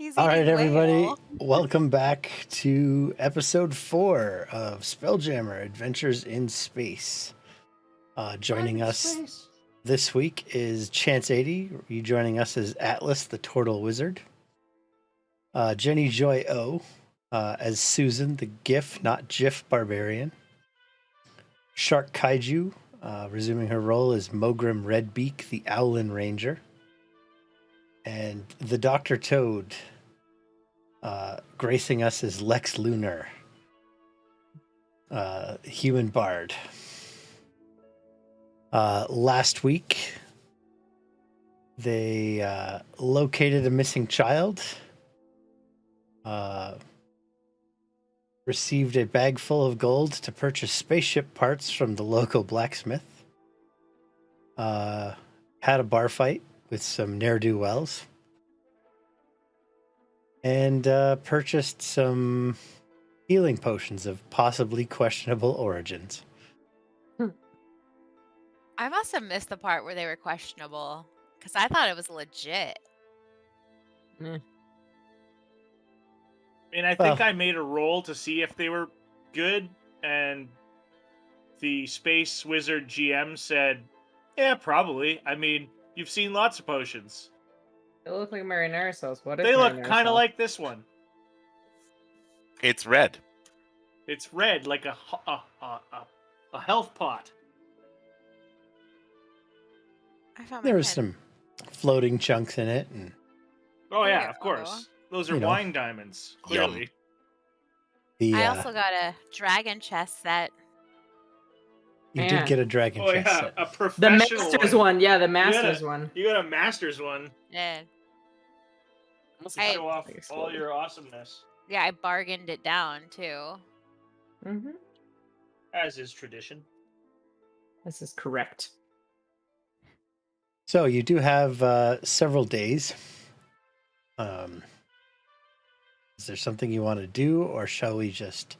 He's All right, eating everybody, whale. welcome back to episode 4 of Spelljammer Adventures in Space. Joining us this week is Chance80. Joining us is Atlas, the Turtle Wizard. Jenny Joy O as Susan, the GIF, not GIF Barbarian. Shark Kaiju, resuming her role as Mogrim Redbeak, the Owlin Ranger. And the Dr. Toad, gracing us as Lex Lunar, human bard. Last week, they located a missing child, received a bag full of gold to purchase spaceship parts from the local blacksmith, had a bar fight with some ne'er-do-wells, and purchased some healing potions of possibly questionable origins. I must have missed the part where they were questionable because I thought it was legit. And I think Well- I made a roll to see if they were good, and the Space Wizard GM said, yeah, probably. I mean, you've seen lots of potions. They look like marinara sauce. What is They look marinara kind of sauce? like this one. It's red. It's red, like a health pot. I found my There was pen. some floating chunks in it, and Oh, yeah, Yeah. of course. Those are You know. wine diamonds, clearly. the I also got a dragon chest set. you Yeah. did get a dragon Oh, chest yeah, set. a The professional Masters one. Yeah, the Masters gotta- one. You got a Master's one. Yeah, To I- show off Like all your awesomeness, yeah, I bargained it down too. Mm-hmm. as is tradition. This is correct. So you do have several days. Is there something you want to do, or shall we just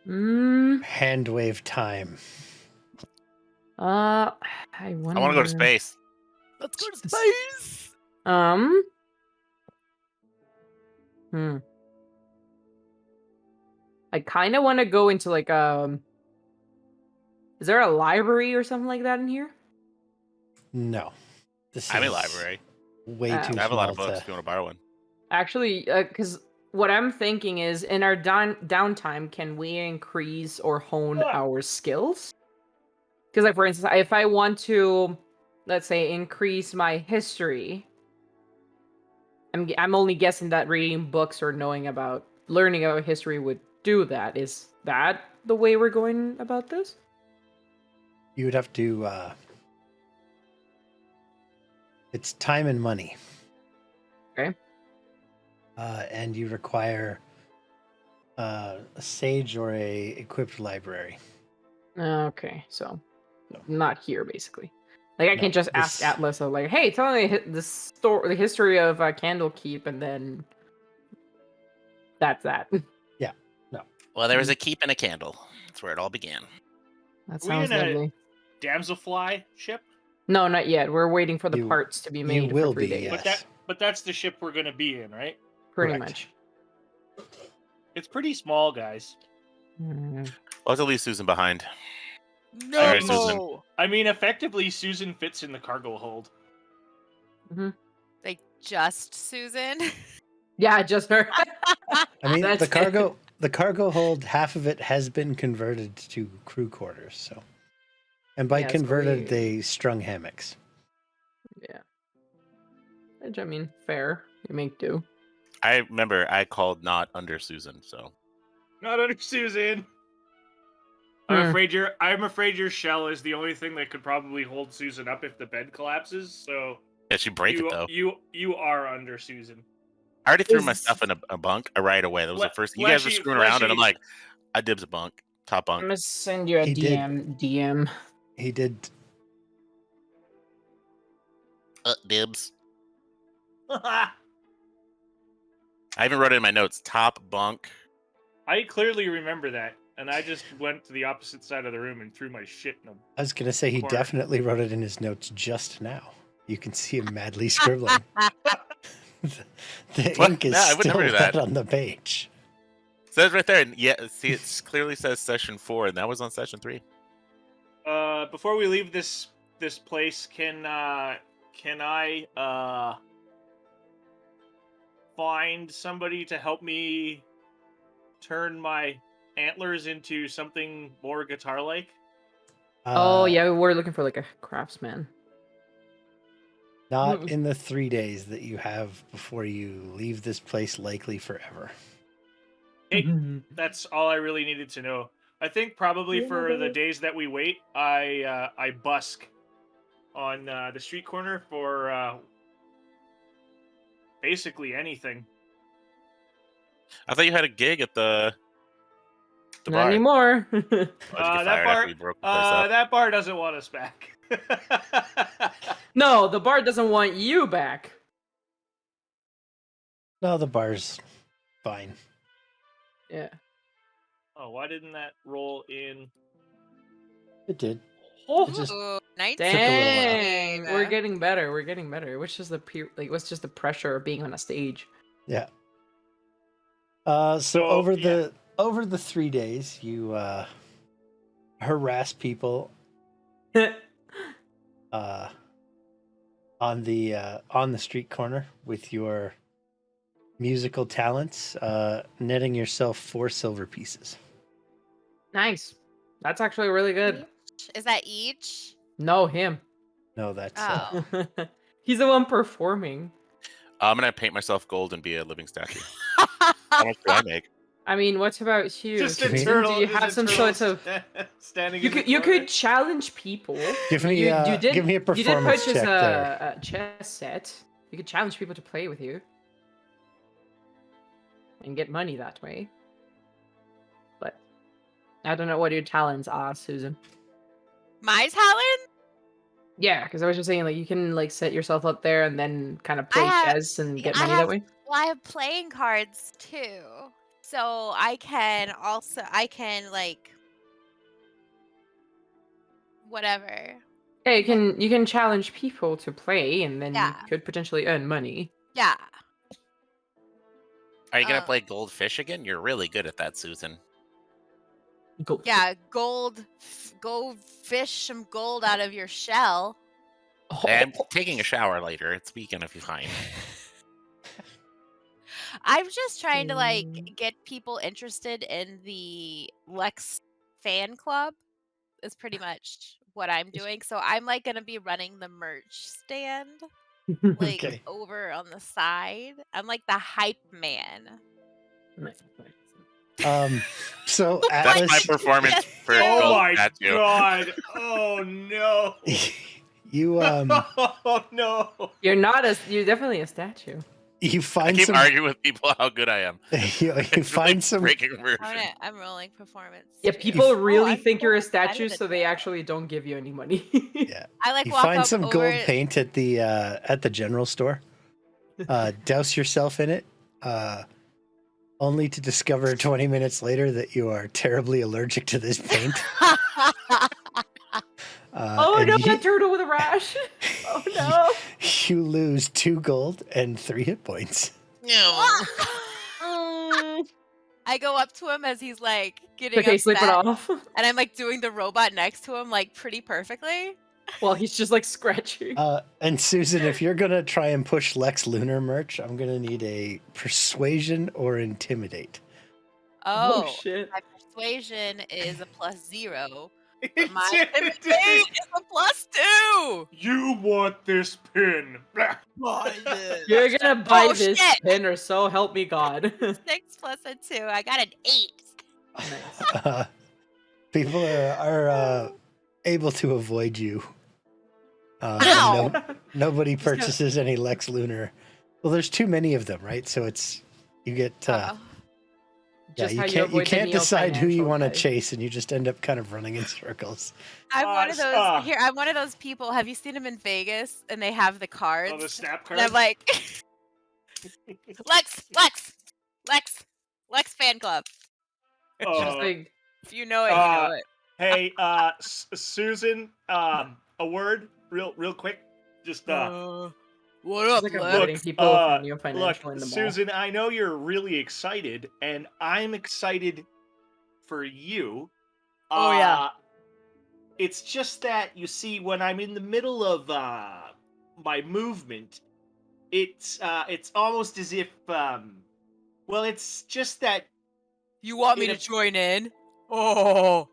hand wave time? I I want to go to space. Let's go to space. I kind of want to go into like Is there a library or something like that in here? No. This I'm a is library. way Oh. too I have a lot of small books to- if you want to borrow one. Actually, because what I'm thinking is, in our downtime, can we increase or hone Yeah. our skills? Because, like, for instance, if I want to, let's say, increase my history, I'm only guessing that reading books or learning about history would do that. Is that the way we're going about this? You would have to it's time and money. Okay. And you require a sage or a equipped library. Okay, so No. not here, basically. Like, I No, can just ask this- Atlas, of like, hey, tell me the history of Candlekeep, and then that's that. Well, there was a keep and a candle. That's where it all began. That We sounds in a- lovely. Damselfly ship? No, not yet. We're waiting for the You- parts to be you made will for 3 be, days. yes. But that's the ship we're gonna be in, right? Pretty Correct. much. It's pretty small, guys. Mm. Let's leave Susan behind. No. Alright, Susan. I mean, effectively, Susan fits in the cargo hold. Like just Susan. Yeah, just her. I mean, That's the cargo hold, half of it has been converted to crew quarters, so. And by Yeah, so converted, we- they strung hammocks. Yeah. Which, I mean, fair. You make do. I remember I called not under Susan, so Not under Susan. Hmm. I'm afraid your shell is the only thing that could probably hold Susan up if the bed collapses. So yeah, she break it though. you are under Susan. I already threw my Is- stuff in a bunk right away. That was the Fle- first. You guys were fleshy- screwing around, and I'm fleshy- like, I dibs a bunk, top I'm bunk. gonna send you a He did. DM. He did. Dibs. I I even wrote it in my notes. Top bunk. clearly remember that, and I just went to the opposite side of the room and threw my shit in them. I was going to say he Or- definitely wrote it in his notes just now. You can see him madly scribbling. the What? ink is No, I would still never do wet that. on the page. Says right there, and yeah, see, it clearly says session 4, and that was on session 3. Before we leave this place, can I find somebody to help me turn my antlers into something more guitar-like? Oh yeah, we're looking for like a craftsman. Not in the 3 days that you have before you leave this place, likely forever. Hey, that's all I really needed to know. I think probably for the days that we wait, I busk on the street corner for basically anything. I thought you had a gig at the Not bar. anymore. Oh, did you get That fired bar, after you broke the place up? that bar doesn't want us back. No, the bar doesn't want you back. No, the bar's fine. Yeah. Oh, why didn't that roll in? It did. Oh, It just Ooh, 19. dang! We're getting better. We're getting better. Which is what's just the pressure of being on a stage? Yeah. So over yeah. the 3 days, you harass people on the street corner with your musical talents, netting yourself 4 silver pieces. Nice. That's actually really good. Is that each? No, him. No, that's Oh. He's the one performing. I'm gonna paint myself gold and be a living statue. How much do I make? I mean, what about you? Just a Give me- turtle. Do you just have a some turtle sort of? standing. You in the could corner. challenge people. give me You did give me a you did performance purchase check there. a chess set. You could challenge people to play with you and get money that way. But I don't know what your talents are, Susan. My talent? Yeah, because I was just saying, like, you can like set yourself up there and then kind of I play have- chess and get I money have- that way. Well, I have playing cards too. So I can like whatever. Yeah, you can challenge people to play, and then Yeah. you could potentially earn money. Yeah. Are you gonna play goldfish again? You're really good at that, Susan. Go. Yeah, go fish some gold out of your shell. Oh. I'm taking a shower later. It's weekend if you find. I'm just trying to get people interested in the Lex fan club. Is pretty much what I'm doing. So I'm gonna be running the merch stand Okay. over on the side. I'm like the hype man. Nice. So That's my Atlas, performance for Oh gold my statue. god! Oh no! you Oh no! You're definitely a statue. you I find keep some arguing with people how good I am. you It's find like some breaking immersion. I'm rolling performance. Yeah, too. people really I'm think so you're a excited statue, to so they know. actually don't give you any money. yeah. I You walk find up some over gold paint at the general store. Douse yourself in it, only to discover 20 minutes later that you are terribly allergic to this paint. Oh and no, you, that turtle with a rash! Oh no! you lose 2 gold and 3 hit points. No. I go up to him as he's getting Okay, slip it upset, off. and I'm doing the robot next to him pretty perfectly. Well, he's just scratching. And Susan, if you're gonna try and push Lex Lunar merch, I'm gonna need a persuasion or intimidate. Oh, Shit! my persuasion is a +0. Intimidate. My intimidate is a +2. You want this pin? You're gonna buy Oh, this shit. pin, or so help me God. 6 plus a 2. I got an 8. Nice. People are able to avoid you. Ow! Nobody purchases any Lex Lunar. Well, there's too many of them, right? So you get Just you how can't avoid the can't decide who you neo-financial want to guy. chase, and you just end up kind of running in circles. I'm one of those stop. here. I'm one of those people. Have you seen them in Vegas and they have the cards? Oh, the snap And card. I'm Lex fan club. Just Oh. If you know it, you know it. Hey, Susan. A word, real quick. Just What It's up, like I'm Lex? getting people from Neo Financial in the mall. Susan, I know you're really excited, and I'm excited for you. Oh, yeah. It's just that, you see, when I'm in the middle of my movement, it's almost as if well, it's just that You want me in to a- join in? Oh,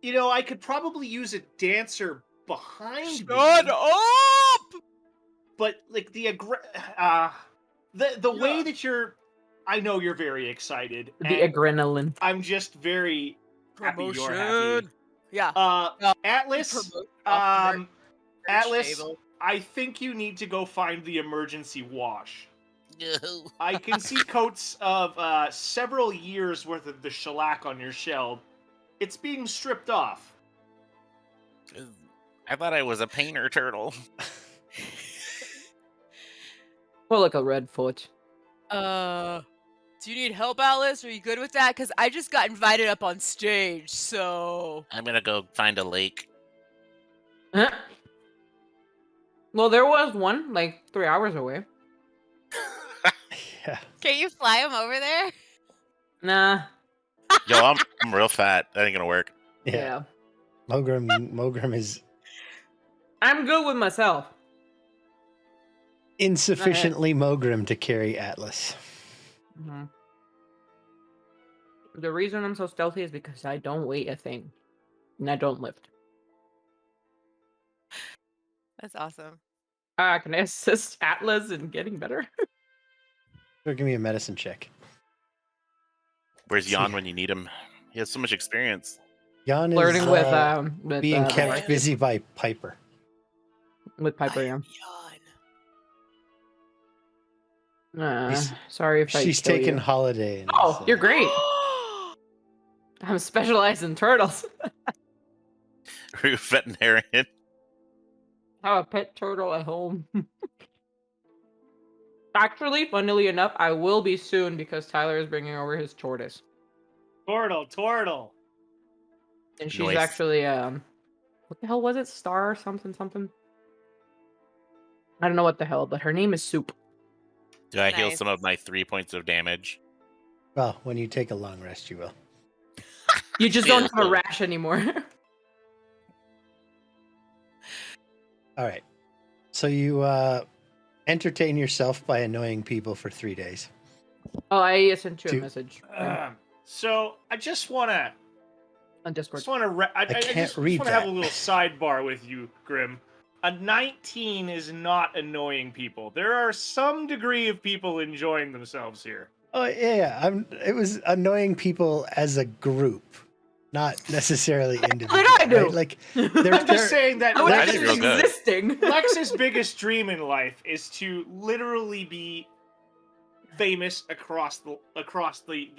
I could probably use a dancer behind me. shut up! But like the way Yeah. that I know you're very excited, The and adrenaline. I'm just very happy you're happy. Promotion. Yeah. Atlas, Promotion off the merch Atlas, table. I think you need to go find the emergency wash. No. I can see coats of several years worth of the shellac on your shell. It's being stripped off. I thought I was a painter turtle. Or like a red foot. Do you need help, Alice? Are you good with that? Because I just got invited up on stage, so. I'm gonna go find a lake. Huh? Well, there was one like 3 hours away. Yeah. Can you fly him over there? Nah. Yo, I'm real fat. That ain't gonna work. Yeah. Mogrim is I'm good with myself. insufficiently Mogrim to carry Atlas. Mm-hmm. The reason I'm so stealthy is because I don't weigh a thing. And I don't lift. That's awesome. Can I assist Atlas in getting better? Or give me a medicine check. Where's Jan when you need him? He has so much experience. Jan is Flirting with being the kept barkeep. busy by Piper. With Piper, yeah. Yawn. Sorry if I She's kill taking you. holiday. And Oh, is, you're great. I'm specialized in turtles. Are you a veterinarian? Have a pet turtle at home. Actually, funnily enough, I will be soon because Tyler is bringing over his tortoise. Tortle. And she's Nice. actually, what the hell was it? Star something something? I don't know what the hell, but her name is Soup. Do I heal Nice. some of my 3 points of damage? well, when you take a long rest, you will. You just don't have a Ew. rash anymore. All right. So you entertain yourself by annoying people for 3 days. Oh, I sent you a Two. message So I just wanna on Discord. I can't just read want to have that. a little sidebar with you, Grim. A 19 is not annoying people. There are some degree of people enjoying themselves here. Oh yeah, it was annoying people as a group, not necessarily individually. What did I do? Right? Like I'm just saying that I was I Lex's, think just real good. existing. Lex's biggest dream in life is to literally be famous across the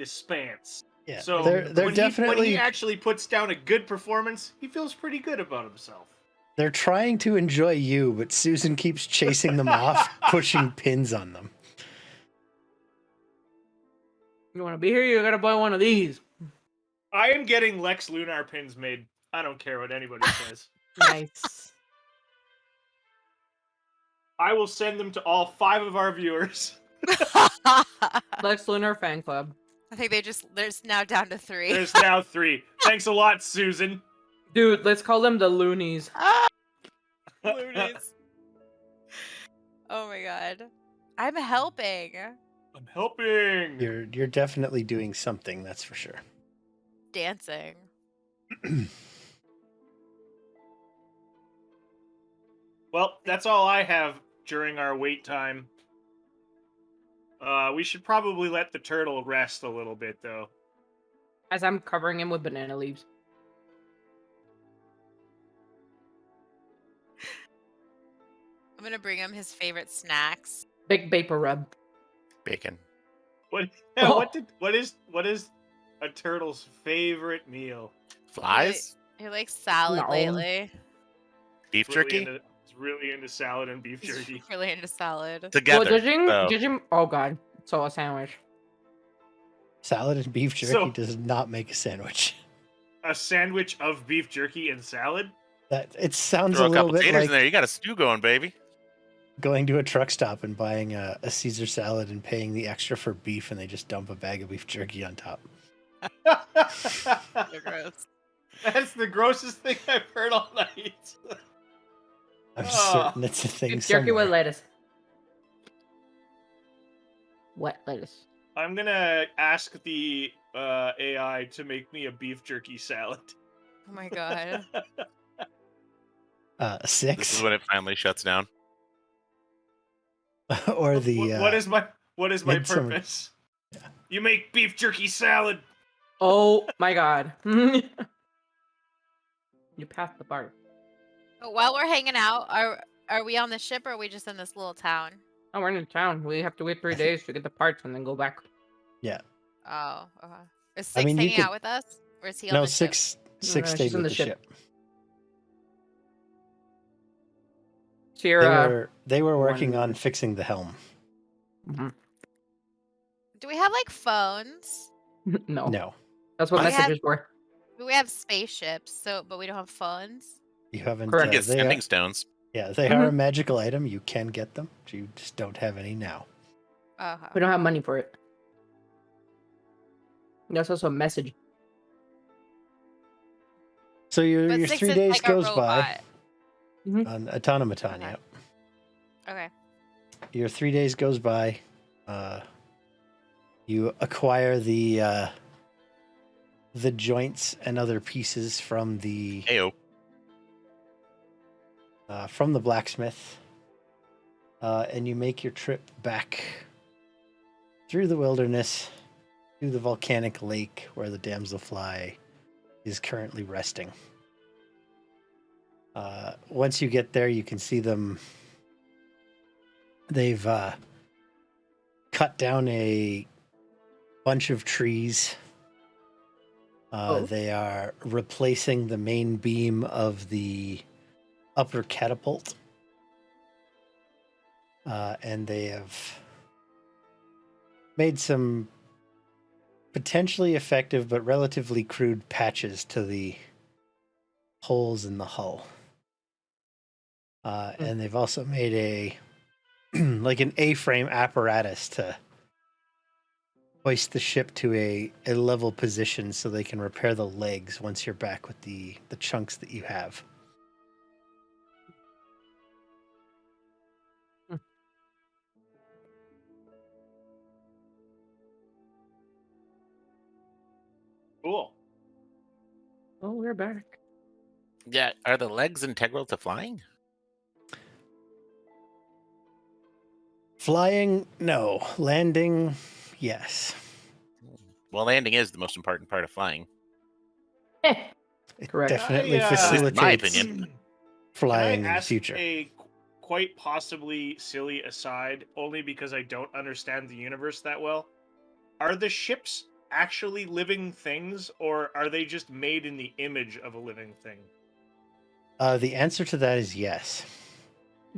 spans. yeah, So they're when definitely he actually puts down a good performance, he feels pretty good about himself. they're trying to enjoy you, but Susan keeps chasing them off, pushing pins on them. You want to be here? You gotta buy one of these. I am getting Lex Lunar pins made. I don't care what anybody says. Nice. I will send them to all 5 of our viewers. Lex Lunar fan club. I think there's now down to 3. There's now 3. Thanks a lot, Susan. Dude, let's call them the Loonies. Loonies. Oh my god. I'm helping. I'm helping. You're definitely doing something, that's for sure. Dancing. Well, that's all I have during our wait time. We should probably let the turtle rest a little bit, though. As I'm covering him with banana leaves. I'm gonna bring him his favorite snacks. Big vapor rub. Bacon. What Oh. what is a turtle's favorite meal? Flies? He likes salad No. lately. Beef It's jerky? really into salad and beef He's jerky. really into salad. Together. Well, so- judging. Oh god. So a sandwich. Salad and beef jerky So- does not make a sandwich. A sandwich of beef jerky and salad? That it sounds Throw a a little couple bit taters like in there. You got a stew going, baby. going to a truck stop and buying a Caesar salad and paying the extra for beef, and they just dump a bag of beef jerky on top. They're gross. That's the grossest thing I've heard all night. I'm Ah. certain it's a thing Beef jerky somewhere. with lettuce. Wet lettuce. I'm gonna ask the AI to make me a beef jerky salad. Oh my god. 6 This is when it finally shuts down. or the what is my Midsummer- purpose? You make beef jerky salad. Oh my god. You passed the bar. But while we're hanging out, are we on the ship or are we just in this little town? Oh, we're in town. We have to wait 3 days to get the parts and then go back. yeah. Oh, okay. Is I 6 mean, you hanging could- out with us? Or is he on No, the ship? six No, stayed she's on with the the ship. ship. Sierra. They were working one- on fixing the helm. Mhm. Do we have like phones? No. No, That's what We have- messages were. We have spaceships, but we don't have phones. you haven't. Correct. You get They sending are, stones. yeah, they are a magical item. You can get them. You just don't have any now. Okay. We don't have money for it. That's also a message. So your But your 6 3 is days like a goes by robot. on Automaton. Okay. Yep. Okay. Your 3 days goes by. You acquire the joints and other pieces from the Ayo. blacksmith, and you make your trip back through the wilderness to the volcanic lake where the Damselfly is currently resting. Once you get there, you can see them. They've cut down a bunch of trees. They are replacing the main beam of the upper catapult. And they have made some potentially effective but relatively crude patches to the holes in the hull. And they've also made a like an A-frame apparatus to hoist the ship to a level position so they can repair the legs once you're back with the chunks that you have. Cool. Oh, we're back. Yeah, are the legs integral to flying? Flying, no. Landing, yes. Well, landing is the most important part of flying. It Correct. definitely At least in my facilitates opinion. flying Can I in the ask future. a quite possibly silly aside, only because I don't understand the universe that well? Are the ships actually living things, or are they just made in the image of a living thing? The answer to that is yes.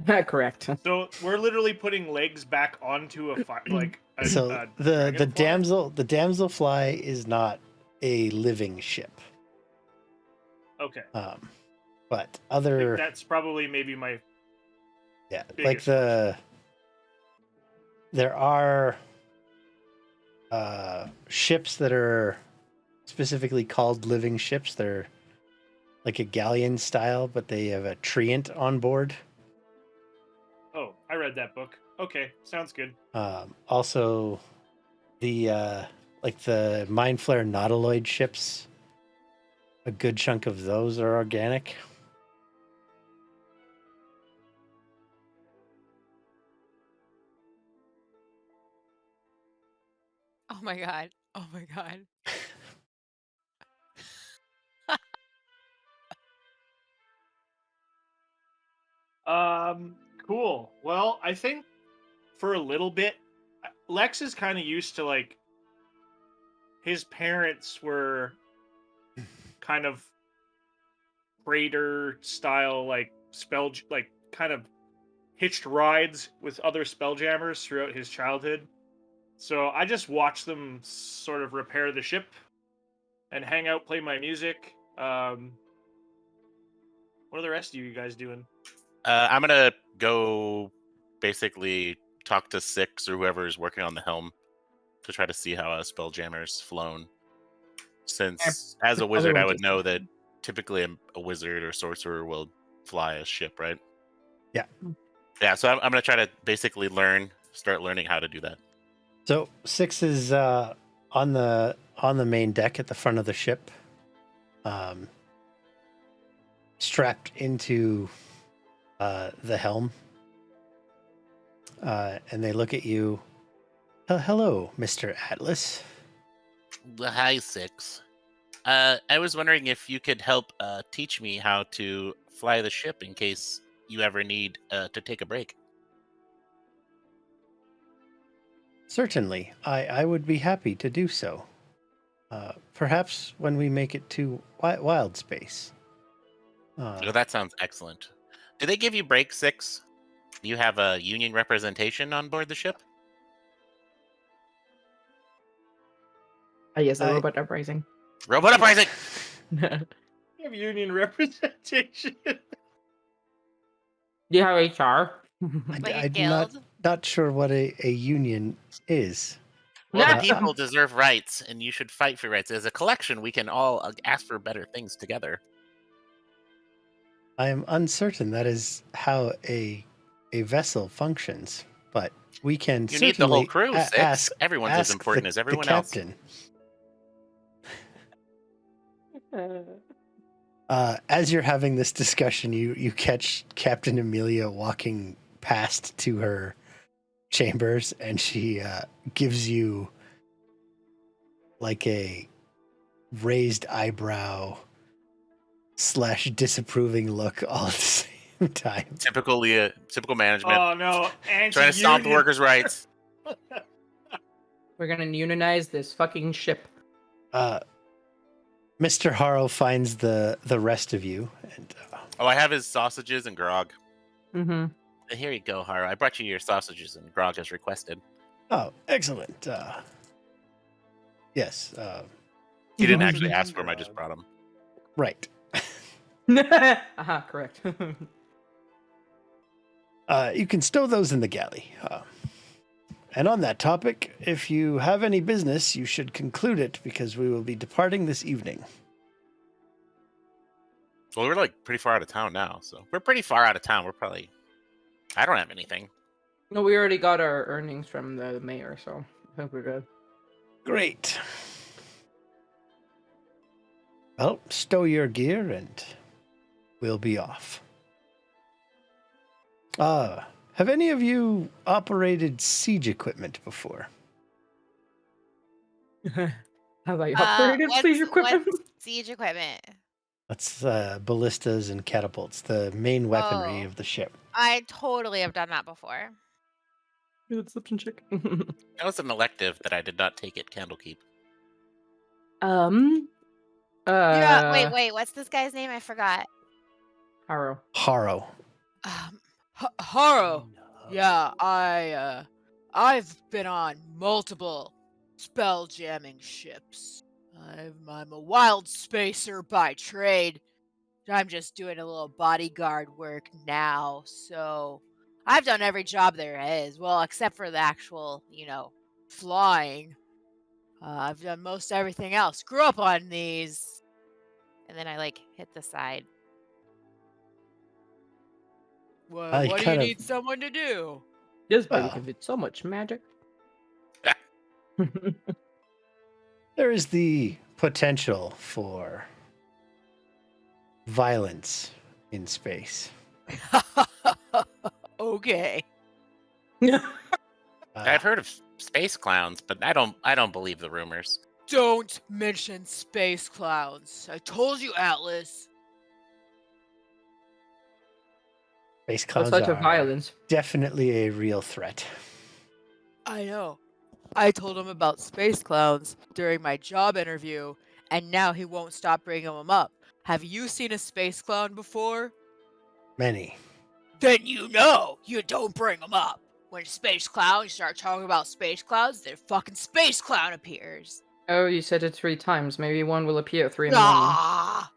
Correct. So we're literally putting legs back onto a So the dragonfly? damselfly is not a living ship. Okay, But other that's probably maybe my yeah, biggest like there are ships that are specifically called living ships. They're like a galleon style, but they have a treant on board. Oh, I read that book. Okay, sounds good. Also, the like the Mind Flare Nautiloid ships, a good chunk of those are organic. Oh my god. Oh my god. Cool. Well, I think for a little bit, Lex is kind of used to like his parents were kind of raider style, like like kind of hitched rides with other spelljammers throughout his childhood. So I just watched them sort of repair the ship and hang out, play my music. What are the rest of you guys doing? I'm gonna go basically talk to Six or whoever is working on the helm to try to see how a Spelljammer's flown. Since as a wizard, I would know that typically a wizard or sorcerer will fly a ship, right? Yeah. Yeah, so I'm going to try to basically start learning how to do that. So Six is on the main deck at the front of the ship, strapped into the helm, and they look at you. Hello, Mr. Atlas. Hi, Six. I was wondering if you could help teach me how to fly the ship in case you ever need to take a break. Certainly, I would be happy to do so. Perhaps when we make it to wild space. Oh, that sounds excellent. Do they give you break, Six? Do you have a union representation on board the ship? Yes, a robot uprising. Robot uprising! You have union representation. Do you have HR? Like a I'm guild? not sure what a union is. Well, the people deserve rights, and you should fight for rights. As a collection, we can all ask for better things together. I am uncertain that is how a vessel functions, but we can You certainly need the whole crew, Six. ask. Everyone's as important as everyone the else. captain. As you're having this discussion, you catch Captain Amelia walking past to her chambers, and she gives you like a raised eyebrow / disapproving look all at the same time. Typical management. Oh no, Trying to stomp the workers' rights. We're gonna unionize this fucking ship. Mr. Harrow finds the rest of you, and Oh, I have his sausages and grog. Mm-hmm. Here you go, Harrow. I brought you your sausages and grog as requested. oh, excellent. Yes, You didn't actually ask for them, I just brought them. right. Correct. You can stow those in the galley. And on that topic, if you have any business, you should conclude it because we will be departing this evening. Well, we're like pretty far out of town now, so we're pretty far out of town. We're probably... I don't have anything. No, we already got our earnings from the mayor, so I think we're good. Great. Well, stow your gear and we'll be off. Have any of you operated siege equipment before? Have I operated siege equipment? What's siege equipment? That's ballistas and catapults, the main weaponry of the ship. I totally have done that before. It's such a chick. That was an elective that I did not take at Candlekeep. Yeah, wait, what's this guy's name? I forgot. Harrow. Harrow. Haro. Yeah, I've been on multiple spell jamming ships. I'm a wild spacer by trade. I'm just doing a little bodyguard work now, so I've done every job there is. Well, except for the actual, flying. I've done most everything else. Grew up on these. And then I hit the side. What do you need someone to do? This baby can do so much magic. There is the potential for violence in space. Okay. I've heard of space clowns, but I don't believe the rumors. Don't mention space clowns. I told you, Atlas. Space clowns Such a are violence. definitely a real threat. I know. I told him about space clowns during my job interview, and now he won't stop bringing them up. Have you seen a space clown before? Many. Then you don't bring them up. When space clowns start talking about space clowns, their fucking space clown appears. Oh, you said it 3 times. Maybe one will appear 3 in the morning. Ah.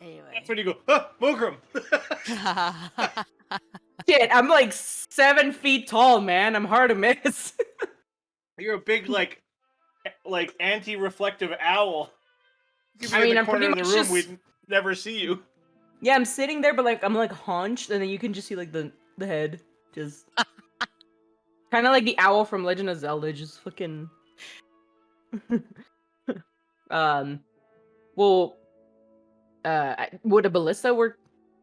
Anyway. That's when you go, Mogram. Shit, I'm like 7 feet tall, man. I'm hard to miss. You're a big like anti-reflective owl. You could be I in mean, the I'm pretty corner of the much room, just we'd never see you. yeah. I'm sitting there, but like I'm like hunched, and then you can just see like the head, just kind of like the owl from Legend of Zelda, just fucking. um, well, would a ballista work?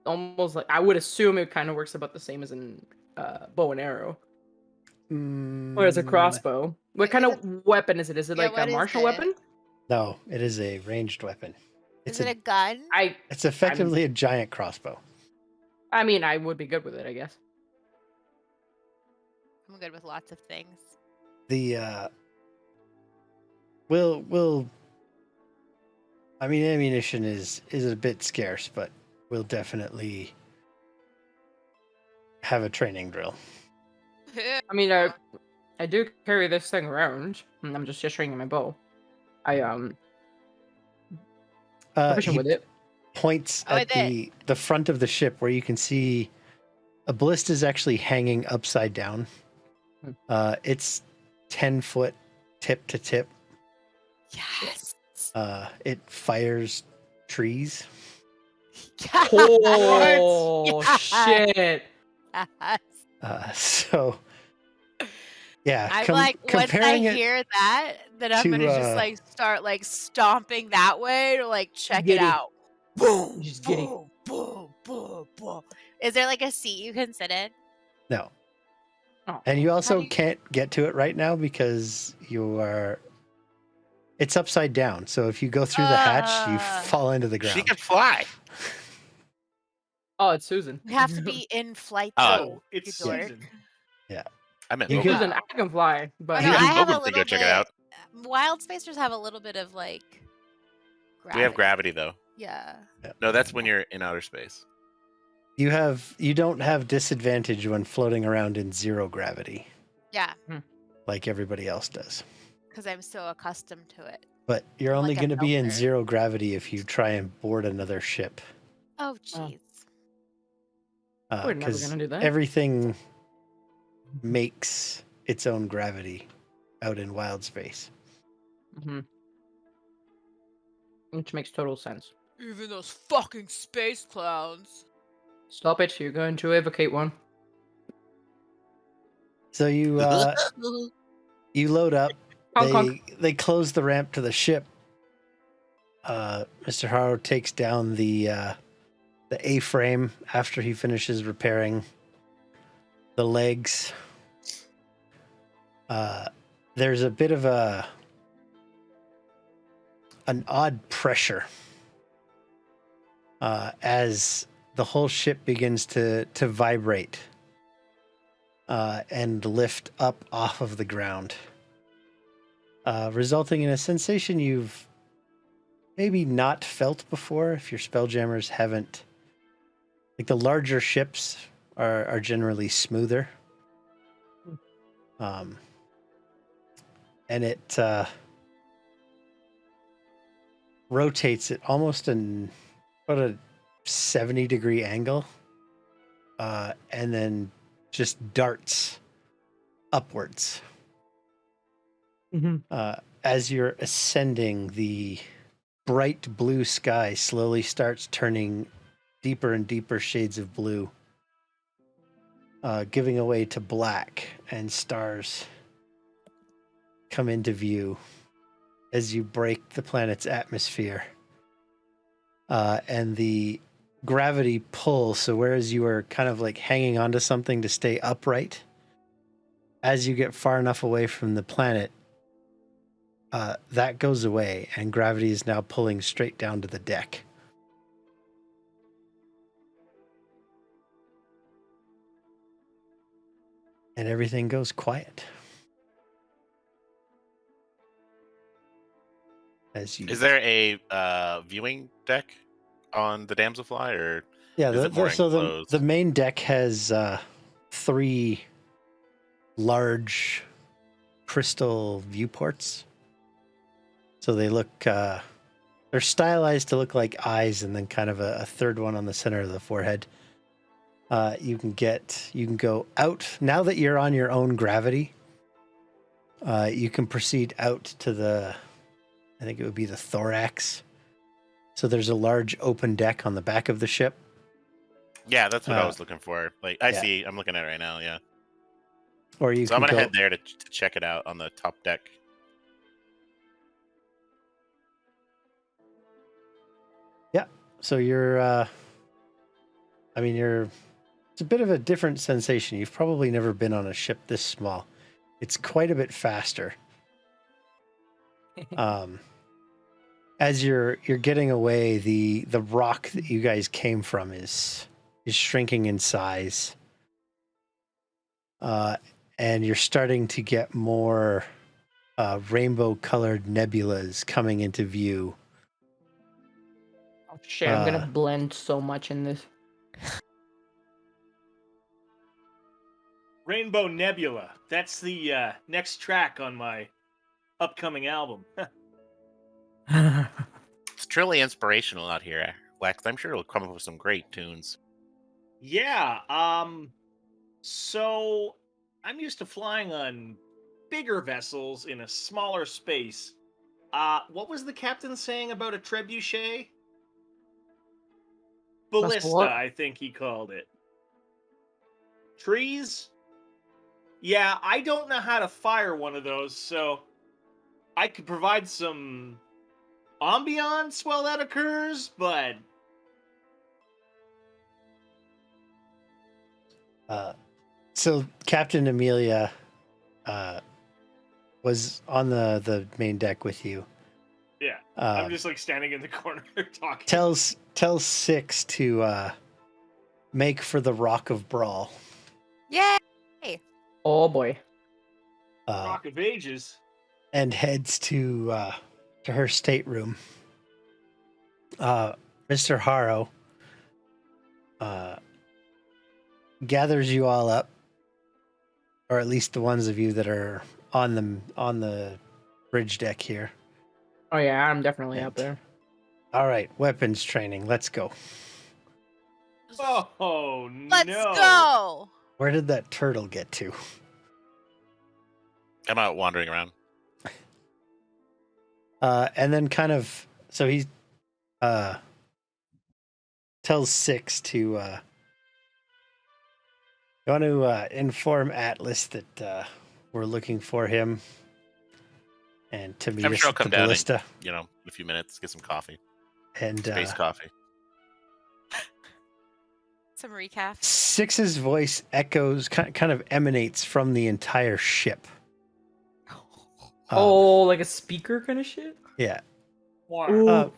Almost like I would assume it kind of works about the same as in bow and arrow, or as a crossbow. What kind Is of weapon is it? Is it Yeah, like a what is martial it? weapon? No, it is a ranged weapon. Is it a gun? It's effectively a giant crossbow. I mean, I would be good with it, I guess. I'm good with lots of things. The we'll I mean, ammunition is a bit scarce, but we'll definitely have a training drill. I mean, I do carry this thing around, and I'm just gesturing my bow. I proficient He with it. points Oh, at the front of the ship where you can see a ballista is actually hanging upside down. It's 10-foot tip to tip. Yes. It fires trees. Oh Yes. shit! So yeah, I'm like, once I comparing it hear that, then I'm gonna just to, like start like stomping that way to like check it Giddy. out. Boom, Just giddy. boom, boom, boom, boom. Is there like a seat you can sit in? no. Oh. And you also do you- can't get to it right now because it's upside down. So if you go through the hatch, you fall into the ground. She can fly. Oh, it's Susan. You have to be in flight Oh, though. It's you dork. Susan. I meant You Logan. could- Susan, I can fly, but Oh, no, You I can- have a Logan can little go check it out. Wild Spacers have a little bit of like gravity. We have gravity though. Yeah. No, that's when you're in outer space. You don't have disadvantage when floating around in zero gravity Yeah, like everybody else does. because I'm so accustomed to it. But you're only Like a going to be in melter. zero gravity if you try and board another ship. Oh, jeez. we're never 'Cause gonna do that. everything makes its own gravity out in wild space. Mm-hmm. Which makes total sense. Even those fucking space clowns. Stop it! You're going to evocate one. So you you load up. Honk, honk. They close the ramp to the ship. Mr. Harrow takes down the A-frame after he finishes repairing the legs. There's a bit of an odd pressure as the whole ship begins to vibrate and lift up off of the ground, resulting in a sensation you've maybe not felt before if your spelljammers haven't. Like the larger ships are generally smoother. And it rotates at almost about a 70-degree angle, and then just darts upwards. Mm-hmm. As you're ascending, the bright blue sky slowly starts turning deeper and deeper shades of blue, giving away to black, and stars come into view as you break the planet's atmosphere. And the gravity pull, so whereas you are kind of like hanging onto something to stay upright, as you get far enough away from the planet, that goes away, and gravity is now pulling straight down to the deck. And everything goes quiet. Is there a viewing deck on the Damselfly, or Yeah, is it more so enclosed? the main deck has 3 large crystal viewports. So they look, they're stylized to look like eyes, and then kind of a third one on the center of the forehead. You can go out now that you're on your own gravity. You can proceed out to I think it would be the thorax. So there's a large open deck on the back of the ship. Yeah, that's what I was looking for. Like, I yeah. see. I'm looking at it right now. Yeah. Or you So I'm can gonna go. head there to check it out on the top deck. Yeah. So you're. It's a bit of a different sensation. You've probably never been on a ship this small. It's quite a bit faster. As you're getting away, the rock that you guys came from is shrinking in size. And you're starting to get more rainbow-colored nebulas coming into view. Oh, shit, I'm gonna blend so much in this. Rainbow Nebula. That's the next track on my upcoming album. It's truly inspirational out here, Lex. I'm sure it'll come up with some great tunes. Yeah. So I'm used to flying on bigger vessels in a smaller space. What was the captain saying about a trebuchet? Ballista, what? I think he called it. Trees? Yeah, I don't know how to fire one of those, so I could provide some ambiance while that occurs, but So Captain Amelia was on the main deck with you. yeah, I'm just like standing in the corner talking. Tells Six to make for the Rock of Bral. Yay! Oh boy. Rock of Ages. And heads to her stateroom. Mr. Harrow gathers you all up, or at least the ones of you that are on the bridge deck here. Oh yeah, I'm definitely up there. All right, weapons training. Let's go. Oh Let's no! go! Where did that turtle get to? I'm out wandering around. And then kind of, so he tells Six to, you want to inform Atlas that we're looking for him and to meet I'm us sure I'll at come the down ballista. in a few minutes, get some coffee. And Space coffee. Some recap. Six's voice echoes, kind of emanates from the entire ship. Like a speaker kind of shit? Yeah. Wow.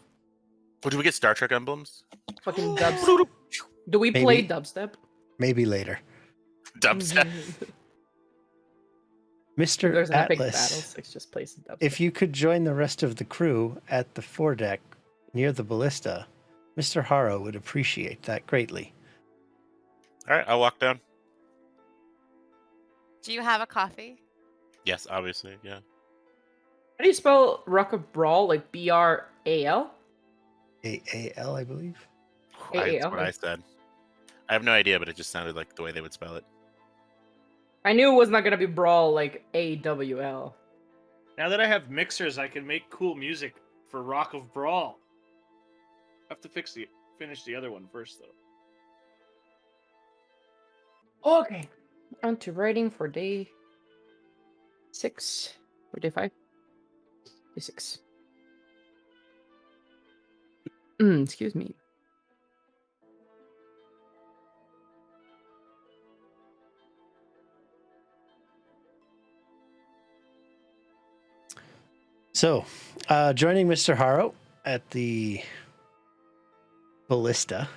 Would we get Star Trek emblems? Fucking dubstep. Do we play dubstep? Maybe later. Dubstep. Mr. There's an epic battle. Atlas, Six just plays the dubstep. if you could join the rest of the crew at the foredeck near the ballista, Mr. Harrow would appreciate that greatly. All right, I'll walk down. Do you have a coffee? Yes, obviously, yeah. How do you spell Rock of Bral? Like B-R-A-L? A-A-L, I believe. That's what I said. I have no idea, but it just sounded like the way they would spell it. I knew it was not gonna be Brawl like A-W-L. Now that I have mixers, I can make cool music for Rock of Brawl. I have to finish the other one first, though. Okay. On to writing for day 6. Or day 5? Day 6. Excuse me. So, joining Mr. Harrow at the ballista.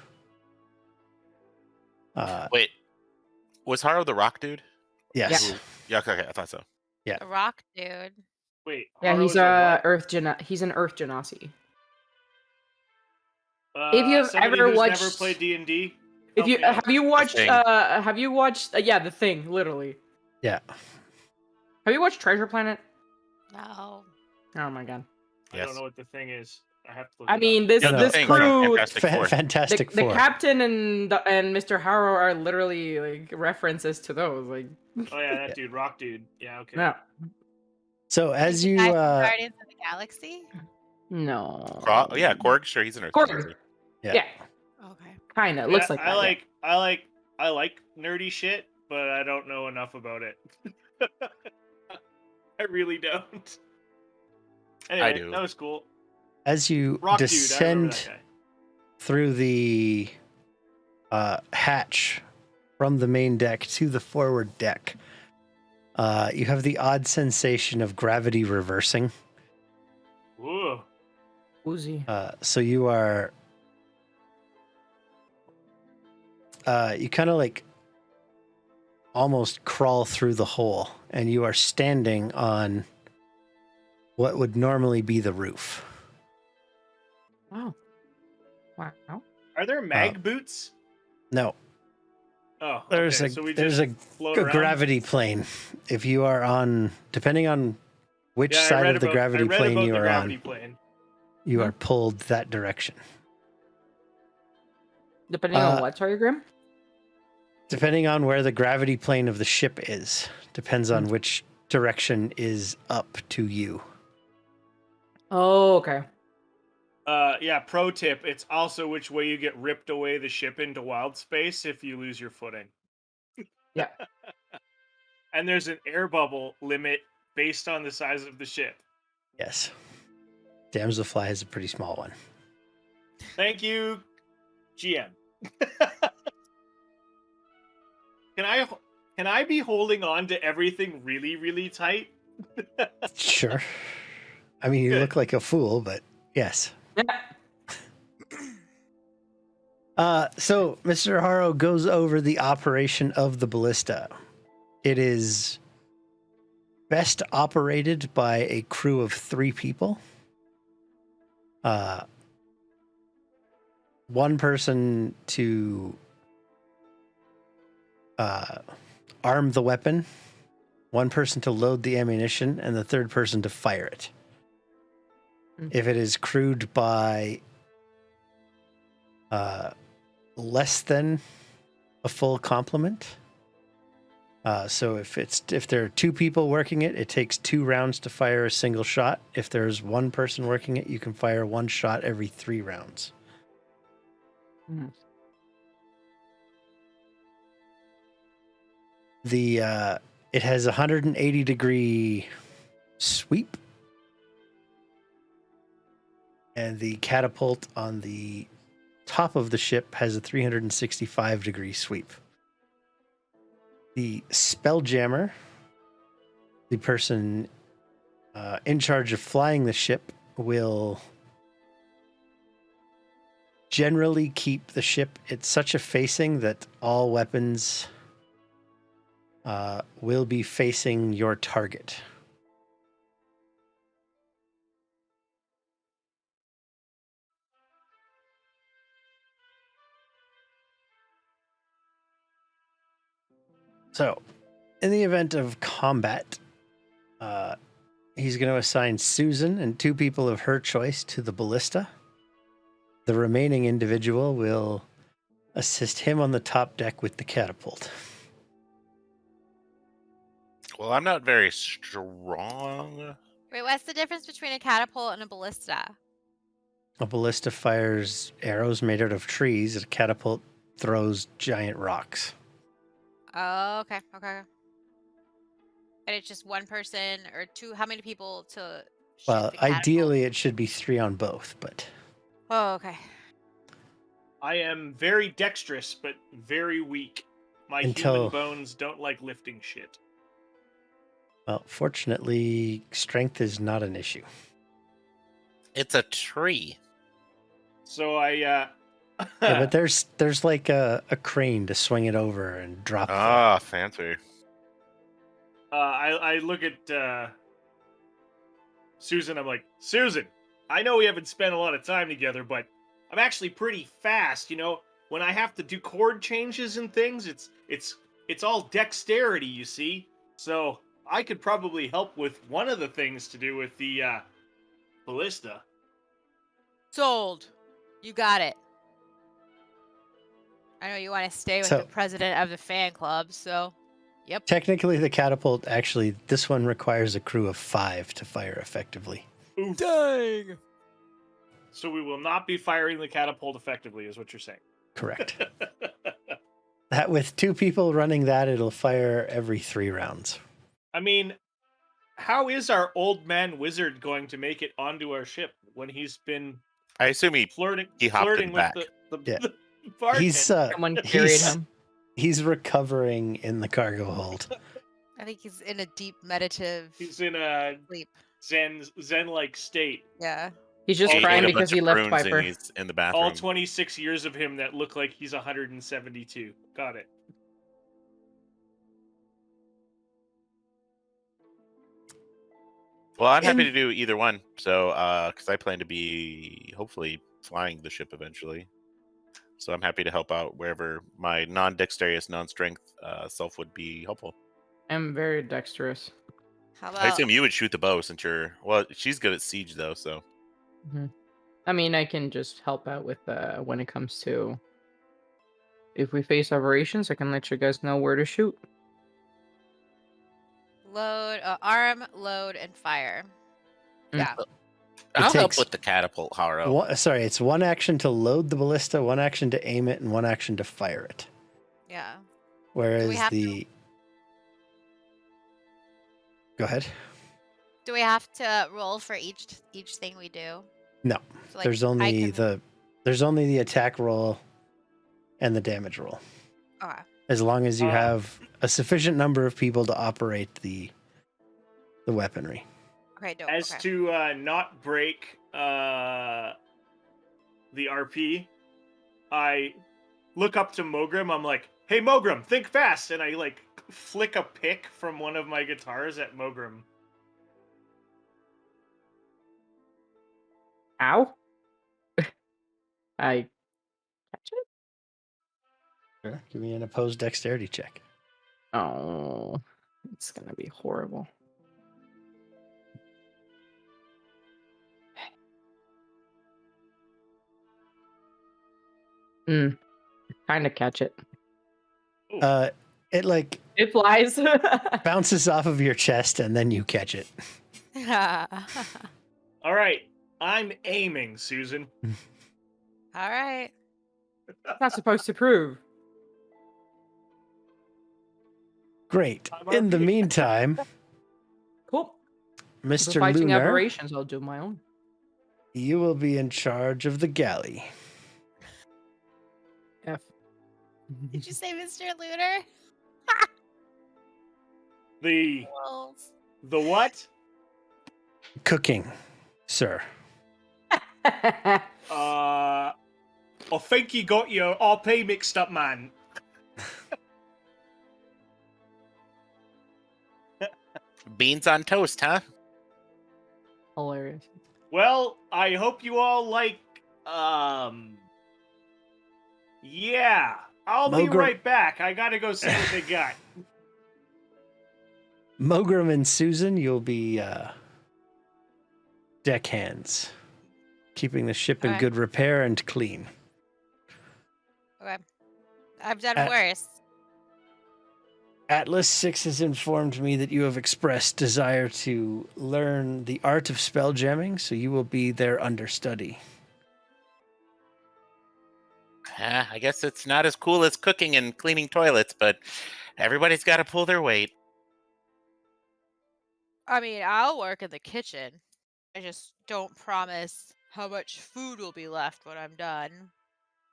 Wait, was Harrow the rock dude? Yes. Yeah, okay, I thought so. Yeah. The rock dude. Wait. Yeah, he's he's an Earth Genasi. If you have ever watched, never played D&D, if you have you watched The The Thing, literally. Yeah. Have you watched Treasure Planet? No. Oh my god. I Yes. don't know what The Thing is. I have to look I it mean, up. this Yeah, no, this thing like, from crew, Fantastic Four. Fantastic the Four. captain and Mr. Harrow are literally like references to those. Like, Oh yeah, that Yeah. dude, Rock dude. Yeah, okay. no, So He's as the you guy from Guardians of the Galaxy? no. Yeah, Korg. Sure, he's an Earth Korg. user. Yeah, Okay. kind of I mean, looks like I that. Yeah. like nerdy shit, but I don't know enough about it. I really don't. Anyway, do. that was cool. as you Rock dude, I remember that descend guy. through the hatch from the main deck to the forward deck, you have the odd sensation of gravity reversing. Whoa. Uzi. So you are, you kind of like almost crawl through the hole, and you are standing on what would normally be the roof. Wow. Wow. Are there mag boots? No, Oh, there's okay. a So we there's just a, float a around? gravity plane. If you are on, depending on which Yeah, side of the gravity I read plane about you the are gravity on, plane. you are pulled that direction. Depending on what, sorry, Grim? Depending on where the gravity plane of the ship is, depends on which direction is up to you. Oh, okay. Yeah, pro tip, it's also which way you get ripped away the ship into wild space if you lose your footing. Yeah. And there's an air bubble limit based on the size of the ship. Yes. Damselfly has a pretty small one. Thank you, GM. Can I be holding on to everything really, really tight? Sure. I mean, you Good. look like a fool, but yes. Yeah. So Mr. Harrow goes over the operation of the ballista. It is best operated by a crew of 3 people. One person to arm the weapon, one person to load the ammunition, and the third person to fire it. If it is crewed by less than a full complement, so if there are 2 people working it, it takes 2 rounds to fire a single shot. If there's 1 person working it, you can fire 1 shot every 3 rounds. It has a 180-degree sweep, and the catapult on the top of the ship has a 365-degree sweep. The Spelljammer, the person in charge of flying the ship, will generally keep the ship at such a facing that all weapons will be facing your target. So, in the event of combat, he's going to assign Susan and 2 people of her choice to the ballista. The remaining individual will assist him on the top deck with the catapult. Well, I'm not very strong. Wait, what's the difference between a catapult and a ballista? A ballista fires arrows made out of trees. A catapult throws giant rocks. Oh, okay. Okay. And it's just 1 person or 2. How many people to shoot Well, the catapult? ideally it should be 3 on both, but Oh, okay. I am very dexterous, but very weak. My human bones don't like lifting shit. Well, fortunately, strength is not an issue. It's a tree. So I Yeah, but there's like a crane to swing it over and drop it. Ah, fancy. I look at Susan. I'm like, Susan, I know we haven't spent a lot of time together, but I'm actually pretty fast. You know, when I have to do chord changes and things, it's all dexterity, you see. So I could probably help with one of the things to do with the ballista. Sold. You got it. I know you want to stay with the So president of the fan club, so yep. technically, the catapult actually this one requires a crew of 5 to fire effectively. Oof. Dang. So we will not be firing the catapult effectively, is what you're saying. Correct. That with 2 people running that, it'll fire every 3 rounds. I mean, how is our old man wizard going to make it onto our ship when he's been I assume he flirting hopped in with the back. Yeah. the bartender? Someone carried him. He's recovering in the cargo hold. I think he's in a deep meditative He's in a sleep. zen-like state. Yeah. He's just He ate crying a because bunch he of left prunes Piper. and he's in the All bathroom. 26 years of him that look like he's 172. Got it. Well, I'm happy to do either one. So, because I plan to be hopefully flying the ship eventually. So I'm happy to help out wherever my non-dexterous, non-strength self would be helpful. I'm very dexterous. How I about assume you would shoot the bow since you're she's good at siege though. So I mean, I can just help out with when it comes to if we face operations. I can let you guys know where to shoot. load, arm, load, and fire? Yeah. I'll help takes with the catapult, Haro. It's 1 action to load the ballista, 1 action to aim it, and 1 action to fire it. Yeah. Whereas have the Go ahead. Do we have to roll for each thing we do? No. So, like, There's only the attack roll and the damage roll. Okay. As long as you have a sufficient number of people to operate the weaponry. Okay, dope. As Okay. to not break the RP, I look up to Mogram. I'm like, "Hey, Mogram, think fast!" And I like flick a pick from one of my guitars at Mogram. Ow! I catch it. Sure. Give me an opposed dexterity check. Oh, it's gonna be horrible. Kind of catch it. It like It flies. bounces off of your chest and then you catch it. All right, I'm aiming, Susan. All right. Not supposed to prove. Great. I'm In the RP. meantime, Cool. For Mr. fighting Lunar, operations, I'll do my own. you will be in charge of the galley. F. Did you say Mr. Lunar? The Wolves. what? Cooking, sir. I think you got your RP mixed up, man. Beans on toast, huh? Hilarious. Well, I hope you all like. Yeah, I'll be Mogram- right back. I gotta go see what they got. Mogram and Susan, you'll be deckhands, keeping the ship in Okay. good repair and clean. Okay. I've done Uh, worse. Atlas 6 has informed me that you have expressed desire to learn the art of spell jamming, so you will be their understudy. I guess it's not as cool as cooking and cleaning toilets, but everybody's got to pull their weight. I mean, I'll work in the kitchen. I just don't promise how much food will be left when I'm done.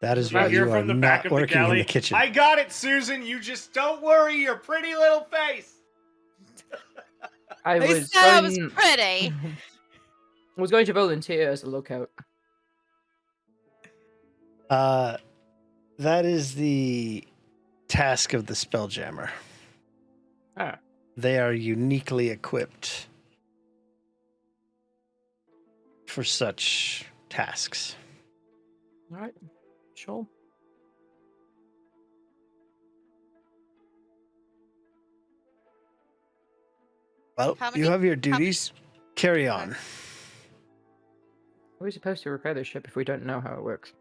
That is You why hear you are from the back not of the working in galley. the kitchen. I got it, Susan. You just don't worry your pretty little face. I They was said I was going. pretty. was going to volunteer as a lookout. That is the task of the Spelljammer. Ah. They are uniquely equipped for such tasks. All right. Sure. Well, How you many- have your duties. Carry on. Are we supposed to repair the ship if we don't know how it works?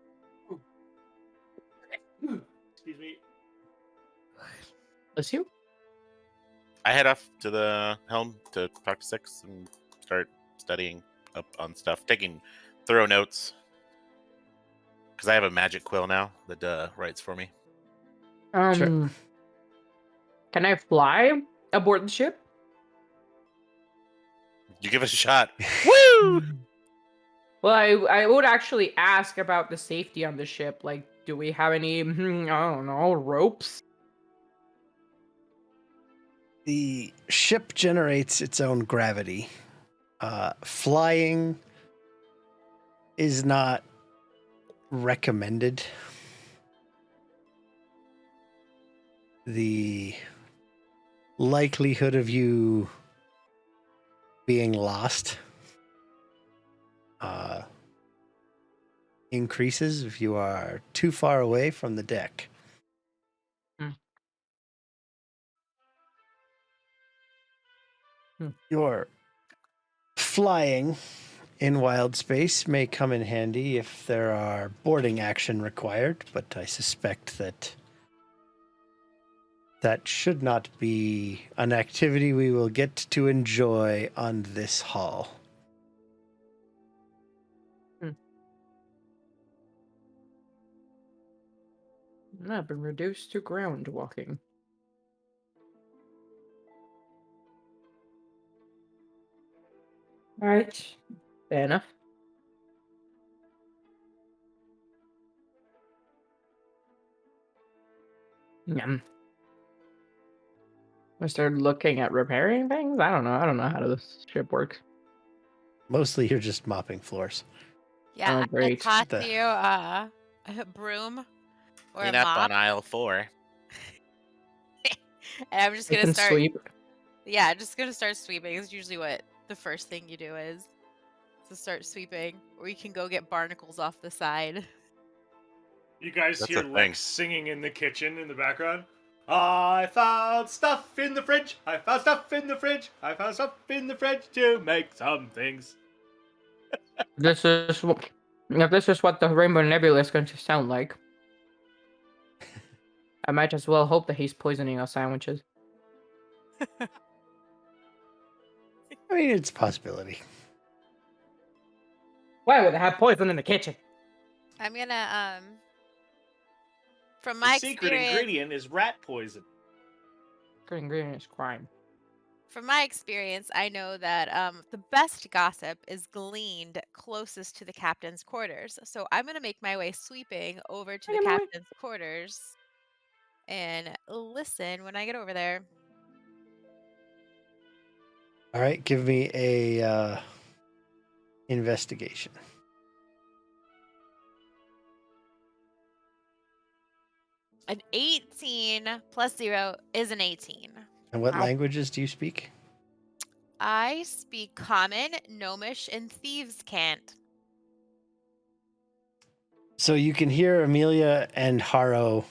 Excuse me. Bless you? I head off to the helm to talk to Six and start studying up on stuff, taking thorough notes. Because I have a magic quill now that writes for me. Can I fly aboard the ship? You give it a shot. Woo! Well, I would actually ask about the safety on the ship. Like, do we have any, I don't know, ropes? The ship generates its own gravity. Flying is not recommended. The likelihood of you being lost increases if you are too far away from the deck. Your flying in wild space may come in handy if there are boarding action required, but I suspect that should not be an activity we will get to enjoy on this haul. I've been reduced to ground walking. Alright. Fair enough. I started looking at repairing things. I don't know how this ship works. Mostly you're just mopping floors. Yeah, Oh, I great. taught you a broom or Clean a up mop, on aisle 4. and I'm just I gonna can start. sweep. Yeah, I'm just gonna start sweeping. It's usually what the first thing you do is to start sweeping, or you can go get barnacles off the side. You guys That's hear a thing. Lex singing in the kitchen in the background? I found stuff in the fridge. I found stuff in the fridge. I found stuff in the fridge to make some things. If this is what the Rainbow Nebula is going to sound like, I might as well hope that he's poisoning our sandwiches. I mean, it's a possibility. Why would they have poison in the kitchen? I'm gonna from The my secret experience, ingredient is rat poison. Good ingredient is crime. I know that the best gossip is gleaned closest to the captain's quarters. So I'm gonna make my way sweeping over to the Making my way. captain's quarters and listen when I get over there. All right, give me a investigation. An 18 plus 0 is an 18. And what Wow. languages do you speak? I speak Common, Gnomish, and Thieves' Cant. So you can hear Amelia and Haro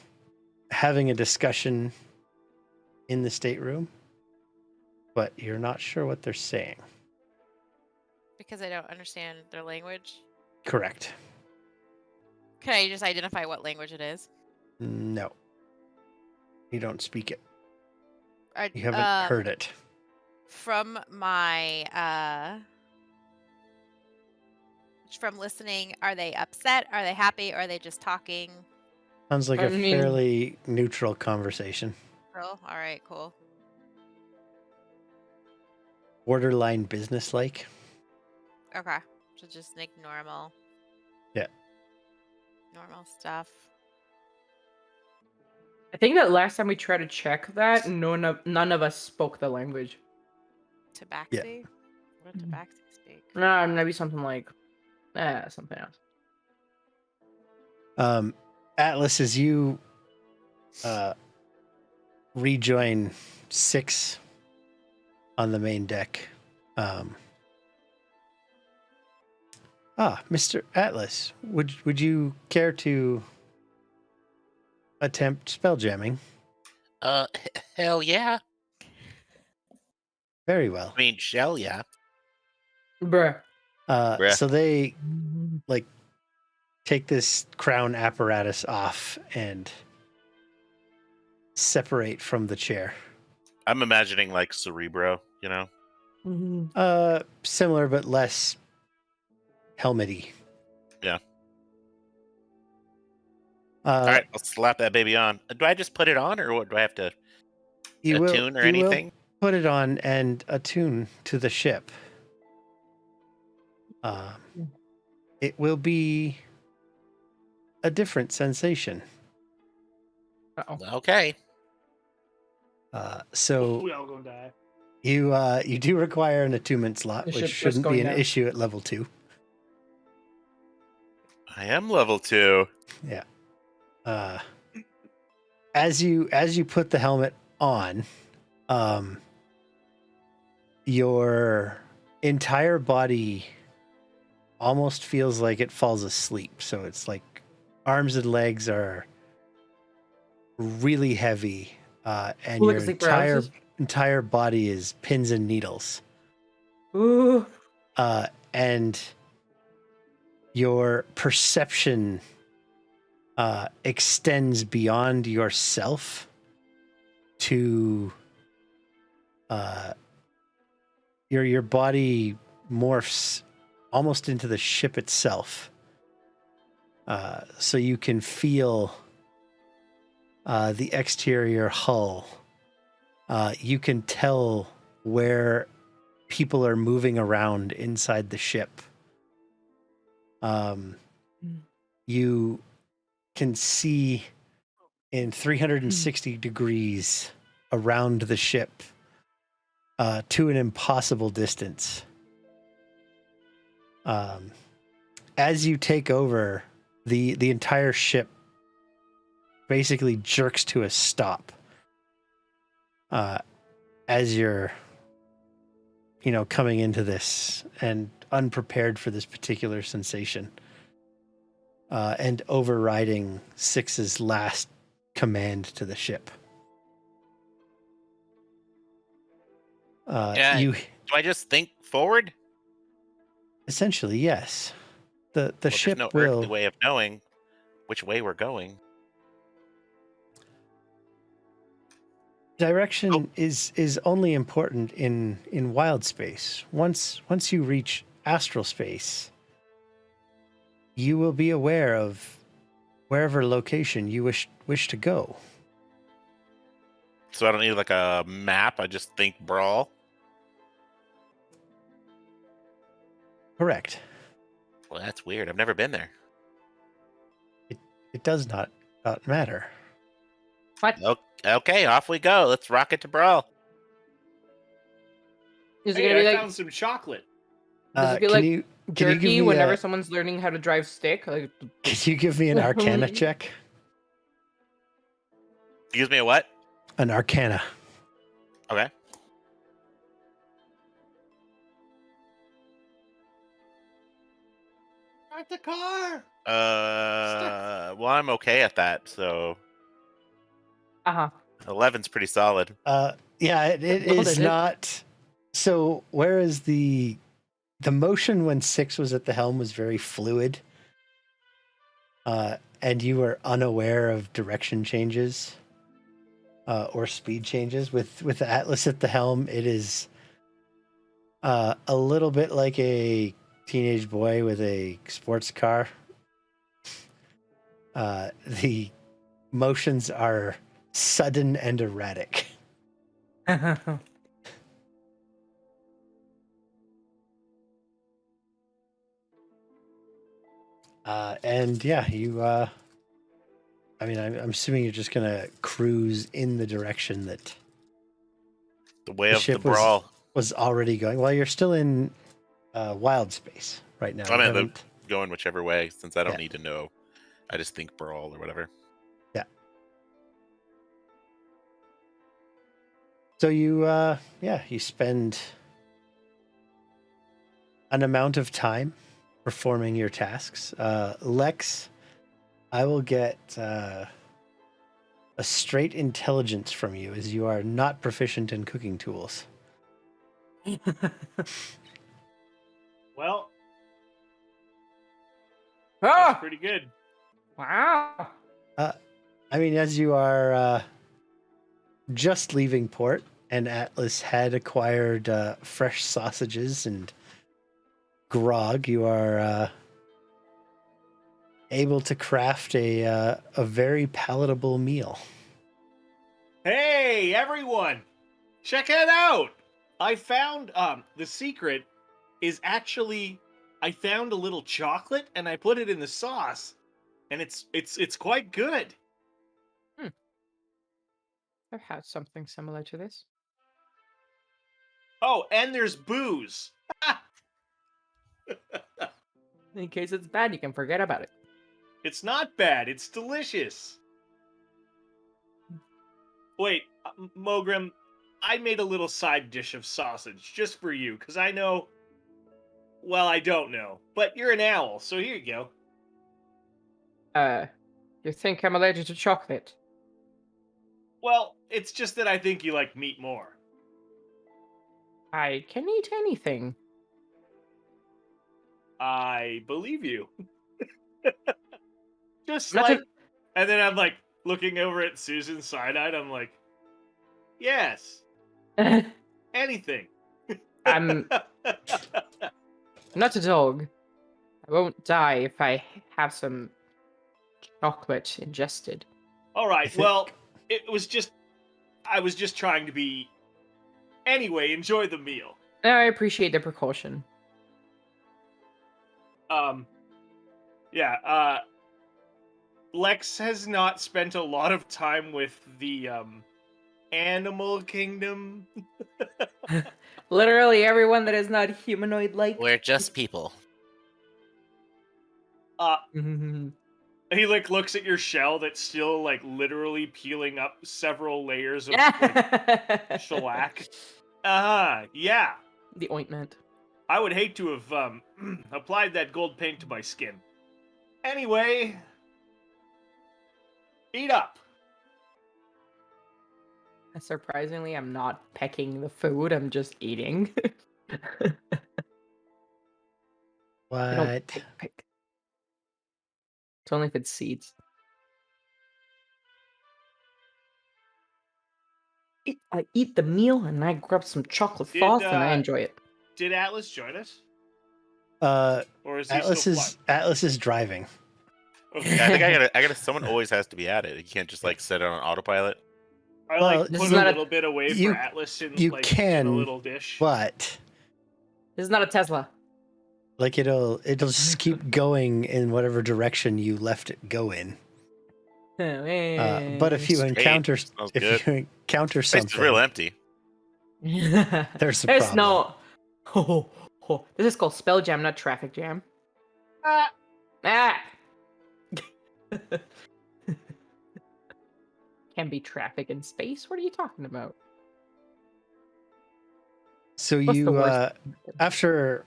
having a discussion in the stateroom, but you're not sure what they're saying. Because I don't understand their language. Correct. Can I just identify what language it is? No. You don't speak it. Or, You haven't heard it. From my from listening, are they upset? Are they happy? Or are they just talking? Sounds like I a mean- fairly neutral conversation. All right, cool. Borderline business-like. Okay. So just like normal. Yeah. Normal stuff. I think that last time we tried to check that, none of us spoke the language. Tabaxi? What did Mhm. Tabaxi speak? No, maybe something like something else. Atlas, as you rejoin 6 on the main deck. Mr. Atlas, would you care to attempt spell jamming? Hell yeah. Very well. I mean, shell yeah. Bruh. Bruh. So they like take this crown apparatus off and separate from the chair. I'm imagining like Cerebro, you know? Similar but less helmety. Yeah. All right, I'll slap that baby on. Do I just put it on, or what? Do I have to attune or you will anything? put it on and attune to the ship. It will be a different sensation. Okay. So We all gonna die. you do require an attunement slot, The which ship just shouldn't be going an down. issue at level 2. I am level 2. Yeah. As you put the helmet on, your entire body almost feels like it falls asleep. So it's like arms and legs are really heavy, and Ooh, like your a sleep paralysis? entire body is pins and needles. Ooh. And your perception extends beyond yourself to your body morphs almost into the ship itself. So you can feel the exterior hull. You can tell where people are moving around inside the ship. You can see in 360 degrees around the ship to an impossible distance. As you take over, the entire ship basically jerks to a stop as you're coming into this and unprepared for this particular sensation, and overriding Six's last command to the ship. Yeah. You Do I just think forward? essentially, yes. The Well, ship there's no will earthly way of knowing which way we're going. direction is only important in wild space. Once you reach astral space, you will be aware of wherever location you wish to go. So I don't need like a map. I just think Brawl. Correct. Well, that's weird. I've never been there. It does not matter. What? Okay, off we go. Let's rock it to Brawl. Is it Hey, gonna be I like found some chocolate. does it feel can like you jerky give me whenever someone's learning how to drive stick? Like can you give me an Arcana check? Excuse me, a what? An Arcana. Okay. Start the car. Well, I'm okay at that, so uh-huh. 11's pretty solid. Yeah, it Well, is did it? not. So whereas the motion when Six was at the helm was very fluid, and you were unaware of direction changes or speed changes, with Atlas at the helm, it is a little bit like a teenage boy with a sports car. The motions are sudden and erratic. And yeah, you. I mean, I'm assuming you're just gonna cruise in the direction that The way the of the ship Brawl. was already going. Well, you're still in wild space right now. I You mean, haven't- going whichever way, since I don't Yeah. need to know. I just think Brawl or whatever. Yeah. So you, you spend an amount of time performing your tasks. Lex, I will get a straight intelligence from you, as you are not proficient in cooking tools. Well, Oh, pretty good. wow. I mean, as you are just leaving port, and Atlas had acquired fresh sausages and grog, you are able to craft a very palatable meal. Hey, everyone! Check it out! I found the secret is actually I found a little chocolate and I put it in the sauce, and it's quite good. I've had something similar to this. Oh, and there's booze. In case it's bad, you can forget about it. It's not bad. It's delicious. Wait, Mogrim, I made a little side dish of sausage just for you, because I know. Well, I don't know, but you're an owl, so here you go. You think I'm allergic to chocolate? Well, it's just that I think you like meat more. I can eat anything. I believe you. Just Not like. And then I'm like looking over at Susan side-eyed. I'm like, yes, a... anything. I'm not a dog. I won't die if I have some chocolate ingested. All right. Well, it was just. I was just trying to be. Anyway, enjoy the meal. I appreciate the precaution. Yeah. Lex has not spent a lot of time with the animal kingdom. Literally everyone that is not humanoid-like. We're just people. He like looks at your shell that's still like literally peeling up several layers of like, shellac. Yeah. The ointment. I would hate to have applied that gold paint to my skin. Anyway, eat up. Surprisingly, I'm not pecking the food. I'm just eating. I don't What? pick. It's only if it's seeds. I eat the meal and I grab some chocolate sauce and I enjoy it. Did Atlas join us? Or is he Atlas still is Atlas is driving. Okay. Yeah, I think I gotta. Someone always has to be at it. You can't just like set it on autopilot. I Well, like this put is a not a- little bit away you- for Atlas in you like can, in a little dish. But This is not a Tesla. like it'll just keep going in whatever direction you left it go in. But if you Straight. encounter Smells if good. you encounter Place is real something, empty. there's a There's problem. no. This is called spell jam, not traffic jam. Ah, Ah. Can be traffic in space. What are you talking about? So What's the you worst? after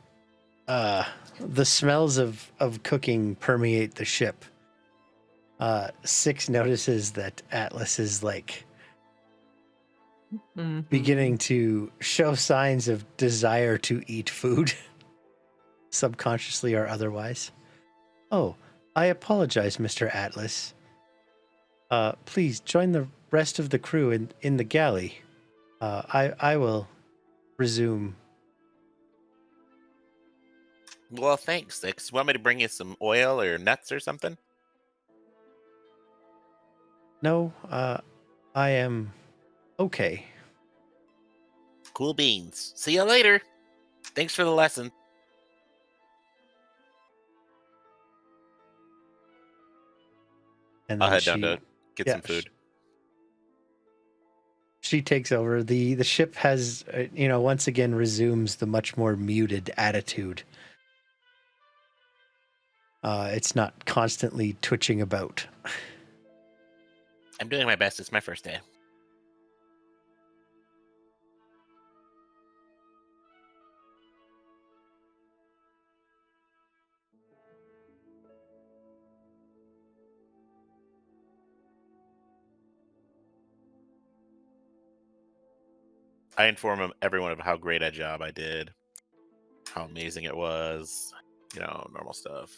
the smells of cooking permeate the ship, Six notices that Atlas is like Mhm. beginning to show signs of desire to eat food, subconsciously or otherwise. Oh, I apologize, Mr. Atlas. Please join the rest of the crew in the galley. I will resume. Well, thanks, Six. You want me to bring you some oil or nuts or something? No, I am okay. Cool beans. See you later. Thanks for the lesson. And I'll then head down to get yeah, some food. She takes over. The ship has, once again resumes the much more muted attitude. It's not constantly twitching about. I'm doing my best. It's my first day. I inform everyone of how great a job I did, how amazing it was, normal stuff.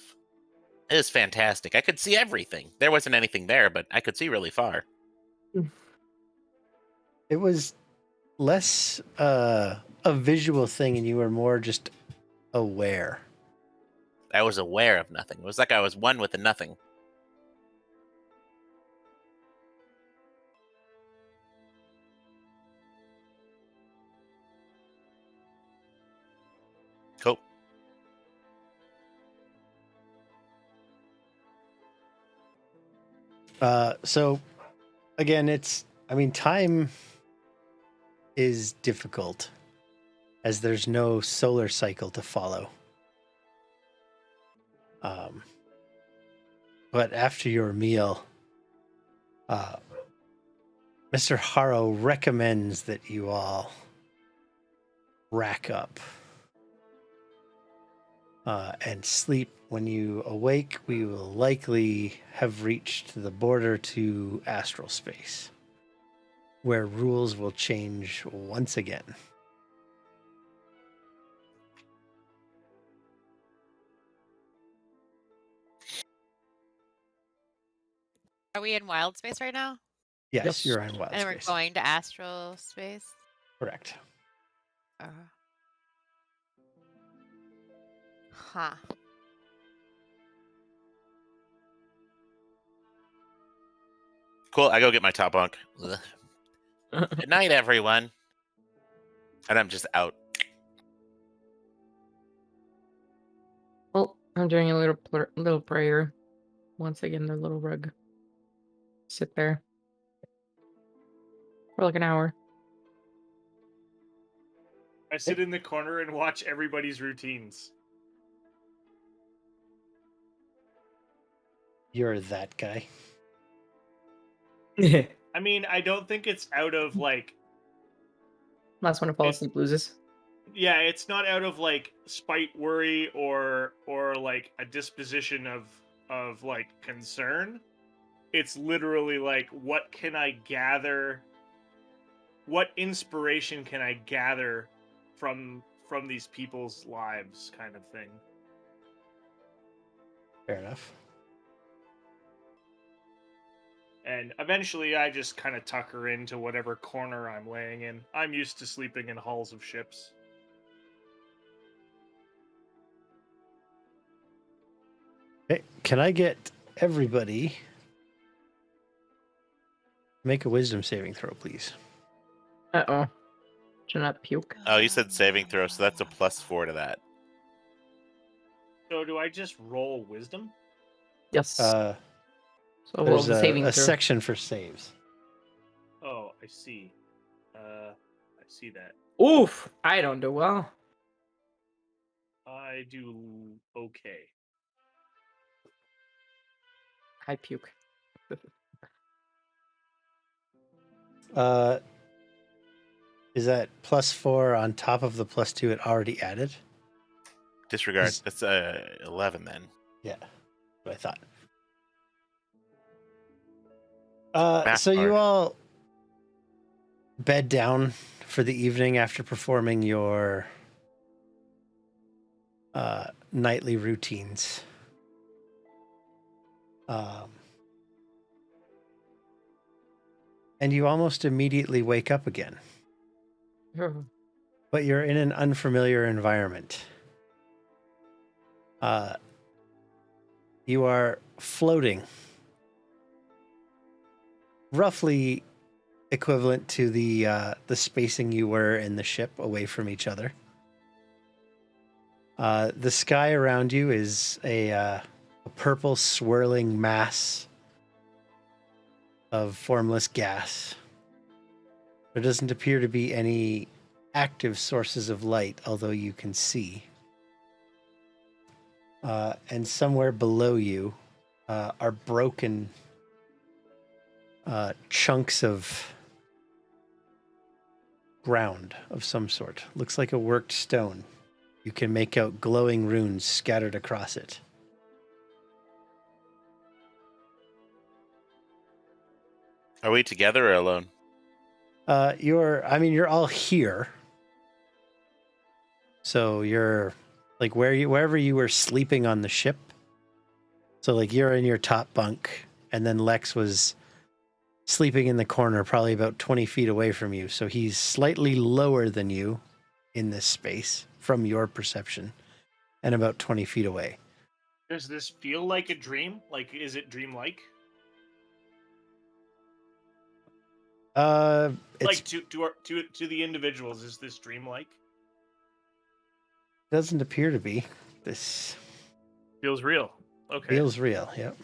It was fantastic. I could see everything. There wasn't anything there, but I could see really far. It was less a visual thing, and you were more just aware. I was aware of nothing. It was like I was one with the nothing. Cool. So again, time is difficult as there's no solar cycle to follow. But after your meal, Mr. Harrow recommends that you all rack up and sleep. When you awake, we will likely have reached the border to astral space, where rules will change once again. Are we in wild space right now? Yes, Yes. you're in wild And space. we're going to astral space? Correct. Huh. Cool. I go get my top bunk. Good night, everyone. And I'm just out. Well, I'm doing a little prayer. Once again, the little rug. Sit there for like an hour. I sit in the corner and watch everybody's routines. You're that guy. I mean, I don't think it's out of like, Last one to fall asleep loses. yeah, it's not out of like spite, worry, or like a disposition of like concern. It's literally like, what can I gather? What inspiration can I gather from these people's lives, kind of thing. Fair enough. And eventually I just kind of tuck her into whatever corner I'm laying in. I'm used to sleeping in hulls of ships. Okay, can I get everybody make a wisdom saving throw, please? Uh-oh. Should not puke. Oh, you said saving throw, so that's a +4 to that. So do I just roll wisdom? Yes. So so there's the saving a throw. section for saves. Oh, I see. I see that. Oof! I don't do well. I do okay. I puke. Is that +4 on top of the +2 it already added? Disregard. That's 11 then. Yeah, what I thought. Math So you hard. all bed down for the evening after performing your nightly routines. And you almost immediately wake up again. But you're in an unfamiliar environment. You are floating, roughly equivalent to the spacing you were in the ship, away from each other. The sky around you is a purple swirling mass of formless gas. There doesn't appear to be any active sources of light, although you can see. And somewhere below you are broken chunks of ground of some sort. Looks like a worked stone. You can make out glowing runes scattered across it. Are we together or alone? You're all here. So you're like wherever you were sleeping on the ship. So like you're in your top bunk, and then Lex was sleeping in the corner, probably about 20 feet away from you. So he's slightly lower than you in this space from your perception, and about 20 feet away. Does this feel like a dream? Like, is it dreamlike? It's Like to the individuals, is this dreamlike? doesn't appear to be. This Feels real. Okay. feels real. Yep.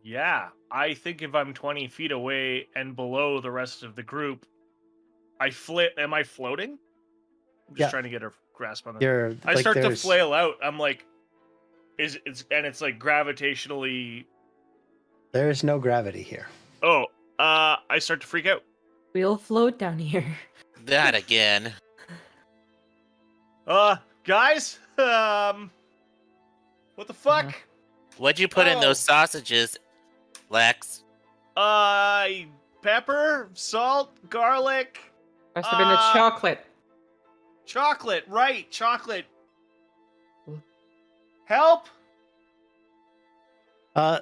Yeah, I think if I'm 20 feet away and below the rest of the group, am I floating? I'm just Yeah. trying to get a grasp on that. You're I like start to there's flail out. I'm like, it's like gravitationally. there is no gravity here. Oh, I start to freak out. We'll float down here. That again. Guys, what the fuck? What'd you put in Oh. those sausages, Lex? Pepper, salt, garlic, Must have been a chocolate. chocolate. Right, chocolate. Help!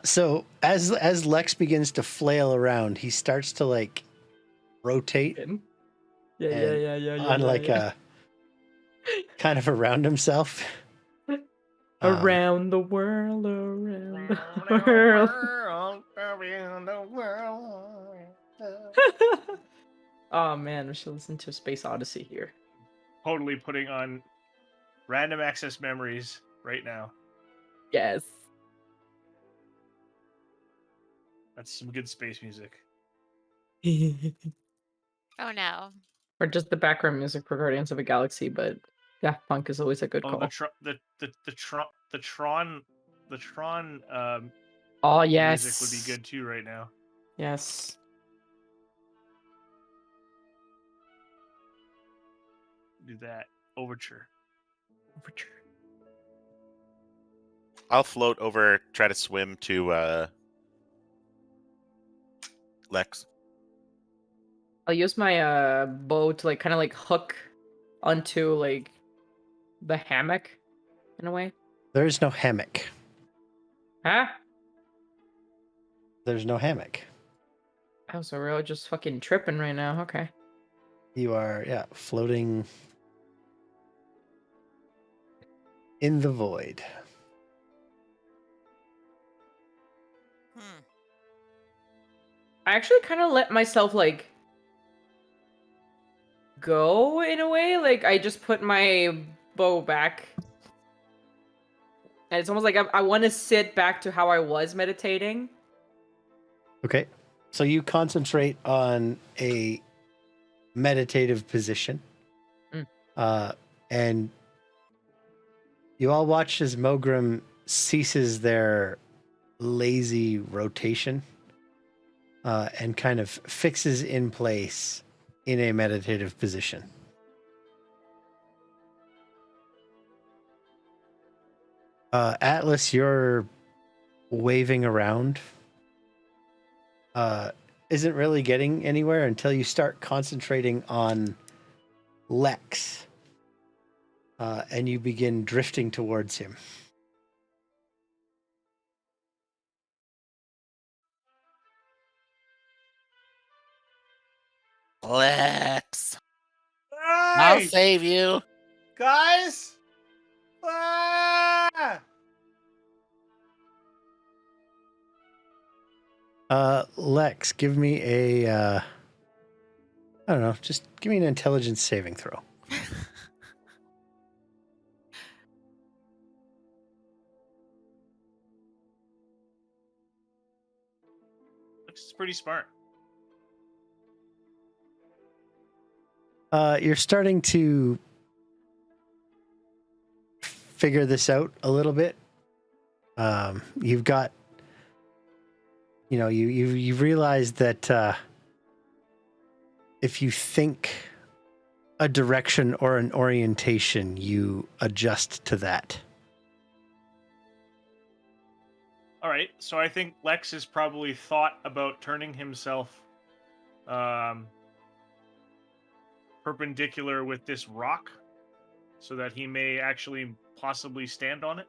So as Lex begins to flail around, he starts to like rotate Yeah, and on like a kind of around himself. Around the world, around the world. Around the world. Oh man, we should listen to Space Odyssey here. Totally putting on random access memories right now. Yes. That's some good space music. Oh no. Or just the background music for Guardians of the Galaxy, but Daft Punk is always a good Oh, call. the Tron Oh yes. music would be good too right now. Yes. Do that overture. I'll float over, try to swim to Lex. I'll use my bow to like kind of like hook onto like the hammock in a way. There is no hammock. Huh? There's no hammock. Oh, so we're all just fucking tripping right now. Okay. You are floating in the void. I actually kind of let myself like go in a way. Like I just put my bow back, and it's almost like I want to sit back to how I was meditating. Okay. So you concentrate on a meditative position. And you all watch as Mogrim ceases their lazy rotation and kind of fixes in place in a meditative position. Atlas, you're waving around. Isn't really getting anywhere until you start concentrating on Lex. And you begin drifting towards him. Lex, I'll Hey, save you. guys! Ah! Lex, give me a, I don't know, just give me an intelligence saving throw. Looks pretty smart. You're starting to figure this out a little bit. You've got, you realize that if you think a direction or an orientation, you adjust to that. All right, so I think Lex has probably thought about turning himself perpendicular with this rock so that he may actually possibly stand on it?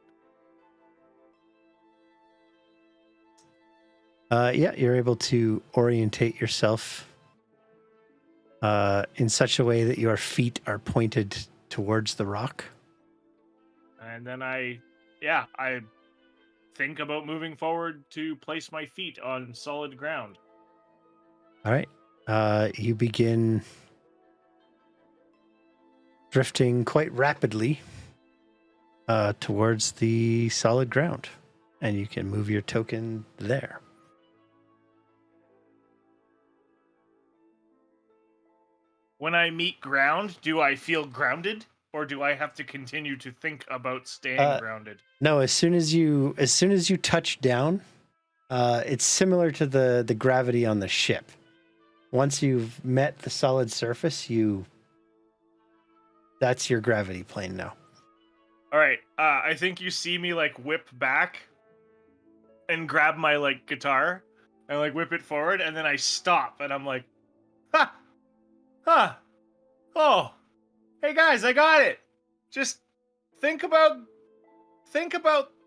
Yeah, you're able to orientate yourself in such a way that your feet are pointed towards the rock. And then I think about moving forward to place my feet on solid ground. All right. You begin drifting quite rapidly towards the solid ground, and you can move your token there. When I meet ground, do I feel grounded, or do I have to continue to think about staying grounded? No, as soon as you touch down, it's similar to the gravity on the ship. Once you've met the solid surface, that's your gravity plane now. All right, I think you see me like whip back and grab my like guitar and like whip it forward, and then I stop and I'm like, ha, ha, oh, hey guys, I got it. Just think about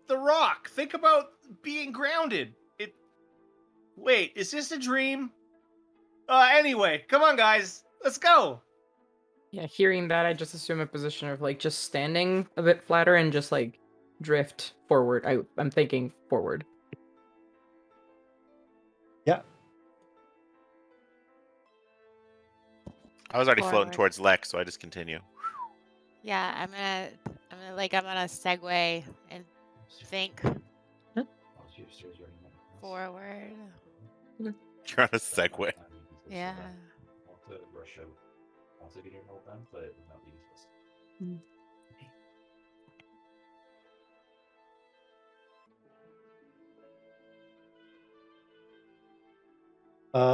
the rock. Think about being grounded. Wait, is this a dream? Anyway, come on guys, let's go. Yeah, hearing that, I just assume a position of like just standing a bit flatter and just like drift forward. I'm thinking forward. Yeah. I was already floating Forward. towards Lex, so I just continue. Yeah, I'm gonna segue and think forward. You're on a Segway. Yeah.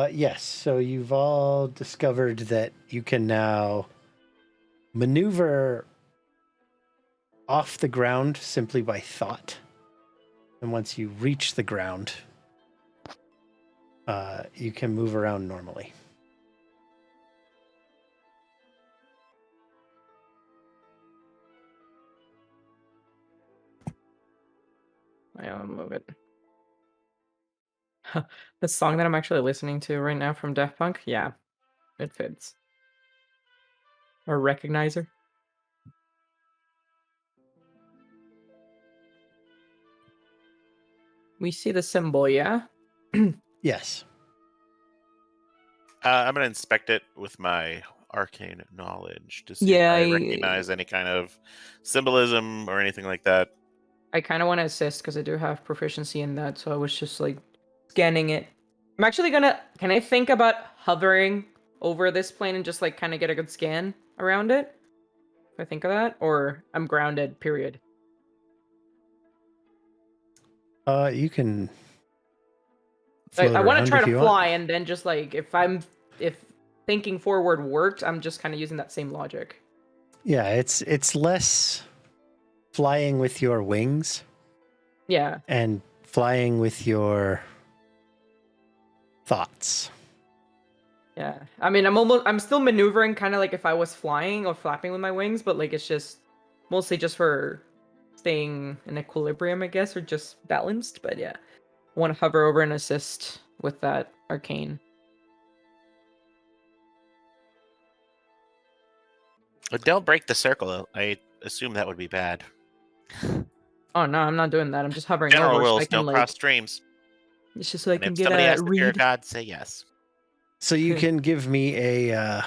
Yes, so you've all discovered that you can now maneuver off the ground simply by thought. And once you reach the ground, you can move around normally. I'll move it. The song that I'm actually listening to right now from Daft Punk, yeah, it fits. Or Recognizer. We see the symbol, yeah? Yes. I'm gonna inspect it with my arcane knowledge to see Yeah, if I recognize any kind of symbolism or anything like that. I kind of want to assist because I do have proficiency in that, so I was just like scanning it. I'm actually gonna. Can I think about hovering over this plane and just like kind of get a good scan around it? If I think of that, or I'm grounded. Period. You can Like, float I want to around try if to you fly, want. and then just like if thinking forward worked, I'm just kind of using that same logic. Yeah, it's less flying with your wings Yeah. and flying with your thoughts. Yeah. I mean, I'm still maneuvering kind of like if I was flying or flapping with my wings, but like it's just mostly just for staying in equilibrium, I guess, or just balanced. But yeah, I want to hover over and assist with that arcane. But don't break the circle. I assume that would be bad. Oh no, I'm not doing that. I'm just hovering General over so I rules: can don't cross like. streams. It's just so I And can if get somebody a has to fear read. God, say yes. So you can give me a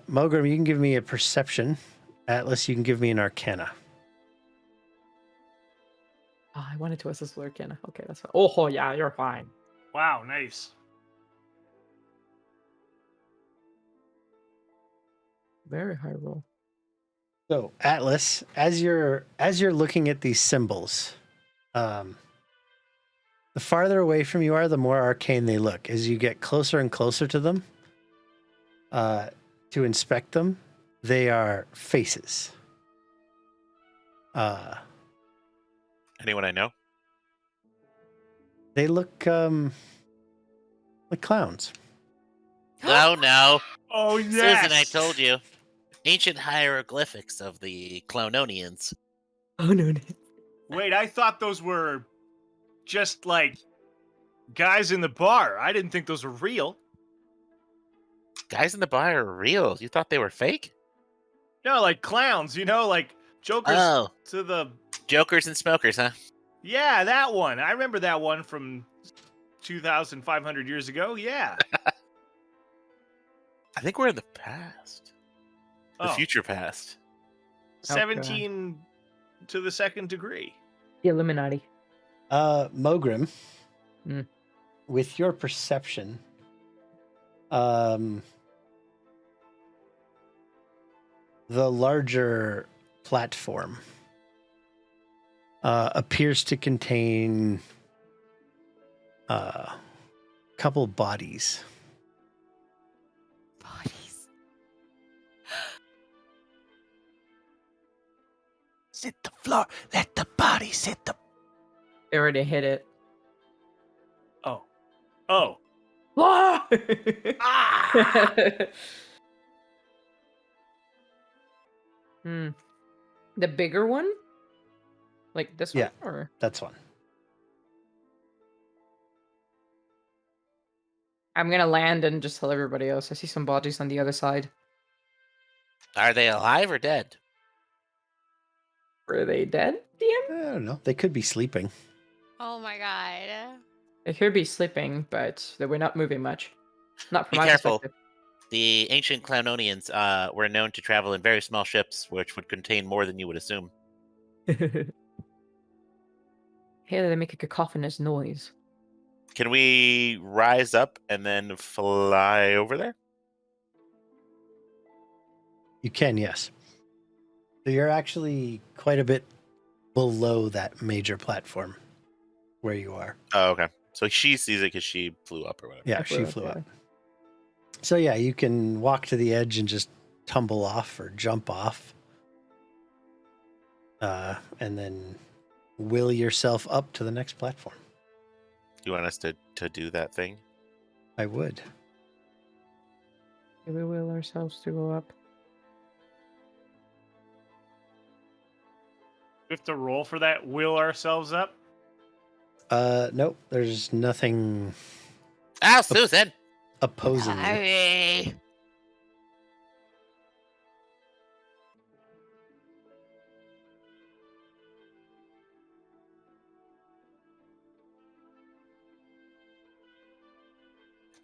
Mogram, you can give me a perception. Atlas, you can give me an arcana. Oh, I wanted to assist with arcana. Okay, that's fine. Oh yeah, you're fine. Wow, nice. Very high roll. So Atlas, as you're looking at these symbols, the farther away from you are, the more arcane they look. As you get closer and closer to them, to inspect them, they are faces. Anyone I know? They look like clowns. Oh no, Oh Susan, I yes. told you. Ancient hieroglyphics of the Clononians. Oh no. Wait, I thought those were just like guys in the bar. I didn't think those were real. Guys in the bar are real. You thought they were fake? No, like clowns, like jokers Oh, to the jokers and smokers, huh? Yeah, that one. I remember that one from 2,500 years ago. Yeah. I think we're in the past. The Oh, future past. 17 to the second degree. The Illuminati. Mogrim, Hmm. with your perception, the larger platform appears to contain a couple bodies. Bodies. Sit the floor. Let the bodies hit the. They already hit it. Oh. Oh. Ah! Hmm. The bigger one? Like this Yeah. one? Or That's one. I'm gonna land and just tell everybody else. I see some bodies on the other side. Are they alive or dead? Were they dead, DM? I don't know. They could be sleeping. Oh my god. They could be sleeping, but they were not moving much. Not from Be my careful. perspective. The ancient Clononians were known to travel in very small ships, which would contain more than you would assume. Hey, they make a cacophonous noise. Can we rise up and then fly over there? You can, yes. So you're actually quite a bit below that major platform where you are. Oh, okay. So she sees it because she flew up or whatever. Yeah, I she flew flew up, up. So yeah, you can walk to the edge and just tumble off or jump off. And then will yourself up to the next platform. You want us to do that thing? I would. We will ourselves to go up. We have to roll for that. Will ourselves up. Nope, there's nothing Ow, Susan! opposing you. Sorry.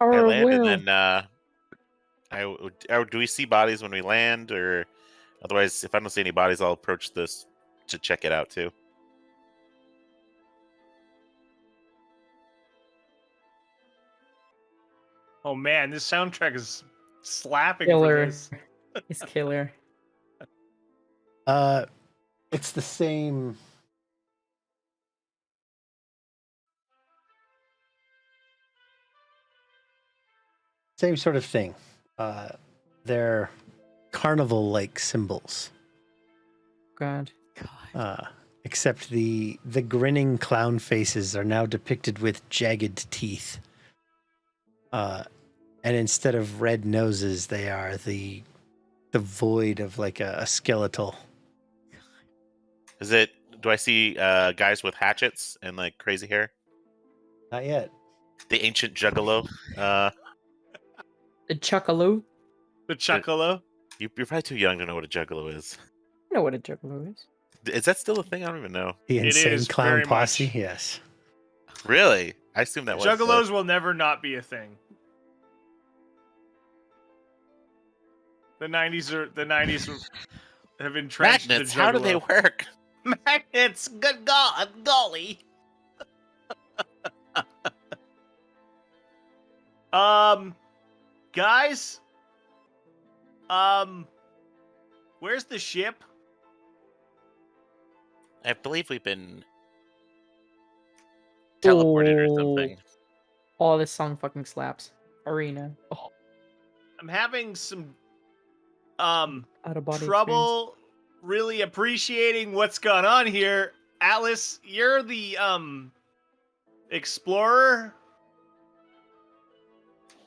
I Our land will. and then do we see bodies when we land, or otherwise, if I don't see any bodies, I'll approach this to check it out too. Oh man, this soundtrack is slapping for Killer. this. It's killer. It's the same. Same sort of thing. They're carnival-like symbols. God. God. Except the grinning clown faces are now depicted with jagged teeth. And instead of red noses, they are the void of like a skeletal. Is it? Do I see guys with hatchets and like crazy hair? Not yet. The ancient juggalo. The Chuckaloo. The Chuckalo. You're probably too young to know what a juggalo is. I know what a Juggalo is. Is that still a thing? I don't even know. The It insane is clown very posse. much. Yes. Really? I assume that was. Juggalos will never not be a thing. The 90s have entrenched Magnets. the How do they Juggalo. work? Magnets. Good God, golly. Guys. Where's the ship? I believe we've been teleported or something. Oh, this song fucking slaps. Arena. Oh, I'm having some out of body trouble really appreciating what's going on here. Atlas, you're the explorer.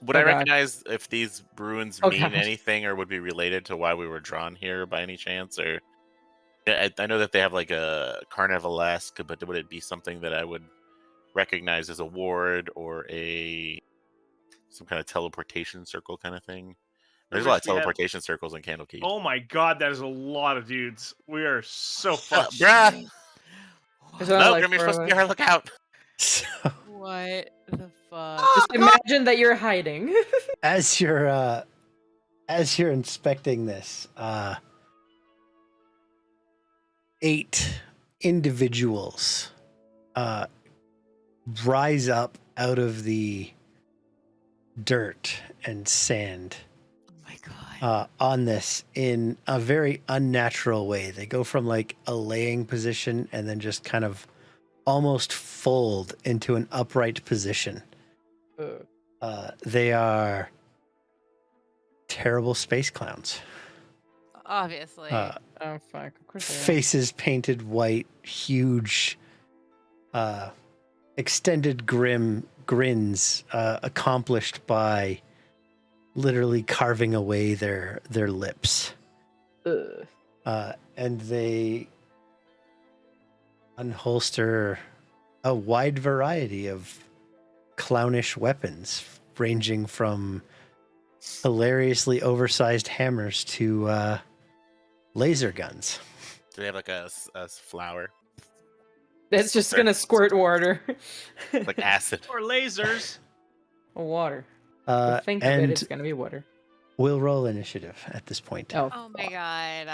Would Oh I god. recognize if these ruins Oh mean god. anything or would be related to why we were drawn here by any chance? Or yeah, I know that they have like a carnivalesque, but would it be something that I would recognize as a ward or some kind of teleportation circle kind of thing? There's a lot of Which we have. teleportation circles in Candlekeep. Oh my god, that is a lot of dudes. We are so Shut up, fucked. bruh! There's only like Mogrim, you're 4 supposed of to be us. our lookout. So What the fuck? Just imagine that you're hiding. as you're inspecting this, 8 individuals rise up out of the dirt and sand Oh my god. on this in a very unnatural way. They go from like a laying position and then just kind of almost fold into an upright position. They are terrible space clowns. Obviously. Oh fuck. Of course they are. Faces painted white, huge, extended grins, accomplished by literally carving away their lips. Ugh. And they unholster a wide variety of clownish weapons, ranging from hilariously oversized hammers to laser guns. Do they have like a flower? It's just gonna squirt water. Like acid. Or lasers. Water. Think of it, And it's gonna be water. we'll roll initiative at this point. Oh, Oh my fuck. god.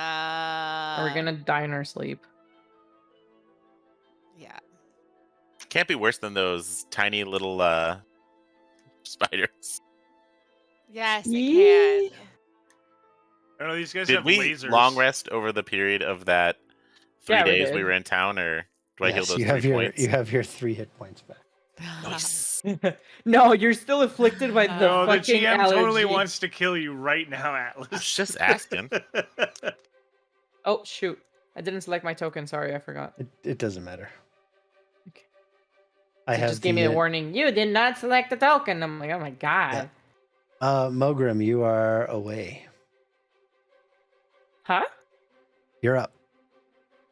Are we gonna die in our sleep? Yeah. Can't be worse than those tiny little spiders. Yes, it Yee. can. I don't know, these guys Did have we lasers. long rest over the period of that 3 Yeah, we days did. we were in town, or do I heal Yes, those you 3 have your points? you have your 3 hit points back. Nice. No, you're still afflicted by the No, the fucking GM allergy. totally wants to kill you right now, I was Atlas. just asking. Oh shoot! I didn't select my token. Sorry, I forgot. It doesn't matter. Okay. I It have just gave me a warning. You did not select the token. I'm like, oh my god. Mogrim, you are away. Huh? You're up.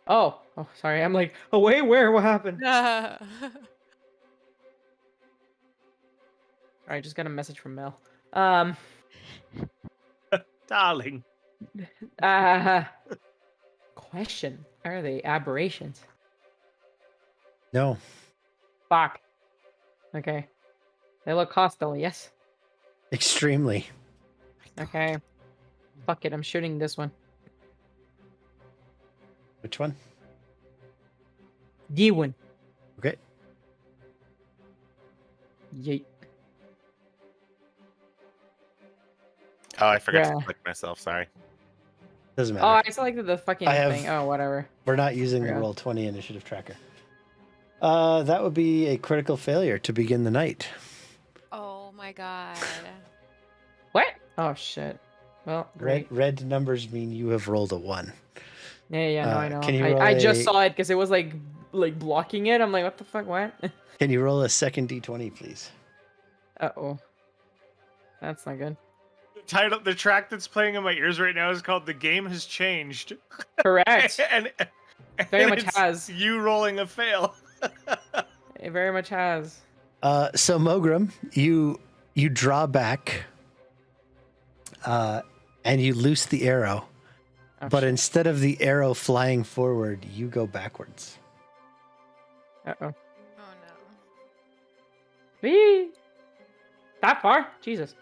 Oh, sorry. I'm like, away where? What happened? I just got a message from Mel. Darling. Question: are they aberrations? No. Fuck. Okay. They look hostile. Yes. Extremely. Okay. Fuck it. I'm shooting this one. Which one? D one. Okay. Yeet. Oh, I forgot Yeah. to click myself. Sorry. Doesn't Oh, matter. I selected the fucking I have- thing. Oh, whatever. We're not using the Yeah. Roll20 initiative tracker. That would be a critical failure to begin the night. Oh my god. What? Oh shit. Well, great. Red numbers mean you have rolled a 1. Yeah, no, I know. Can you roll I just a- saw it because it was like blocking it. I'm like, what the fuck? What? Can you roll a second D20, please? Uh-oh. That's not good. The track that's playing in my ears right now is called "The Game Has Changed." Correct. and Very much it's has. you rolling a fail. It very much has. So Mogrim, you draw back, and you loose the arrow, Oh, but shit. instead of the arrow flying forward, you go backwards. Uh-oh. Oh no. Whee! That far? Jesus.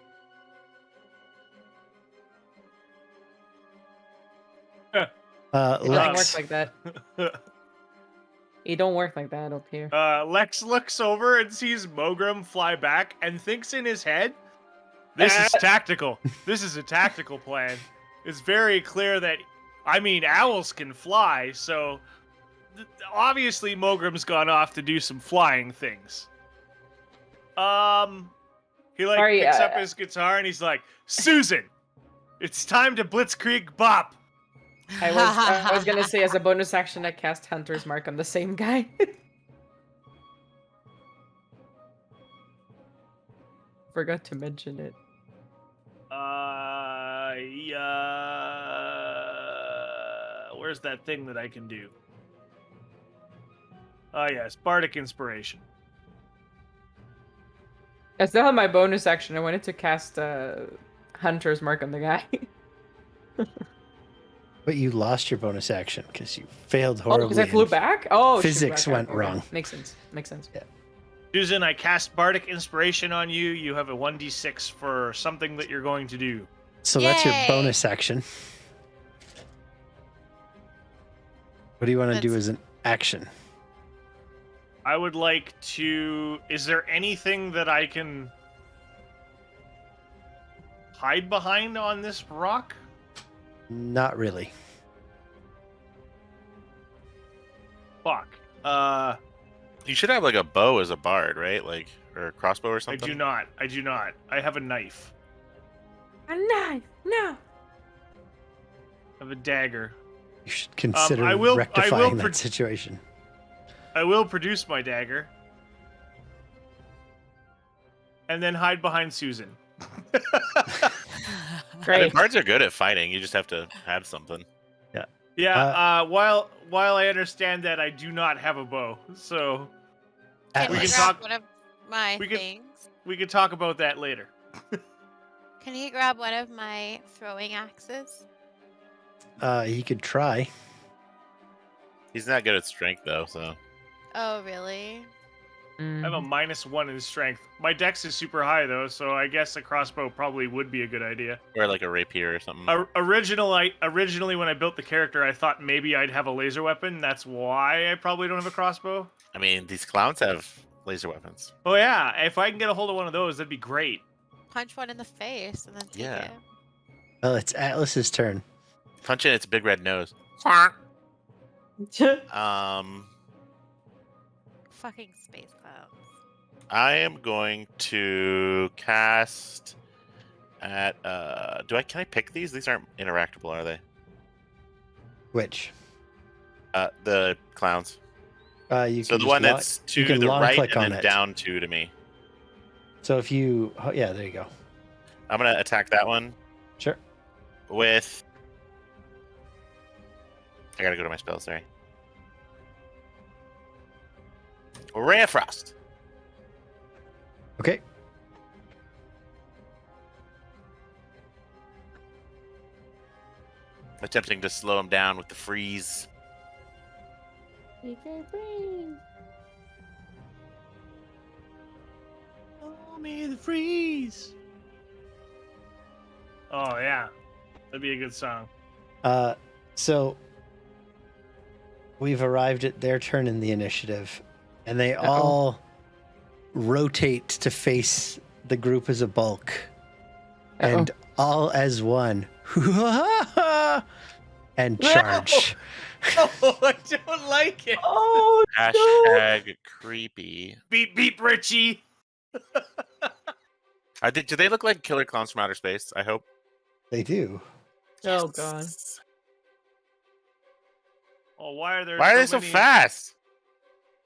It don't work Lex, like that. It don't work like that up here. Lex looks over and sees Mogrim fly back and thinks in his head, "This is tactical. This is a tactical plan." It's very clear that, owls can fly, so obviously Mogrim's gone off to do some flying things. He Sorry, picks up his guitar and he's like, "Susan, it's time to Blitzkrieg Bop." I was gonna say as a bonus action I cast Hunter's Mark on the same guy. Forgot to mention it. Where's that thing that I can do? Oh yes, Bardic Inspiration. I still have my bonus action. I wanted to cast Hunter's Mark on the guy. But you lost your bonus action because you failed Oh, because I horribly. flew and back? Oh, physics shoot, went wrong. Makes sense. Makes sense. Yeah. Susan, I cast Bardic Inspiration on you. You have a 1d6 for something that you're going to do. So that's your Yay! bonus action. What do you want to do That's- as an action? I would like to... Is there anything that I can hide behind on this rock? Not really. Fuck. You should have like a bow as a bard, right? Like, or a crossbow or I something. do not. I do not. I have a knife. A knife! No! I have a dagger. You should consider I will rectifying pro- that situation. I will produce my dagger. And then hide behind Susan. I mean, Great. bards are good at fighting. You just have to have something. Yeah, while I understand that I do not have a bow, so Can we he can grab talk- one of my we can- things? we could talk about that later. Can he grab one of my throwing axes? He could try. He's not good at strength though, so Oh, really? I have a Mhm. -1 in strength. My dex is super high though, so I guess a crossbow probably would be a good idea. or like a rapier or something. Originally, when I built the character, I thought maybe I'd have a laser weapon. That's why I probably don't have a crossbow. I mean, these clowns have laser weapons. Oh yeah, if I can get a hold of one of those, that'd be great. Punch one in the face and then take Yeah. it. Well, it's Atlas's turn. Punch in its big red nose. Fucking space clowns. I am going to cast at can I pick these? These aren't interactable, are they? Which? The clowns. You So can the one just that's you to can the long right click and on then it. down 2 to me. So if you, oh, yeah, there you go. I'm gonna attack that one Sure. with. I gotta go to my spells. Sorry. Ray of Frost. Okay. Attempting to slow him down with the freeze. Oh, me the freeze. Oh yeah, that'd be a good song. So we've arrived at their turn in the initiative, and they all rotate to face the group as a bulk, and all as one, and charge. Oh, I don't like it. Oh, Hashtag creepy. Beep Richie. Do they look like killer clowns from outer space? I hope. They do. Oh, God. Yes. Oh, why are there? Why are they so many... fast?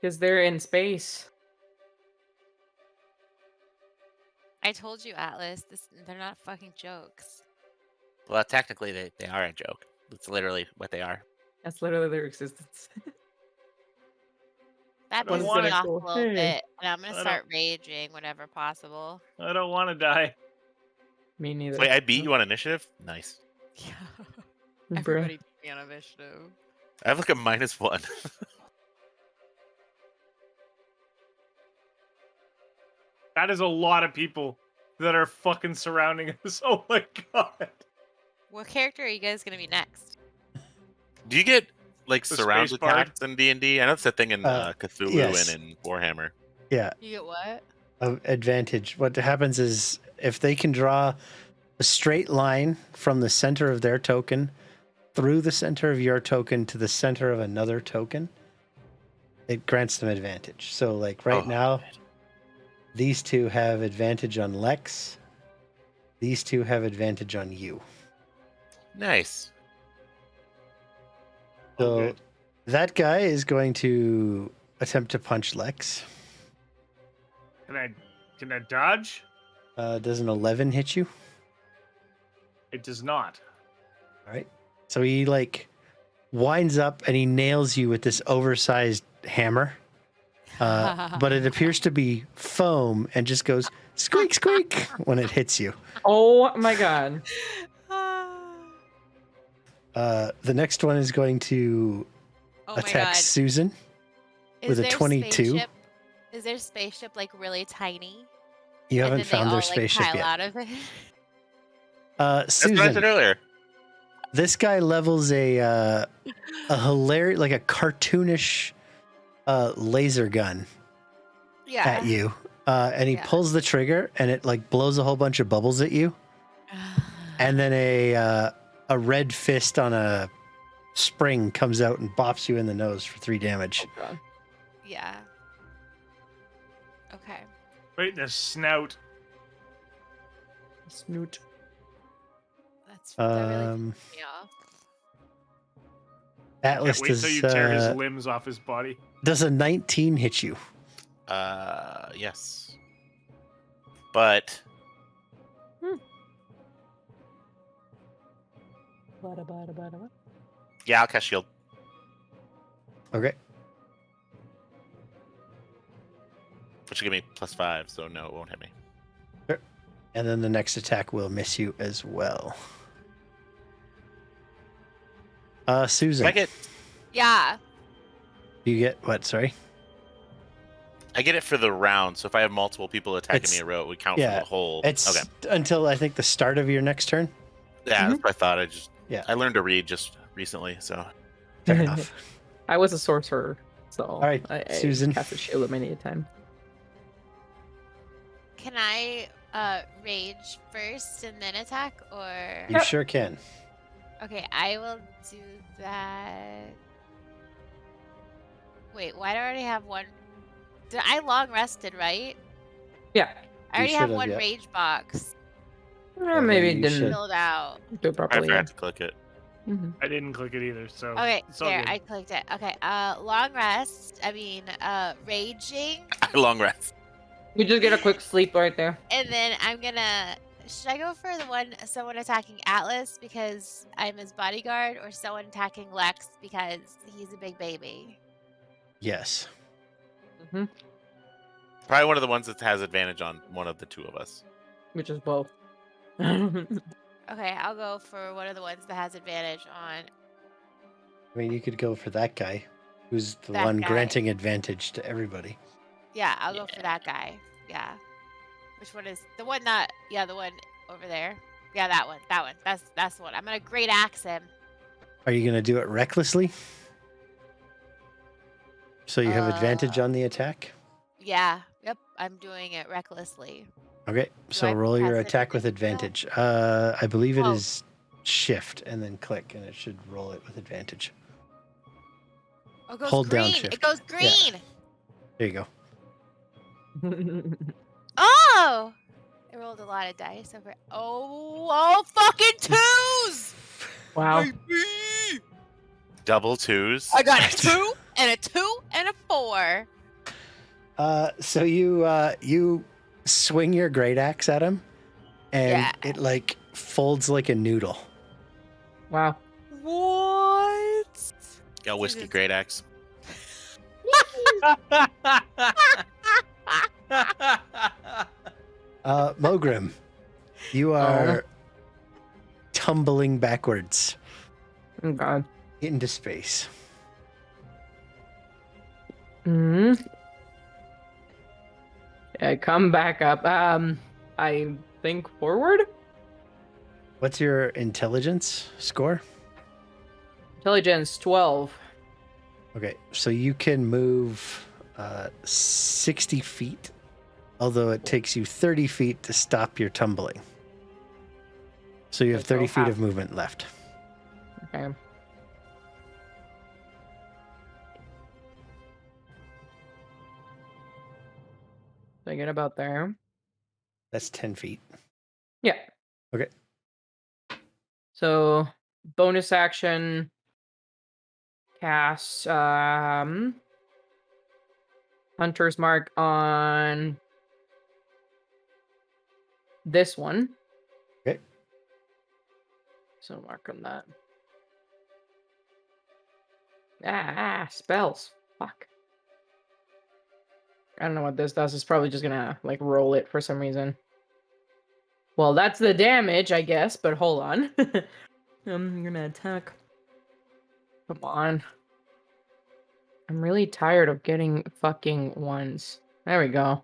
Because they're in space. I told you, Atlas. They're not fucking jokes. Well, technically, they are a joke. It's literally what they are. That's literally their existence. That don't pisses wanna me off a go, little "Hey." bit, and I'm I gonna don't- start raging whenever possible. I don't want to die. Me neither. Wait, I beat you on initiative? Nice. Yeah. Bruh. Everybody beat me on initiative. I have like a -1. That is a lot of people that are fucking surrounding us. Oh my god. What character are you guys gonna be next? Do you get like The surround space bard? attacks in D&D? I know it's a thing in Cthulhu yes. and in Warhammer. Yeah, You get what? advantage. What happens is if they can draw a straight line from the center of their token through the center of your token to the center of another token, it grants them advantage. So like right Oh, now, good. these two have advantage on Lex. These two have advantage on you. Nice. So Okay. that guy is going to attempt to punch Lex. Can I dodge? Does an 11 hit you? It does not. All right. So he like winds up and he nails you with this oversized hammer. But it appears to be foam and just goes squeak, squeak when it hits you. Oh my god. The next one is going to Oh my attack god. Susan with a 22. Is their spaceship like really tiny? You And haven't then they found their all like spaceship pile yet. out of it? That's what I said Susan, earlier. this guy levels a hilarious, like a cartoonish laser gun Yeah. at you. And he Yeah. pulls the trigger and it like blows a whole bunch of bubbles at you. And then a red fist on a spring comes out and bops you in the nose for 3 damage. Oh god. Yeah. Okay. Right in the snout. Snoot. That really pissed me off. Atlas Can't wait till you tear his limbs off his body. does a 19 hit you? Yes. But yeah, I'll cast shield. Okay. Which will give me +5, so no, it won't hit me. And then the next attack will miss you as well. Susan, I Yeah. you get what? Sorry. get it for the round, so if I have multiple people attacking It's- me in a row, it would count yeah, for the whole. It's Okay. until I think the start of your next turn. Yeah, that's what I thought. Yeah. I learned to read just recently, so Fair enough. I was a sorcerer, so All right, I Susan. cast a shield at many a time. Can I rage first and then attack, or You sure can. okay? I will do that. Wait, why do I already have one? I long rested, right? Yeah. I already should have have, one yeah. rage box Maybe you it didn't should. filled out. do it I properly. forgot to click it. Mm-hmm. I didn't click it either, so Okay, it's all there, good. I clicked it. Okay, long rest. I mean, raging, Long rest. You just get a quick sleep right there. and then I'm gonna. Should I go for someone attacking Atlas because I'm his bodyguard, or someone attacking Lex because he's a big baby? Yes. Hmm. Probably one of the ones that has advantage on one of the two of us. Which is both. Okay, I'll go for one of the ones that has advantage on. I mean, you could go for that guy, who's the That one guy. granting advantage to everybody. Yeah, I'll go for that guy. Yeah. Which one is the one that? Yeah, the one over there. Yeah, that one. That one. That's the one. I'm gonna great axe him. Are you going to do it recklessly? So you have advantage on the attack? Yeah. Yep. I'm doing it recklessly. Okay, so I roll your press it attack with and then kill? advantage. I believe it Oh. is shift and then click, and it should roll it with advantage. Oh, it goes Hold down green. shift. It goes Yeah. green. There you go. Oh! I rolled a lot of dice over. Oh, fucking twos! Wow. Baby! Double twos. I got a 2 and a 2 and a 4. So you swing your great axe at him, and Yeah. it like folds like a noodle. Wow. What? Got whiskey Jesus. great axe. Mogrim, you are tumbling backwards Oh god. into space. Hmm. I come back up. I think forward. What's your intelligence score? Intelligence 12. Okay, so you can move 60 feet, although it takes you 30 feet to stop your tumbling. So you have Okay, so 30 feet half. of movement left. Okay. So I get about there. That's 10 feet. Yeah. Okay. So bonus action cast Hunter's Mark on this one. Okay. So mark on that. Spells. Fuck. I don't know what this does. It's probably just gonna like roll it for some reason. Well, that's the damage, I guess, but hold on. I'm gonna attack. Come on. I'm really tired of getting fucking ones. There we go.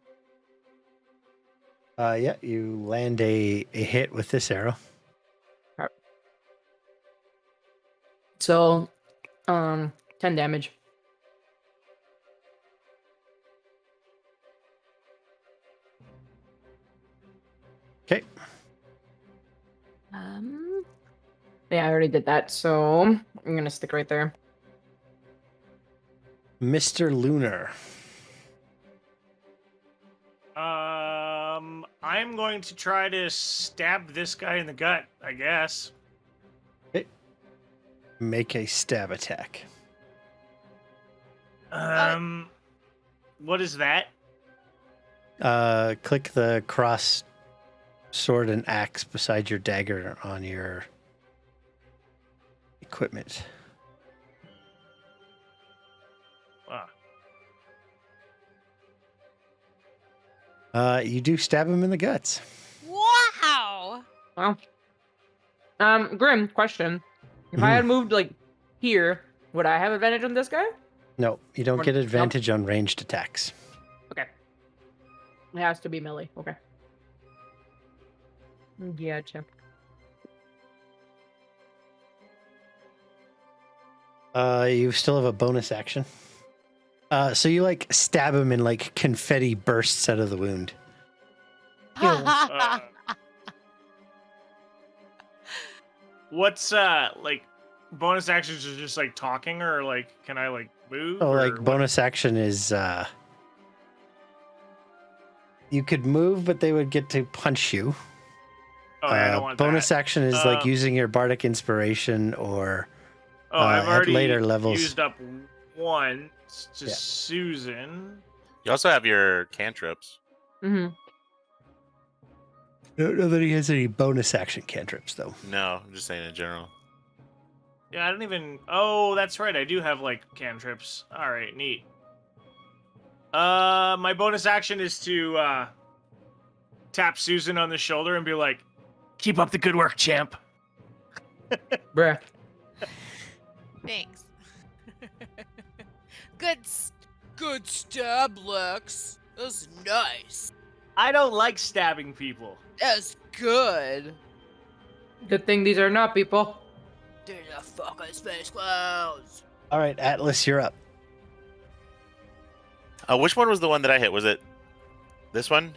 Yeah, you land a hit with this arrow. So, 10 damage. Okay. Yeah, I already did that, so I'm gonna stick right there. Mr. Lunar. I'm going to try to stab this guy in the gut, I guess. Okay. Make a stab attack. What is that? Click the cross sword and axe beside your dagger on your equipment. You do stab him in the guts. Wow. Well, Grim, question. If I had moved, like, here, would I have advantage on this guy? No, you don't Or- get nope. advantage on ranged attacks. Okay. It has to be melee. Okay. Gotcha. You still have a bonus action. So you like stab him and like confetti bursts out of the wound. What's like bonus actions are just like talking, or like can I like move? Oh, or like what? bonus action is you could move, but they would get to punch you. Oh, yeah, I don't want bonus that. action is like using your bardic inspiration or I've at already later levels. used up one to Susan. You also have your cantrips. Mm-hmm. I don't know that he has any bonus action cantrips though. No, I'm just saying in general. Yeah, I don't even. Oh, that's right. I do have like cantrips. All right, neat. My bonus action is to tap Susan on the shoulder and be like, "Keep up the good work, champ." Bruh. Thanks. Good stab, Lex. That's nice. I don't like stabbing people. That's good. Good thing these are not people. They're the fucking space clowns. All right, Atlas, you're up. Which one was the one that I hit? Was it this one?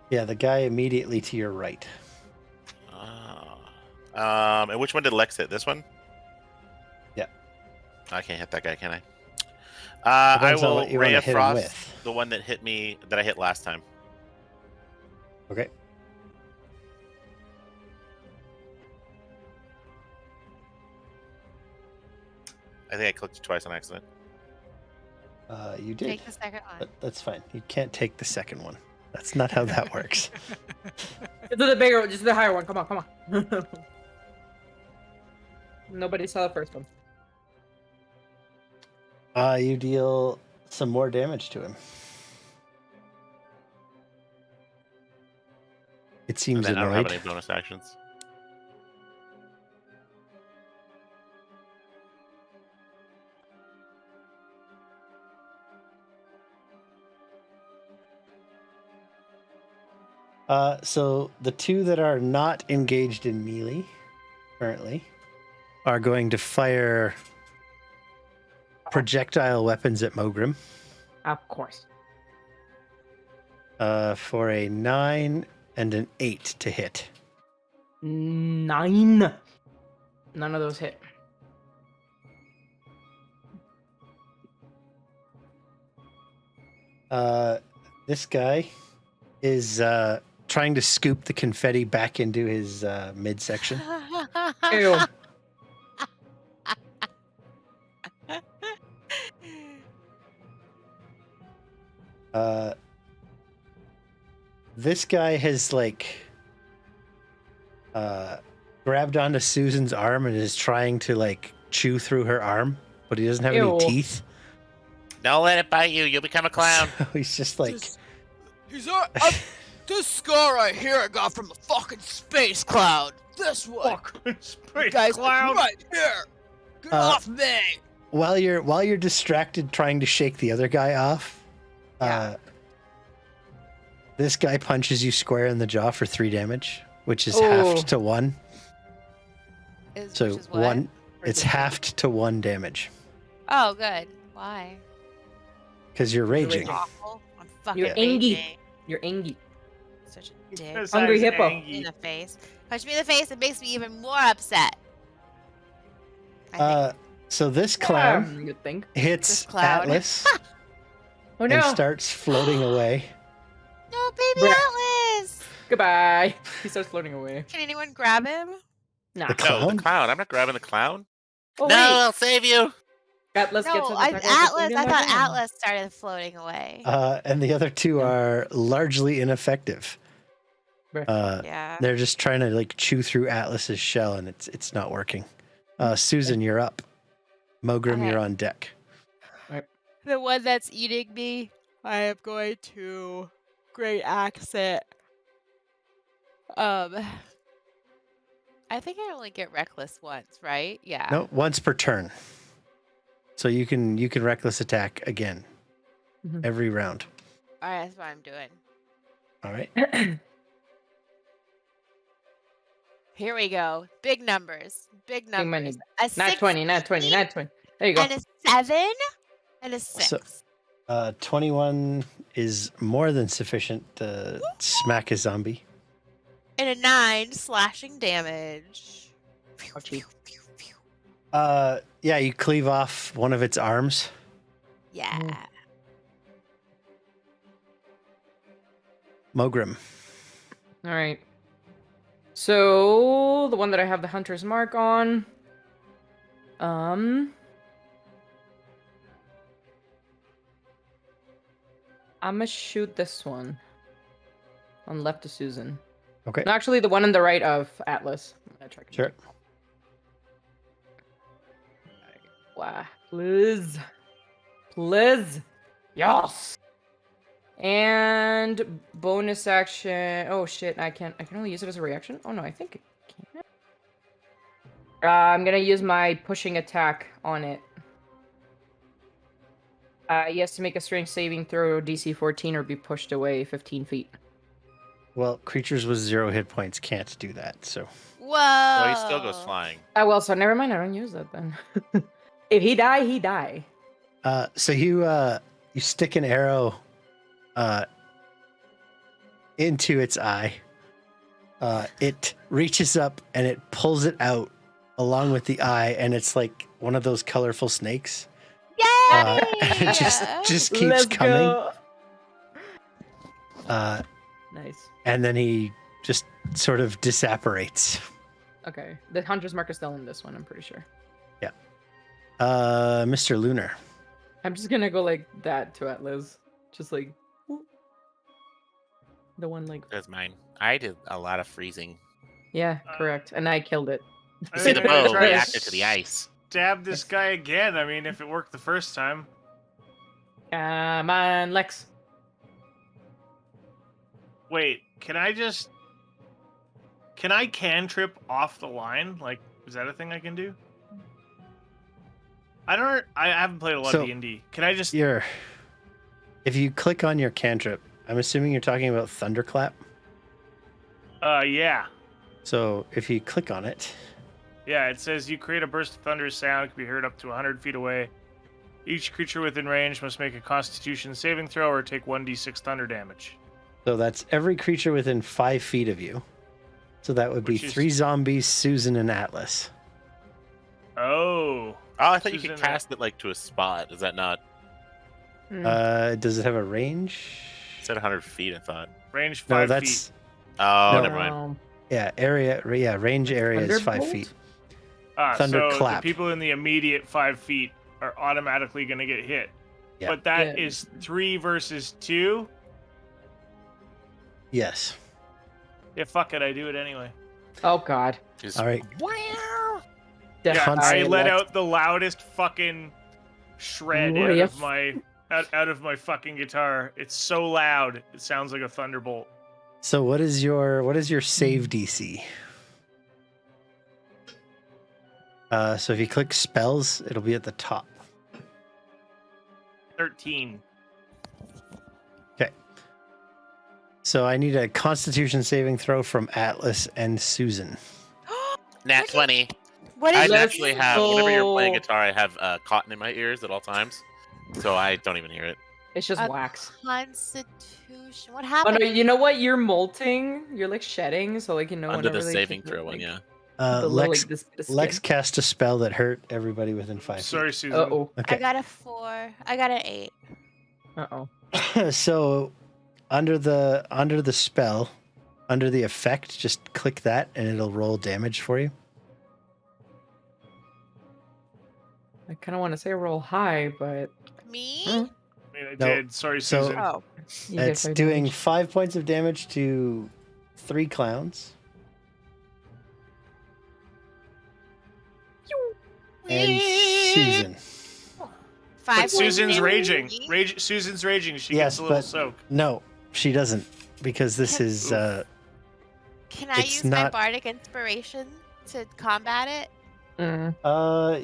Yeah, the guy immediately to your right. And which one did Lex hit? This one? Yeah. I can't hit that guy, can I? I Depends on will what you Ray wanna of hit him Frost, with. the one that hit me, that I hit last time. Okay. I think I clicked twice on accident. You did. Take the second one. But that's fine. You can't take the second one. That's not how that works. Just do the bigger one, just the higher one. Come on. Nobody saw the first one. You deal some more damage to him. It And seems then I don't have annoyed. any bonus actions. So the two that are not engaged in melee currently are going to fire projectile weapons at Mogrim Of course. for a 9 and an 8 to hit. 9. None of those hit. This guy is trying to scoop the confetti back into his midsection. Ew. This guy has grabbed onto Susan's arm and is trying to chew through her arm, but he doesn't have any Ew. teeth. Don't let it bite you. You'll become a clown. So he's just This scar right here I got from the fucking space cloud. This one. Space Guys, clown. right here. Get off me. while you're distracted trying to shake the other guy off. Yeah. This guy punches you square in the jaw for 3 damage, which is Oh. halved to 1. So Which is what? 1. It's halved to 1 damage Oh, good. Why? because you're raging. Awful. I'm fucking You're angry. raging. You're angry. Such a dick. Because Hungry I'm hippo. angry. In the face. Punch me in the face. It makes me even more upset. I think. So this clown You think? hits This cloud. Atlas Oh and no. starts floating away. No, baby Bruh. Atlas. Goodbye. He starts floating away. Can anyone grab him? Nah. The No, clown? the clown. I'm not grabbing the clown. Oh, no, wait. I'll save you. Atlas gets No, an attack Atlas. opportunity I on thought that. Atlas started floating away. And the other 2 are largely ineffective. Bruh. Yeah. They're just trying to chew through Atlas's shell, and it's not working. Susan, you're up. Mogrim, Okay. you're on deck. The one that's eating me, I am going to great axe it. I think I only get reckless once, right? Yeah. No, once per turn. So you can reckless attack again Mhm. every round. All right, that's what I'm doing. All right. Here we go. Big numbers. Big money. numbers. A Not 6 20, not 20, not 20. There you go. and a 7 and a 6. So- 21 is more than sufficient to smack a zombie. And a 9 slashing damage. Ouchie. Yeah, you cleave off one of its arms. Yeah. Mogrim. All right. So the one that I have the hunter's mark on. I'm gonna shoot this one on left of Susan. Okay. No, actually, the one on the right of Atlas. I'm gonna try. Sure. Wow. Please. Please. Yes. And bonus action. Oh shit! I can only use it as a reaction. Oh no, I think it can. I'm gonna use my pushing attack on it. He has to make a strength saving throw DC 14 or be pushed away 15 feet. Well, creatures with 0 hit points can't do that. So Whoa. Well, he still goes flying. Well, so never mind. I don't use that then. If he die, he die. so you stick an arrow into its eye. It reaches up and it pulls it out along with the eye, and it's like one of those colorful snakes. Yay! And it just keeps Let's coming. go. Nice. And then he just sort of disapparates. Okay. The hunter's mark is still in this one, I'm pretty sure. Mr. Lunar. I'm just gonna go like that to Atlas. Just like whoop. The one like That's mine. I did a lot of freezing. yeah, correct. And I killed it. I See, the mean, I'm bow trying to reacted to the ice. Stab this guy again. I mean, if it worked the first time. Come on, Lex. Wait, can I cantrip off the line? Like, is that a thing I can do? I haven't played a lot So, of D&D. Can I just... If you click on your cantrip, I'm assuming you're talking about Thunderclap. Yeah. So if you click on it, Yeah, it says you create a burst of thunderous sound can be heard up to 100 feet away. Each creature within range must make a Constitution saving throw or take 1d6 thunder damage. so that's every creature within 5 feet of you. So that would be Which is- 3 zombies, Susan, and Atlas. Oh. Oh, I thought you Susan, could cast it like to a spot. Is that not? Does it have a range? It said 100 feet. I thought. Range No, 5 that's feet. Oh, No. never mind. area. Yeah, range area is 5 Thunderbolt? feet. So Thunderclap. the people in the immediate 5 feet are automatically going to get hit. Yeah. But that Yeah. is 3 versus 2. Yes. Yeah, fuck it, I do it anyway. Oh God. Just All right. Yeah, I Sorry, let Lex. out the loudest fucking shred Riff. out of my fucking guitar. It's so loud. It sounds like a thunderbolt. So what is your save DC? So if you click spells, it'll be at the top. 13. Okay. So I need a Constitution saving throw from Atlas and Susan. nat 20. What I is Let's naturally have, whenever you're playing go. guitar, I have cotton in my ears at all times. So I don't even hear it. It's just a wax. Constitution? What Oh happened? no, you know what? You're molting. You're like shedding, so like Under whenever the they saving take the, throw one, like, yeah. the little, Lex like, this bit of Lex skin. cast a spell that hurt everybody within 5 feet. Sorry, Susan. Uh-oh. I Okay. got a 4. I got an 8. Uh-oh. So under the spell, under the effect, just click that and it'll roll damage for you. I kind of want to say roll high, but Me? Hmm. I mean, I No, did. Sorry, so- Susan. Oh. you get It's fire doing damage. 5 points of damage to 3 clowns. And Susan. 5 But Susan's raging. Me? Susan's raging. She Yes, gets a little but- soak. No, she doesn't, because this is Can I it's use my not- bardic inspiration to combat it?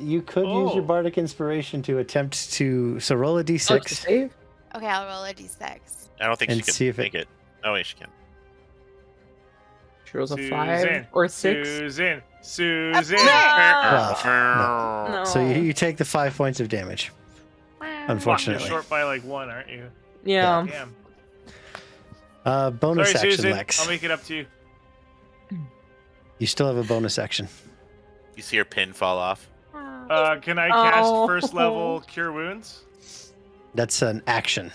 you could use your Oh. bardic inspiration to attempt to roll a Oh, to d6 save? Okay, I'll roll a d6. I don't think and she can see if make it. Oh, wait, she can. She rolls a Susan. 5 or 6. Susan. Susan. Well, No. So you take the 5 points of damage. Fuck, you're Unfortunately. short by like 1, aren't you? Yeah. Damn. Bonus Sorry, action, Susan. Lex. I'll make it up to you. You still have a bonus action. You see her pin fall off. Can I cast Oh. first level Cure Wounds? That's an action.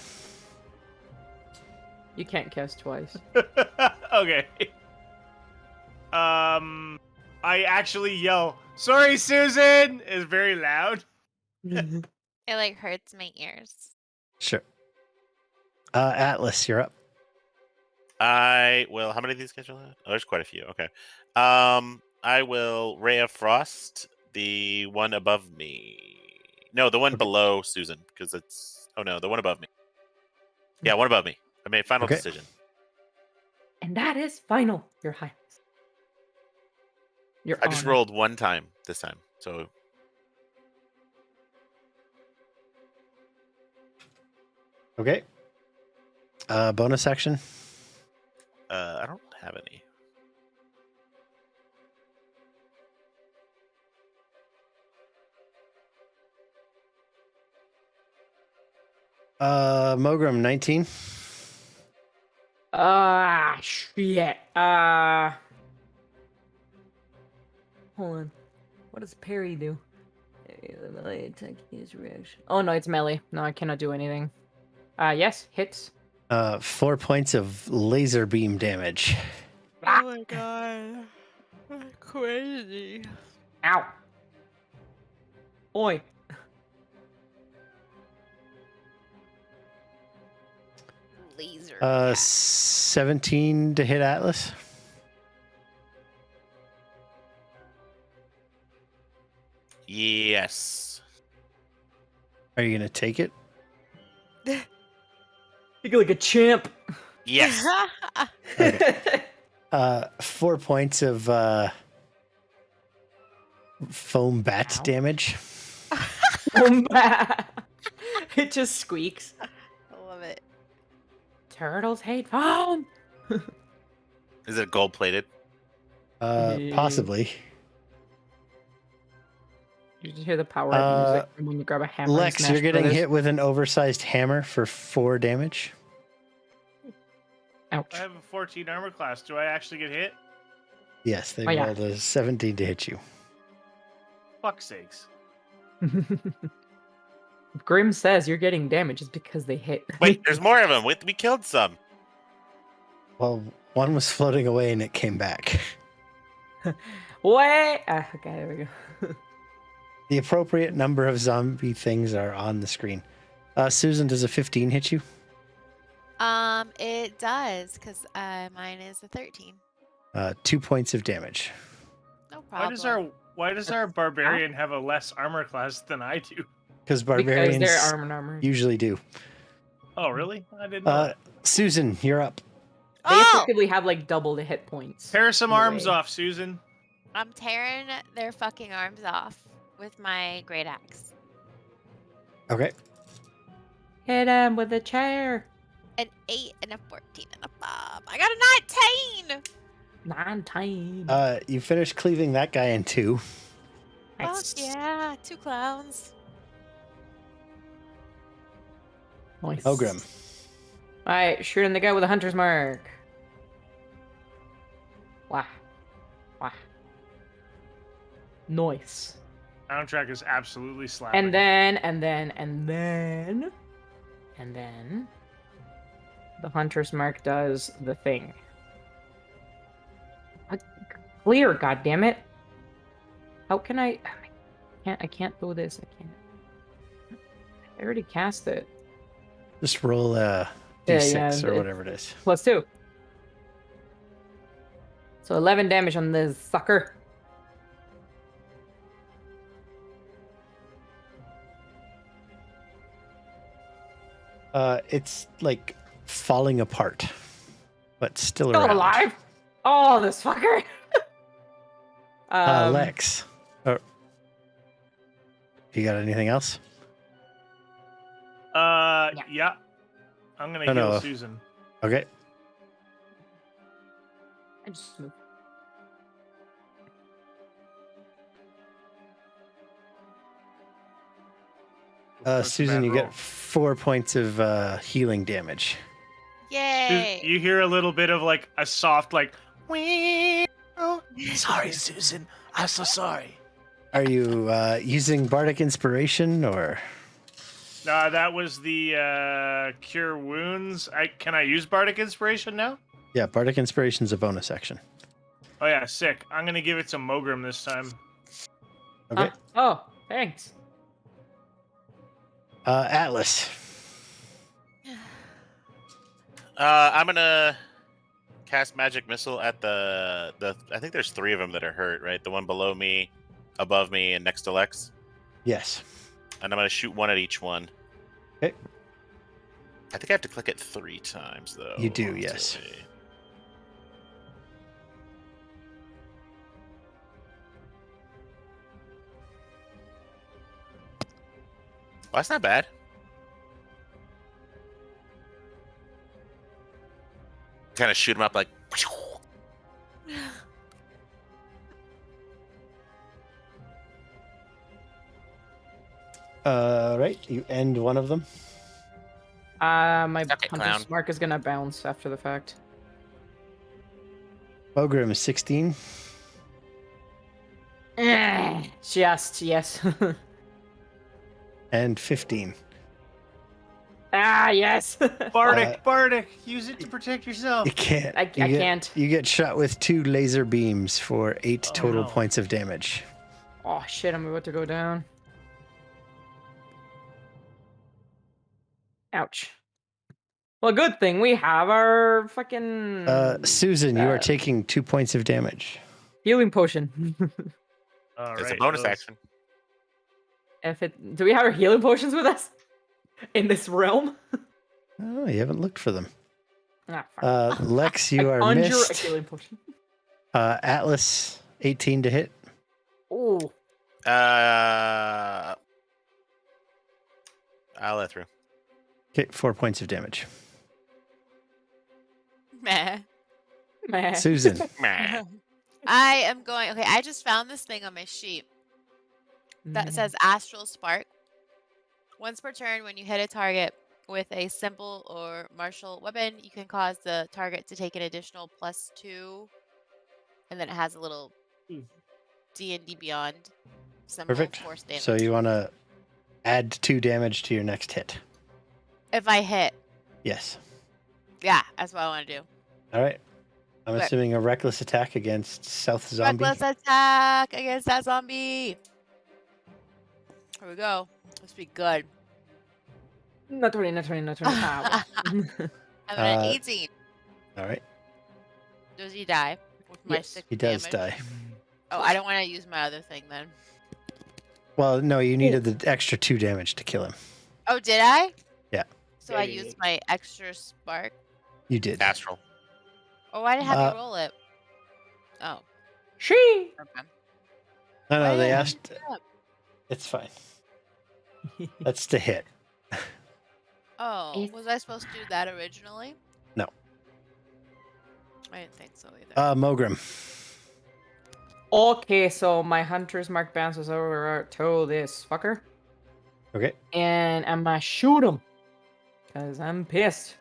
You can't cast twice. Okay. I actually yell, "Sorry, Susan!" It's very loud. It like hurts my ears. Sure. Atlas, you're up. I will. How many of these guys are left? Oh, there's quite a few. Okay. I will Ray of Frost the one above me. No, the one below Susan, because it's. Oh no, the one above me. Yeah, one above me. I made a final Okay. decision. And that is final, Your Highness. Your I just honor. rolled one time this time, so Okay. Bonus action. I don't have any. Mogram, 19. Shit. Hold on. What does parry do? Melee attack use reaction. Oh no, it's melee. No, I cannot do anything. Yes, hits. 4 points of laser beam damage. Oh my god. Crazy. Ow. Oi. Laser. 17 to hit Atlas. Yes. Are you gonna take it? You go like a champ. Yes. 4 points of foam bat Ow. damage. It just squeaks. I love it. Turtles hate foam. Is it gold plated? Possibly. You just hear the power of music from when you grab a hammer. and Lex, smash you're getting brothers. hit with an oversized hammer for 4 damage. Ouch. I have a 14 armor class. Do I actually get hit? Yes, they Oh, yeah. rolled a 17 to hit you. Fuck's sakes. If Grim says you're getting damage, it's because they hit. Wait, there's more of them. We killed some. Well, one was floating away and it came back. Wait. Okay, there we go. The appropriate number of zombie things are on the screen. Susan, does a 15 hit you? It does, because mine is a 13. 2 points of damage. No Why problem. does our barbarian have a less armor class than I do? Because Because barbarians they're armor. usually do. Oh, really? I didn't know. That. Susan, you're up. They Oh! effectively have like double the hit points. Tear some in a arms way. off, Susan. I'm tearing their fucking arms off with my great axe. Okay. Hit him with a chair. An 8 and a 14 and a 5. I got a 19! 19. You finish cleaving that guy in two. Fuck Nice. yeah, 2 clowns. Nice. Ogrim. Alright, shooting the guy with a hunter's mark. Wow. Wow. Nice. Soundtrack is absolutely slapping. And then the hunter's mark does the thing. Clear, goddammit. How can I can't do this. I already cast it. Just roll a Yeah, d6 yeah, or whatever it is. +2. So 11 damage on this sucker. It's like falling apart, but still Still around. alive. Oh, this fucker. Lex. Oh. You got anything else? Yeah. I'm gonna Oh, heal no. Susan. Okay. I just moved. That's a Susan, bad you roll. get 4 points of healing damage. Yay! You hear a little bit of like a soft like. Wee. Oh, sorry, Susan. I'm so sorry. Are you using Bardic Inspiration or? That was the cure wounds. Can I use Bardic Inspiration now? Yeah, Bardic Inspiration is a bonus action. Oh yeah, sick. I'm gonna give it to Mogrim this time. Okay. Oh, thanks. Atlas. I'm gonna cast magic missile at the. I think there's 3 of them that are hurt, right? The one below me, above me, and next to Lex. Yes. And I'm gonna shoot one at each one. Okay. I think I have to click it 3 times though. You do, Let's yes. see. Well, that's not bad. Kind of shoot him up like. Right. You end one of them. My Suck it, hunter's clown. mark is gonna bounce after the fact. Ogrim is 16. Just yes. And 15. Yes. Bardic, use it to protect yourself. You can't. I You get- can't. You get shot with 2 laser beams for 8 Oh, total no. points of damage. Oh shit! I'm about to go down. Ouch. Well, good thing we have our fucking Susan, you are uh, taking 2 points of damage. healing potion. All It's right, a bonus those- action. Do we have our healing potions with us in this realm? Oh, you haven't looked for them. Fuck. Lex, you I are conjure a missed. healing potion. Atlas, 18 to hit. Oh, I'll let through. Okay, 4 points of damage. Meh. man. Susan, Meh. I am going. Okay, I just found this thing on my sheet that says Astral Spark. Once per turn, when you hit a target with a simple or martial weapon, you can cause the target to take an additional +2, and then it has a little D&D Beyond symbol. perfect. Force damage. So you want to add 2 damage to your next hit. If I hit, Yes. yeah, that's what I want to do. All right. I'm Okay. assuming a reckless attack against South Zombie. Reckless attack against that zombie. Here we go. This be good. Not 20, not 20, not 20. Ah, well. I'm at Uh, 18. All right. Does he die with my Yes. 6 He does damage? die. Oh, I don't want to use my other thing then. Well, no, you needed the extra 2 damage to kill him. Oh, did I? Yeah. So Yeah, I you used did. my extra spark. You did. Astral. Oh, why did I have Uh, you roll it? Oh, She. okay. No, Why no, they did I asked. mess it up? It's fine. That's to hit. Oh, If- was I supposed to do that originally? No. I didn't think so either. Mogrim. Okay, so my hunter's mark bounces over to this fucker. Okay. And I'm gonna shoot him. Because I'm pissed.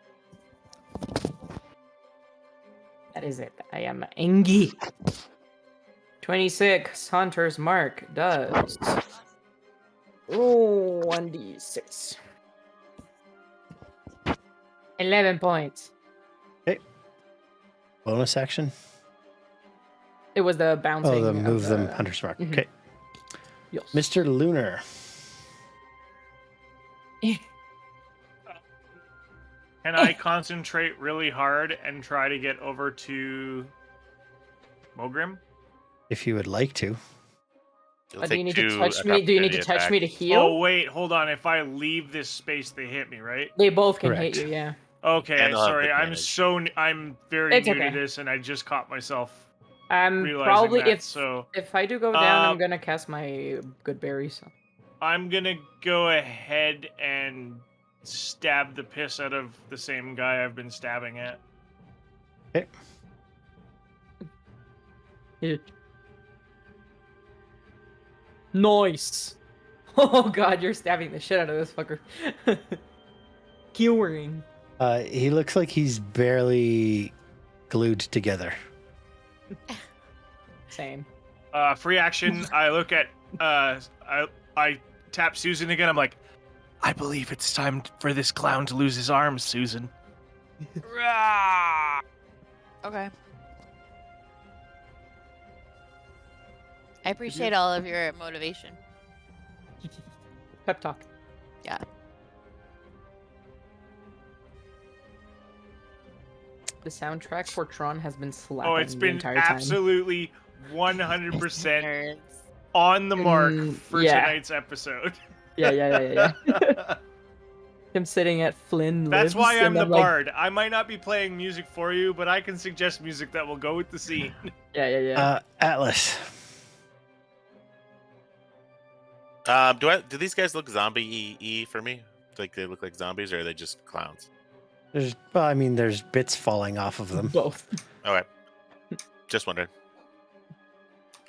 That is it. I am angry. 26 hunter's mark does. Oh, 1d6. 11 points. Bonus action. It was the bouncing. Oh, the of move them the- hunter's mark. Mhm. Okay. Yes. Mr. Lunar. Can I concentrate really hard and try to get over to Mogrim? If you would like to. You'll Do you take need to 2 touch me? Do you need to touch me to heal? Oh wait, hold on. If I leave this space, they hit me, right? They both can Correct. hit you, yeah. Okay, And they'll have sorry. advantage. I'm very It's new okay. to this, and I just caught myself I'm realizing probably that. if I do go down, Uh, I'm gonna cast my good berries. So. I'm gonna go ahead and stab the piss out of the same guy I've been stabbing at. Okay. Nice. Oh god, you're stabbing the shit out of this fucker. Curing. He looks like he's barely glued together. Same. Free action. I look at. I tap Susan again. I'm like, I believe it's time for this clown to lose his arms, Susan. Rah! Okay. I appreciate all of your motivation. Pep talk. Yeah. The soundtrack for Tron has been slapping Oh, it's the been entire time. absolutely 100% Nerds. on the mark for yeah. tonight's episode. Yeah. Him sitting at Flynn That's Lives, why I'm and the I'm like, bard. I might not be playing music for you, but I can suggest music that will go with the scene. Yeah. Atlas. Do these guys look zombie for me? Like they look like zombies, or are they just clowns? There's bits falling off of them. Both. Okay. Just wondering.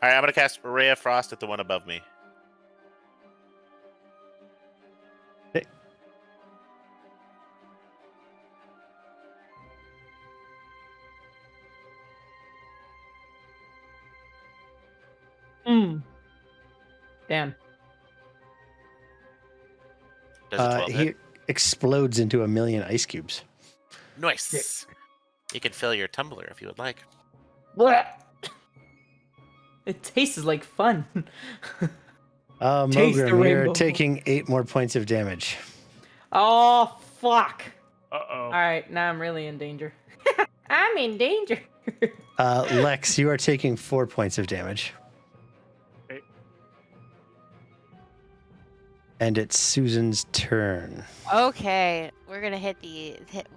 All right, I'm gonna cast Ray of Frost at the one above me. Okay. Damn. Does a 12 He hit? explodes into a million ice cubes. Nice. You can fill your tumbler if you would like. Blah. It tastes like fun. Taste the Mogrim, you're rainbow. taking 8 more points of damage. Oh, fuck. Uh-oh. Alright, now I'm really in danger. I'm in danger. Lex, you are taking 4 points of damage. Okay. And it's Susan's turn. Okay, we're gonna hit.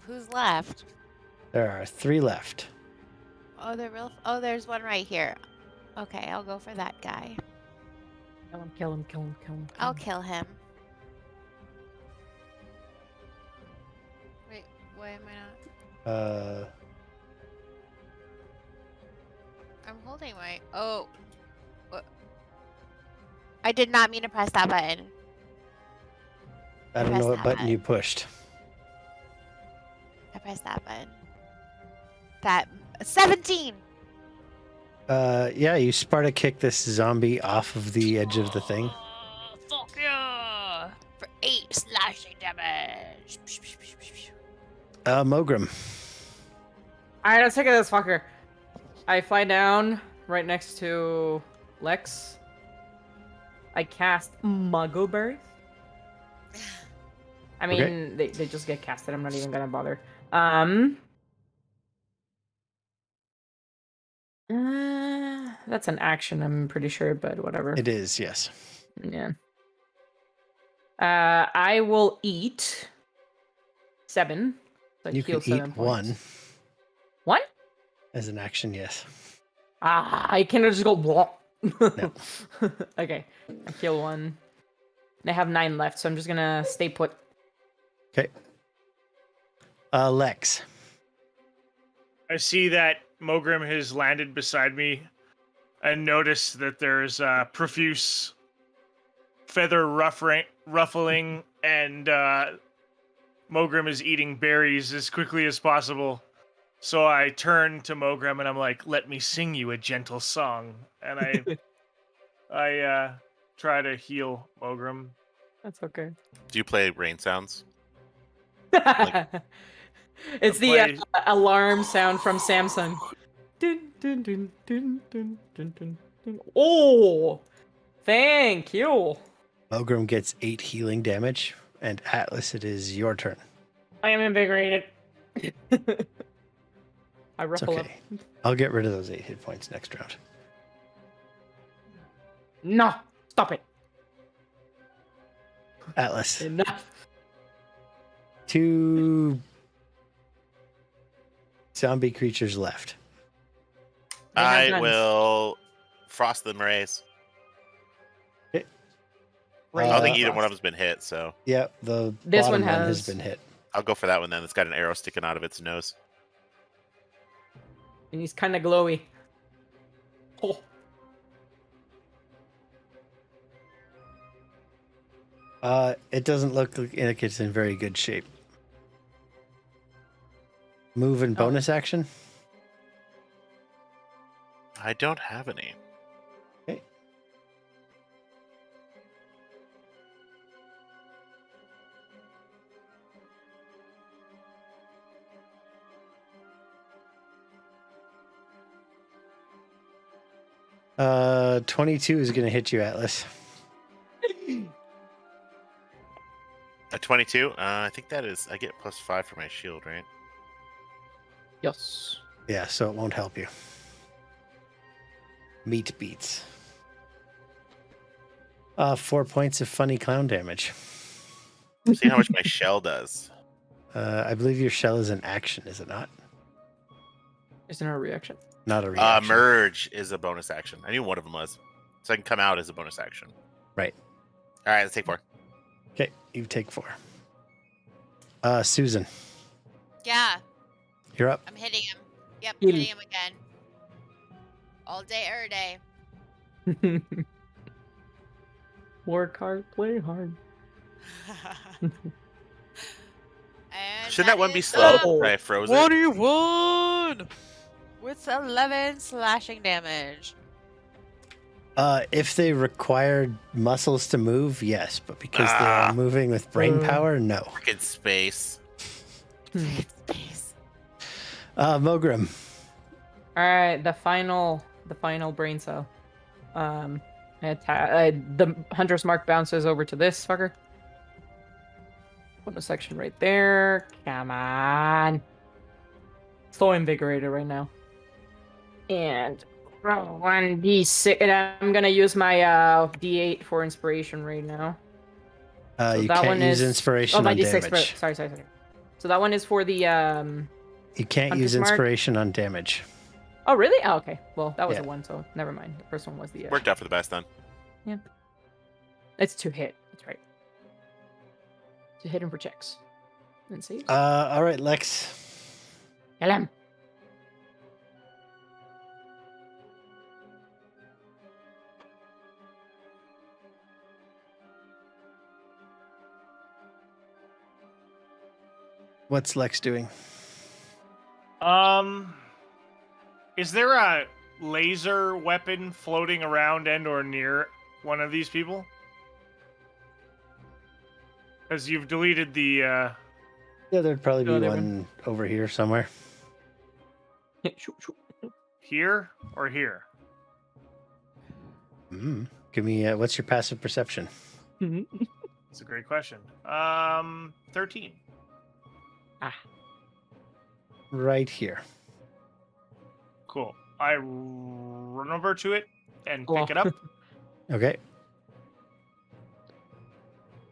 Who's left? There are 3 left. Oh, oh, there's one right here. Okay, I'll go for that guy. Kill him. I'll kill him. Wait, why am I not? I'm holding my. Oh. What? I did not mean to press that button. I don't Press know what that button button. you pushed. I pressed that button. That 17. Yeah, you Sparta kick this zombie off of the edge of the thing. Oh, fuck yeah! For 8 slashing damage. Mogrim. Alright, let's take this fucker. I fly down right next to Lex. I cast Muggle Berries. I mean, Okay. they just get casted. I'm not even gonna bother. That's an action, I'm pretty sure, but whatever. It is, yes. Yeah. I will eat 7. So You heal can 7 eat points. 1 What? as an action, yes. I cannot just go. Blah. No. Okay, I heal 1. And I have 9 left, so I'm just gonna stay put. Okay. Lex. I see that Mogrim has landed beside me and notice that there's profuse feather ruffling and Mogrim is eating berries as quickly as possible. So I turn to Mogrim and I'm like, "Let me sing you a gentle song." And I try to heal Mogrim. That's okay. Do you play rain sounds? It's the play- alarm sound from Samsung. Dun, dun, dun, dun, dun, dun, dun, dun. Oh, thank you. Mogrim gets 8 healing damage, and Atlas, it is your turn. I am invigorated. I It's ruffle okay. I'll get rid of those 8 hit points next round. up. No, stop it. Atlas. Enough. 2 zombie creatures left. They have I guns. will frost them rays. Rain I don't think Uh, either frost. one of them's been hit, so Yeah, the This bottom one one has has- been hit. I'll go for that one then. It's got an arrow sticking out of its nose. And he's kind of glowy. Oh. It doesn't look like it's in very good shape. Move and bonus action. I don't have any. Okay. Uh, 22 is going to hit you, Atlas. A 22? I think that is. I get +5 for my shield, right? Yes. Yeah, so it won't help you. Meat beats. 4 points of funny clown damage. See how much my shell does. I believe your shell is an action, is it not? Isn't a reaction? Not a reaction. Merge is a bonus action. I knew one of them was. So I can come out as a bonus action. Right. All right, let's take 4. Okay, you take 4. Susan, Yeah, you're up. I'm hitting him. Yep, Heal. hitting him again. All day, every day. Work hard, play hard. And Shouldn't that one be is, slow? Oh. I froze it. 21 with 11 slashing damage. If they required muscles to move, yes, but because they are moving with brain power, no. Freaking space. Space. Mogrim. All right, the final brain cell. The hunter's mark bounces over to this fucker. Bonus section right there. Come on. So invigorated right now. And roll 1d6. And I'm gonna use my d8 for inspiration right now. So You that can't one use is- inspiration my on d6. damage. Sorry. So that one is for the You can't Hunter's use mark? inspiration on damage. Oh really? Oh, okay. Well, that was Yeah. a 1, so never mind. The first one was the Worked out for the best then. It's 2 hit. That's right. To hit him for checks. And saves. All right, Lex. Kill him. What's Lex doing? Is there a laser weapon floating around and or near one of these people? Because you've deleted the Yeah, there'd probably be No, they one over here somewhere. Shoot. here or here. Give me what's your passive perception? It's a great question. 13. Right here. Cool. I run over to it and Hello. pick it up, Okay.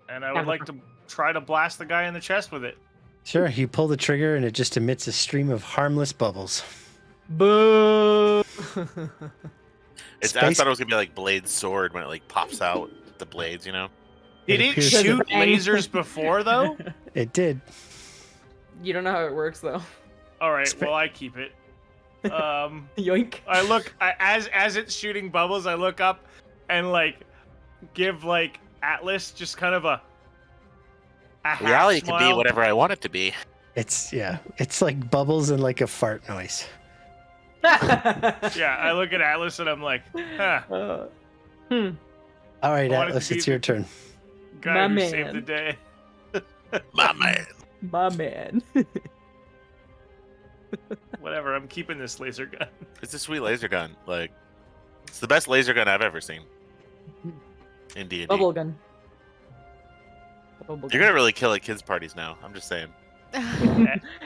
and I would like to try to blast the guy in the chest with it. Sure. You pull the trigger and it just emits a stream of harmless bubbles. Boo! I Space- thought it was gonna be like Blade's sword when it like pops out the blades, you know? Did It it appears- shoot Bang. lasers before though? It did. You don't know how it works though. All right, well I keep it. Yoink. As it's shooting bubbles, I look up and like give like Atlas just kind of a Reality half can be smile. whatever I want it to be. It's like bubbles and like a fart noise. Yeah, I look at Atlas and I'm like, huh, All right, I wanted Atlas, to be it's your turn. guy My who saved man. the day. My man. My man. Whatever, I'm keeping this laser gun. It's a sweet laser gun. Like, it's the best laser gun I've ever seen. In D&D. Bubble gun. You're gonna really kill at kids' parties now. I'm just saying.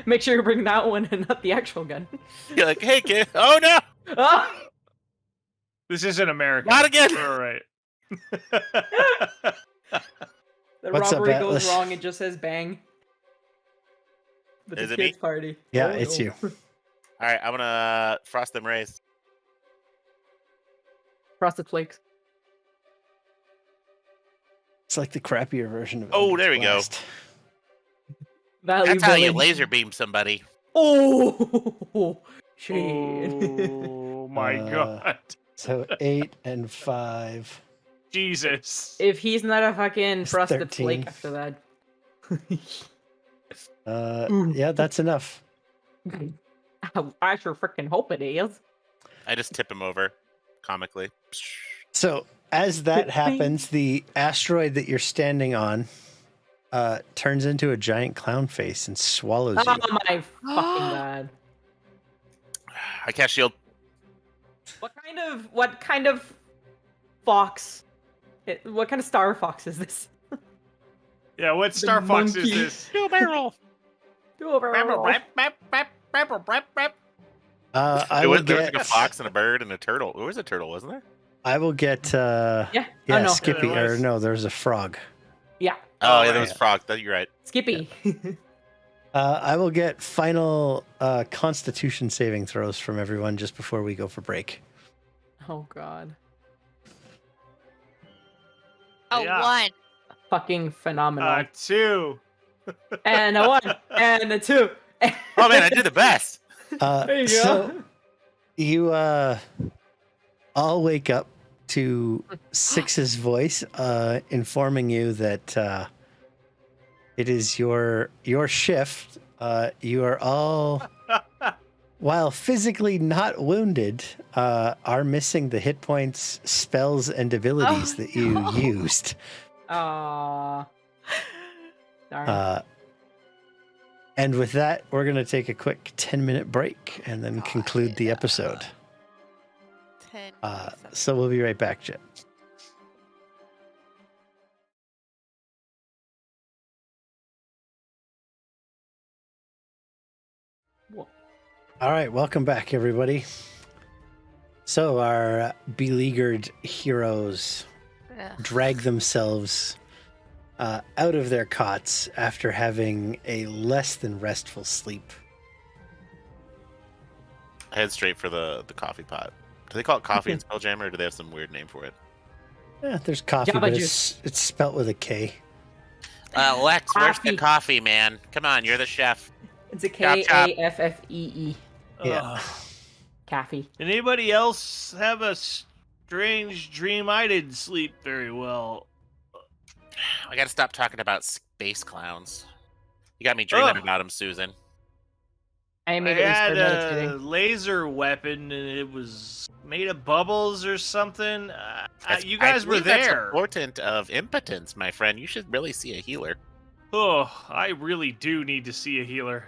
Make sure you bring that one and not the actual gun. You're like, hey kid. Oh no! Ah! This isn't America. Not again! All right. The What's up, robbery goes Atlas? wrong, it just says bang. But Is the it me? kids' party. Yeah, Oh, it's no. you. Alright, I'm gonna frost them rays. Frosted flakes. It's like the crappier version of Oh, Eldritch there we go. Blast. Valley That's how you Village. laser beam somebody. Oh, shit. Oh my Uh, god. So 8 and 5. Jesus. If he's not a fucking It's frosted 13. flake after that. Ooh. Yeah, that's enough. I sure freaking hope it is. I just tip him over, comically. So as that happens, the asteroid that you're standing on turns into a giant clown face and swallows Oh you. my fucking god. I cast shield. What kind of fox? What kind of star fox is this? Yeah, what Star Fox is monkey. this? Shield barrel. I There will was like a get. fox and a bird and a turtle. There was a turtle, wasn't there? I will get. Yeah. Yeah, Oh, no. Skippy. Yeah, there Or was. no, there's a frog. Yeah. Oh, yeah, right. there was frog. You're right. Skippy. I will get final Constitution saving throws from everyone just before we go for break. Oh god. Oh, Yeah. one. Fucking phenomenal. 2. And a 1. And a 2. Oh man, I did the best. There you So go. you all wake up to Six's voice informing you that it is your shift. You are all, while physically not wounded, are missing the hit points, spells, and abilities Oh, that you no. used. Aw. Darn. And with that, we're going to take a quick 10-minute break and then conclude the episode. 10. So we'll be right back, Jet. Whoa. All right, welcome back, everybody. So our beleaguered heroes Ugh. drag themselves out of their cots after having a less than restful sleep. I head straight for the coffee pot. Do they call it coffee in Spelljammer, or do they have some weird name for it? Yeah, there's coffee, Java but juice. it's spelt with a K. Lex, where's the Coffee. coffee, man? Come on, you're the chef. It's a Chop, chop. Kaffee. Yeah. Caffee. Anybody else have a strange dream? I didn't sleep very well. I gotta stop talking about space clowns. You got me dreaming Ugh. about them, Susan. I I immediately had started a meditating. laser weapon and it was made of bubbles or something. You I guys were believe that's there. a portent of impotence, my friend. You should really see a healer. Oh, I really do need to see a healer.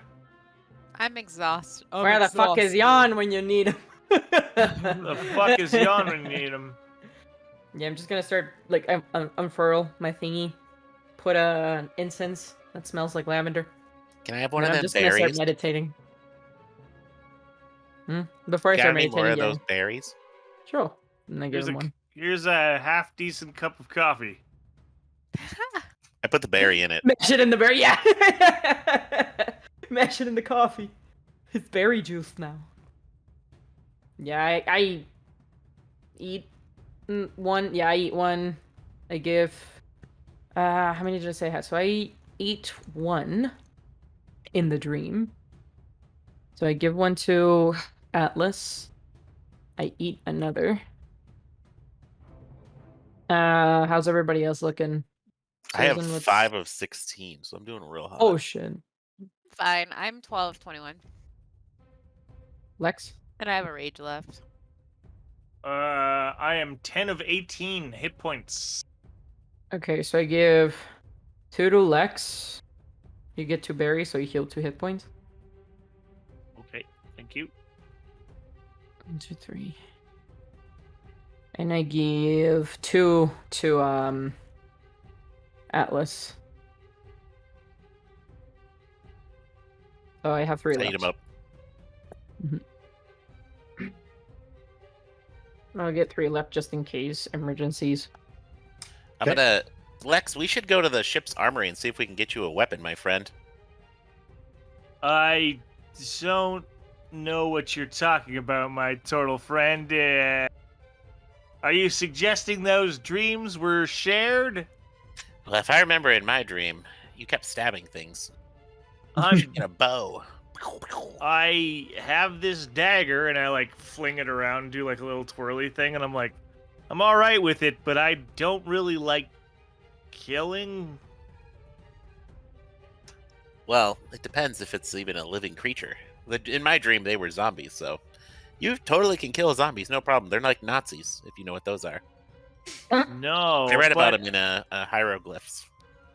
I'm exhausted. Where the fuck is Jan when you need him? The fuck is Jan when you need him? Yeah, I'm just gonna start like unfurl my thingy. put a incense that smells like lavender. Can I have And one then of I'm them just gonna start berries? meditating. Before I Got start any more meditating, of yeah. those berries? Sure. And I give him one. Here's a half decent cup of coffee. I put the berry in it. Mash it in the berry, yeah. Mash it in the coffee. It's berry juice now. Yeah, I eat one. Yeah, I eat one. I give. How many did I say I had? So I eat one in the dream. So I give one to Atlas. I eat another. How's everybody else looking? I have Susan, 5 of 16, so I'm doing real hot. Oh shit. Fine. I'm 12 of 21. Lex? And I have a rage left. I am 10 of 18 hit points. Okay, so I give 2 to Lex. You get 2 berries, so you heal 2 hit points. Okay, thank you. 1, 2, 3. And I give 2 to Atlas. So I have 3 I left. eat them up. I'll get 3 left just in case emergencies. I'm Okay. gonna... Lex, we should go to the ship's armory and see if we can get you a weapon, my friend. I don't know what you're talking about, my turtle friend. Are you suggesting those dreams were shared? Well, if I remember in my dream, you kept stabbing things. You I'm, should get a bow. I have this dagger, and I like fling it around, do like a little twirly thing, and I'm like, I'm all right with it, but I don't really like killing. Well, it depends if it's even a living creature. In my dream, they were zombies, so you totally can kill zombies, no problem. They're like Nazis, if you know what those are. No, I read about but them in hieroglyphs.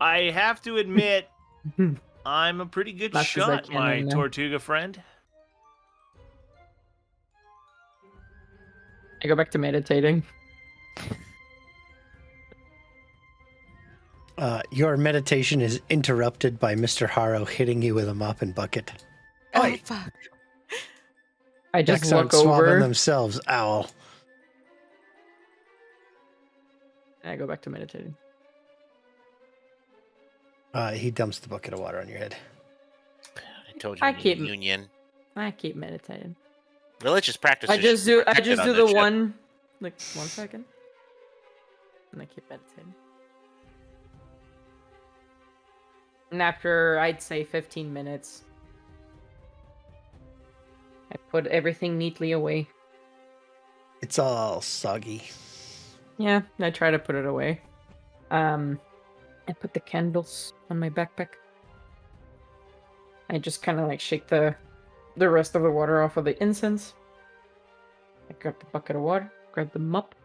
I have to admit, I'm a pretty good Not 'cause I shot, can my right now. Tortuga friend. I go back to meditating. Your meditation is interrupted by Mr. Harrow hitting you with a mop and bucket. Oh, Oi! fuck. I just Decks aren't look swabbing over. themselves, owl. And I go back to meditating. He dumps the bucket of water on your head. I told you, I we need keep- a union. I keep meditating. Religious practices. I just should be do protected on the this ship. one, like 1 second, and I keep meditating. And after I'd say 15 minutes, I put everything neatly away. It's all soggy. Yeah, I try to put it away. I put the candles on my backpack. I just kind of like shake the rest of the water off of the incense. I grab the bucket of water, grab the mop,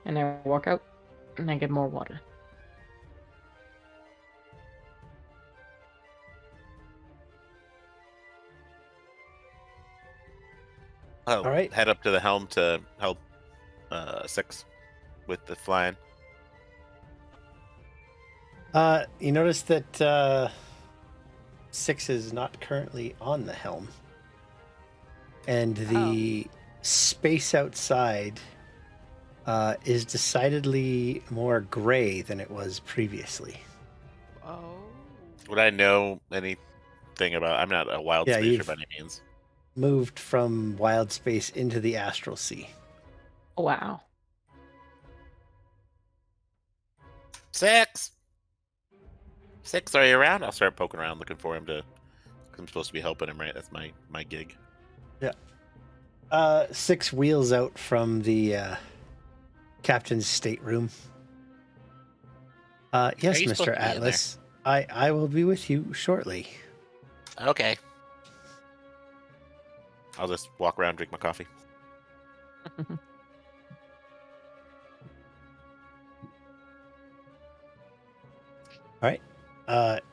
and I walk out, and I get more water. Oh, All right. head up to the helm to help 6 with the flying. You notice that 6 is not currently on the helm. And the space outside is decidedly more gray than it was previously. Oh. Would I know anything about? I'm not a wild Yeah, spacer you've- by any means. Moved from wild space into the astral sea. Oh, wow. 6, are you around? I'll start poking around looking for him to. Cause I'm supposed to be helping him, right? That's my gig. 6 wheels out from the captain's stateroom. Yes, Are you supposed Mr. to be in there? Atlas. I will be with you shortly. Okay. I'll just walk around, drink my coffee. All right.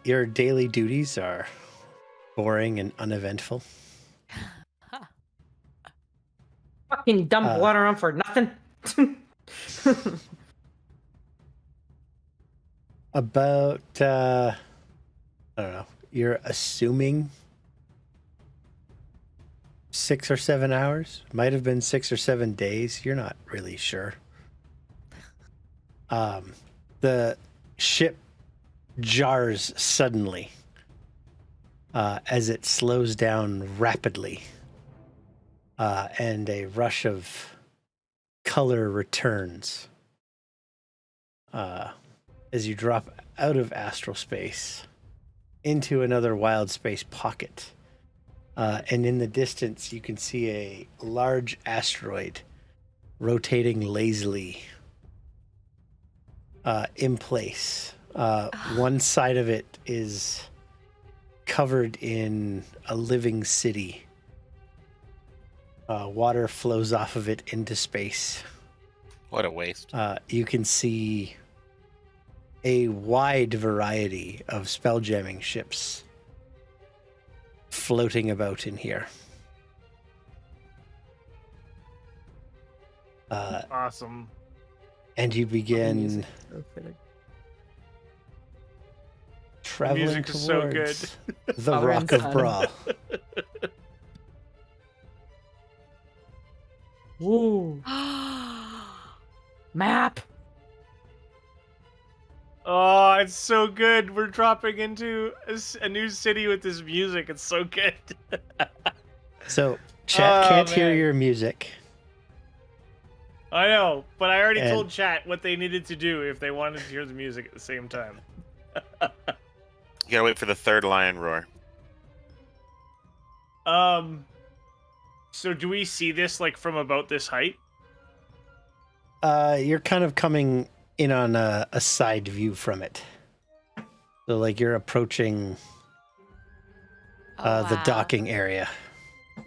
Your daily duties are boring and uneventful. Fucking dump water on for nothing. About I don't know. You're assuming 6 or 7 hours. Might have been 6 or 7 days. You're not really sure. The ship jars suddenly as it slows down rapidly, and a rush of color returns as you drop out of astral space into another wild space pocket. And in the distance, you can see a large asteroid rotating lazily in place. One side of it is covered in a living city. Water flows off of it into space. What a waste. You can see a wide variety of spelljamming ships floating about in here. Awesome. And you begin traveling music is so good. towards the Power Rock of and Bral. Ooh. Map. Oh, it's so good. We're dropping into a new city with this music. It's so good. So, chat Oh, can't hear man. your music. I know, but I already And- told chat what they needed to do if they wanted to hear the music at the same time. You gotta wait for the third lion roar. So do we see this like from about this height? You're kind of coming in on a side view from it. So, like, you're approaching Oh, the wow. docking area.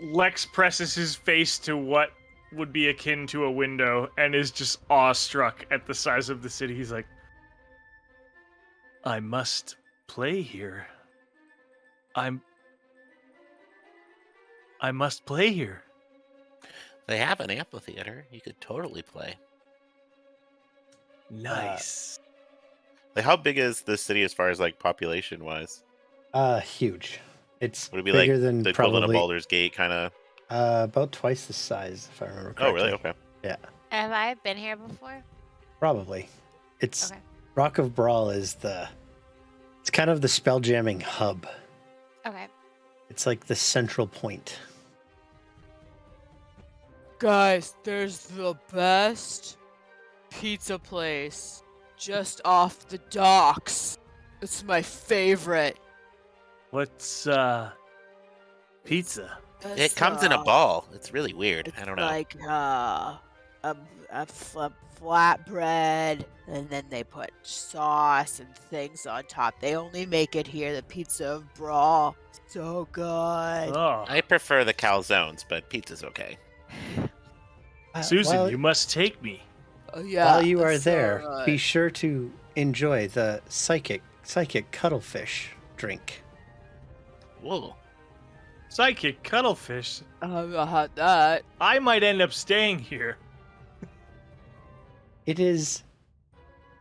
Lex presses his face to what would be akin to a window and is just awestruck at the size of the city. He's like, I must play here. I must play here. They have an amphitheater. You could totally play. Nice. Like, how big is this city as far as like population wise? Huge. It's Would it be bigger like than the equivalent probably of Baldur's Gate, kind of? about twice the size, if I remember correctly. Oh, really? Okay. Yeah, Have I been here before? probably. It's Okay. Rock of Bral is it's kind of the spelljamming hub. Okay. It's like the central point. Guys, there's the best pizza place just off the docks. It's my favorite. What's pizza? It comes in a ball. It's really weird. I don't know. Like a flatbread, and then they put sauce and things on top. They only make it here. The pizza of Bral, so good. Oh, I prefer the calzones, but pizza's okay. Susan, while, you must take me. Oh, yeah. while you are it's so there, good. be sure to enjoy the psychic cuttlefish drink. Whoa. Psychic cuttlefish. I had that. I might end up staying here. It is,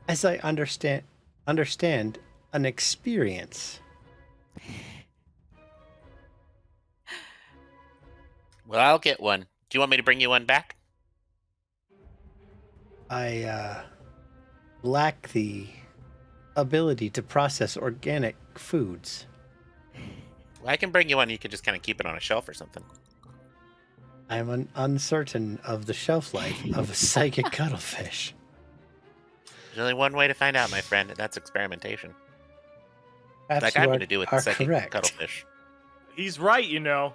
as I understand, an experience. Well, I'll get one. Do you want me to bring you one back? I lack the ability to process organic foods. Well, I can bring you one. You can just kind of keep it on a shelf or something. I'm uncertain of the shelf life of a psychic cuttlefish. There's only one way to find out, my friend, and that's experimentation. Perhaps Like you I'm are, going to do with the are psychic correct. cuttlefish. He's right, you know.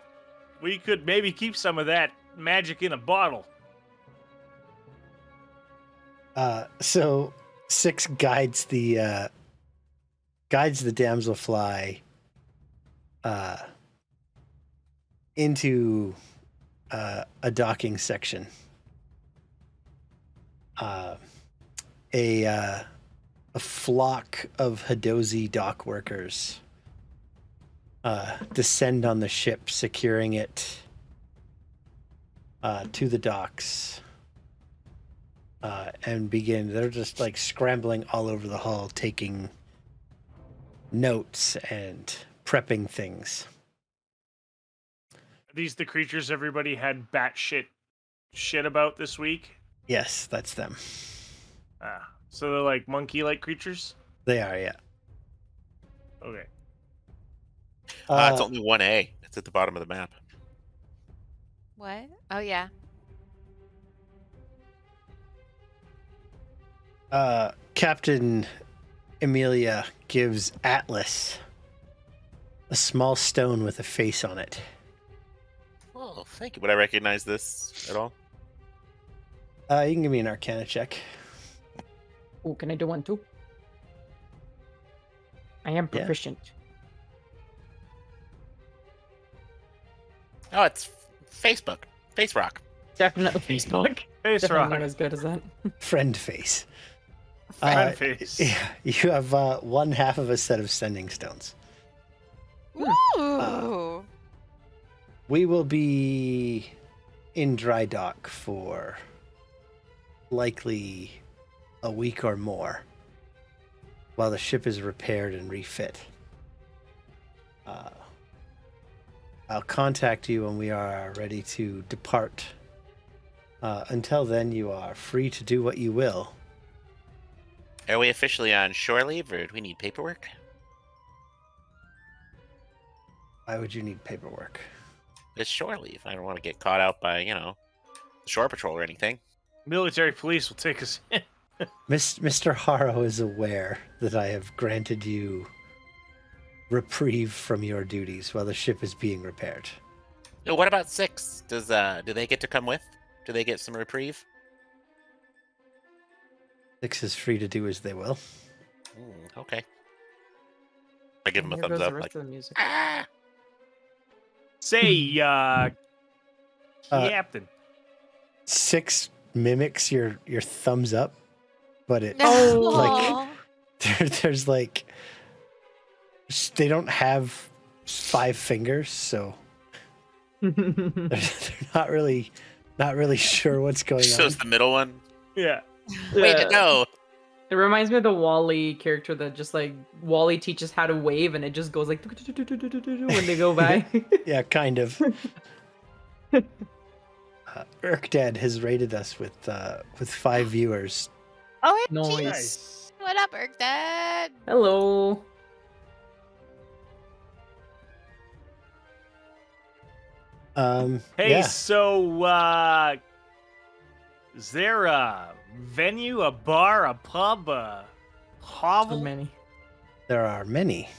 We could maybe keep some of that magic in a bottle. So Six guides the Damselfly into a docking section. A flock of Hadozi dock workers descend on the ship, securing it to the docks, and begin. They're just like scrambling all over the hull, taking notes and prepping things. Are these the creatures everybody had batshit shit about this week? Yes, that's them. So they're like monkey-like creatures? They are, yeah. Okay. It's only 1A. It's at the bottom of the map. What? Oh yeah. Captain Amelia gives Atlas a small stone with a face on it. Oh, thank you. Would I recognize this at all? You can give me an Arcana check. Oh, can I do one too? I am Yeah. proficient. Oh, it's Facebook. Face Rock. Definitely Facebook. Face Definitely rock. not as good as that. Friend face. Friend face. Yeah, you have one half of a set of sending stones. Ooh. We will be in dry dock for likely a week or more while the ship is repaired and refit. I'll contact you when we are ready to depart. Until then, you are free to do what you will. Are we officially on shore leave, or do we need paperwork? Why would you need paperwork? It's shore leave. I don't want to get caught out by, the shore patrol or anything. Military police will take us in. Mr. Haro is aware that I have granted you reprieve from your duties while the ship is being repaired. What about 6? Do they get to come with? Do they get some reprieve? 6 is free to do as they will. Okay. I give him a Here thumbs goes the up. rest Like, of the music. Say, Captain. 6 mimics your thumbs up, but it Aw. there's like they don't have 5 fingers, so they're not really sure what's going so on. it's the middle one. Yeah. Way to go. It reminds me of the Wally character that just like Wally teaches how to wave and it just goes like when they go by. Yeah, kind of. Urkdad has rated us with 5 viewers. Oh, hey, Nice. geez. Nice. What up, Dad? Hello. Hey, yeah. so, is there a venue, a bar, a pub, a So hovel? many. There are many.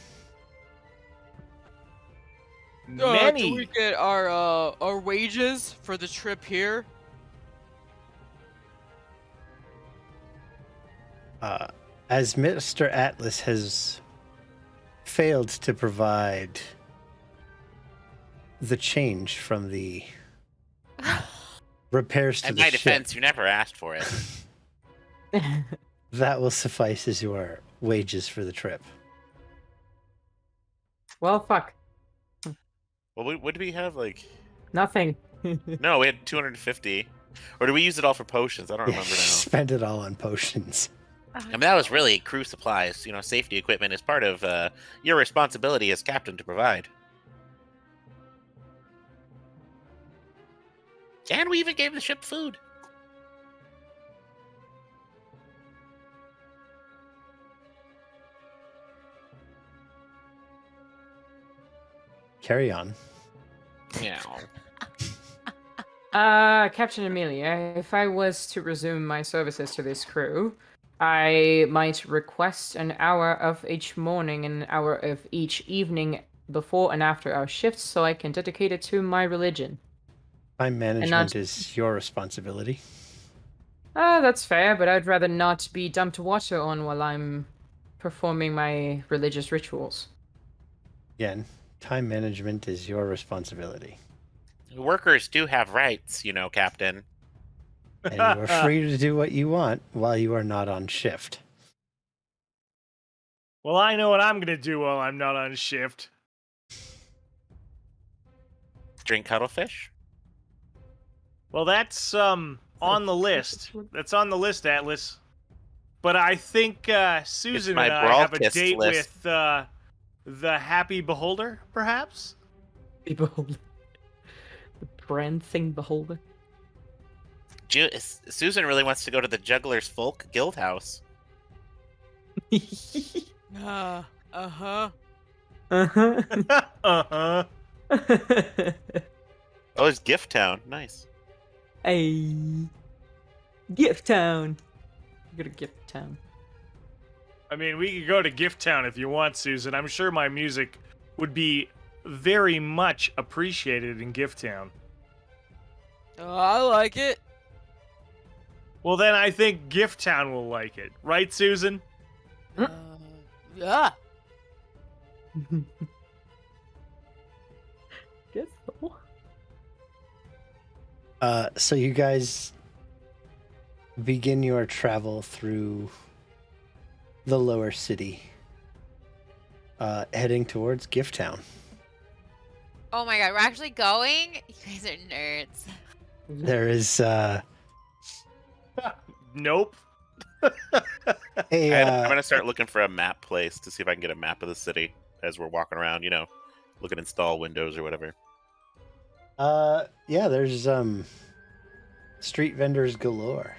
Many. Do we get our wages for the trip here? As Mr. Atlas has failed to provide the change from the repairs to In the my ship, defense, you never asked for it. that will suffice as your wages for the trip. Well, fuck. Well, what do we have? Like, Nothing. no, we had 250. Or do we use it all for potions? I don't Yeah, remember now. spend it all on potions. I mean, that was really crew supplies. Safety equipment is part of your responsibility as captain to provide. And we even gave the ship food. Carry on. Yeah. Captain Amelia, if I was to resume my services to this crew, I might request an hour of each morning and an hour of each evening before and after our shifts so I can dedicate it to my religion. Time management not- is your responsibility. That's fair, but I'd rather not be dumped water on while I'm performing my religious rituals. Again, time management is your responsibility. Workers do have rights, Captain. And you are free to do what you want while you are not on shift. Well, I know what I'm gonna do while I'm not on shift. Drink cuttlefish? Well, that's on the list. That's on the list, Atlas. But I think Susan my and I have a Brawlkist date list. with the happy beholder, perhaps? The beholder. The prancing beholder. Susan really wants to go to the Juggler's Folk Guild House. Uh huh. Uh-huh. Uh-huh. Oh, it's Gift Town. Nice. Hey. Gift Town. Go to Gift Town. I mean, we could go to Gift Town if you want, Susan. I'm sure my music would be very much appreciated in Gift Town. I like it. Well, then I think Gift Town will like it. Right, Susan? Yeah. Guess so. So you guys begin your travel through the lower city, heading towards Gift Town. Oh my god, we're actually going? You guys are nerds. There is Nope. I'm gonna start looking for a map place to see if I can get a map of the city as we're walking around. Looking at install windows or whatever. yeah, there's street vendors galore,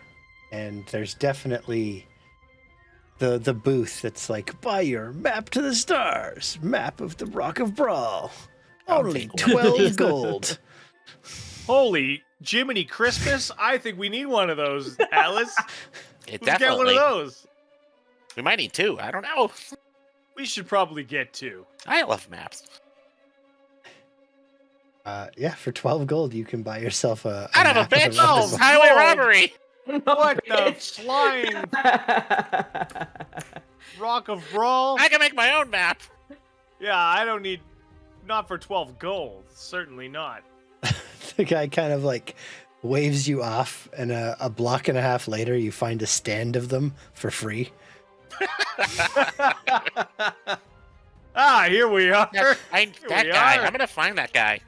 and there's definitely the booth that's like, buy your map to the stars, map of the Rock of Bral, only 12 gold. Holy Jiminy Christmas! I think we need one of those, Atlas. It Let's get one of definitely. those. We might need two. I don't know. We should probably get two. I love maps. Yeah, for 12 gold, you can buy yourself a Son of a map the bitch! Rock Oh, of Bral. Highway Lord. robbery! What the flying Rock of Brawl? I can make my own map. Yeah, I don't need... Not for 12 gold. Certainly not. The guy kind of like waves you off, and a block and a half later, you find a stand of them for free. Here we are. That Here we guy. are. I'm gonna find that guy.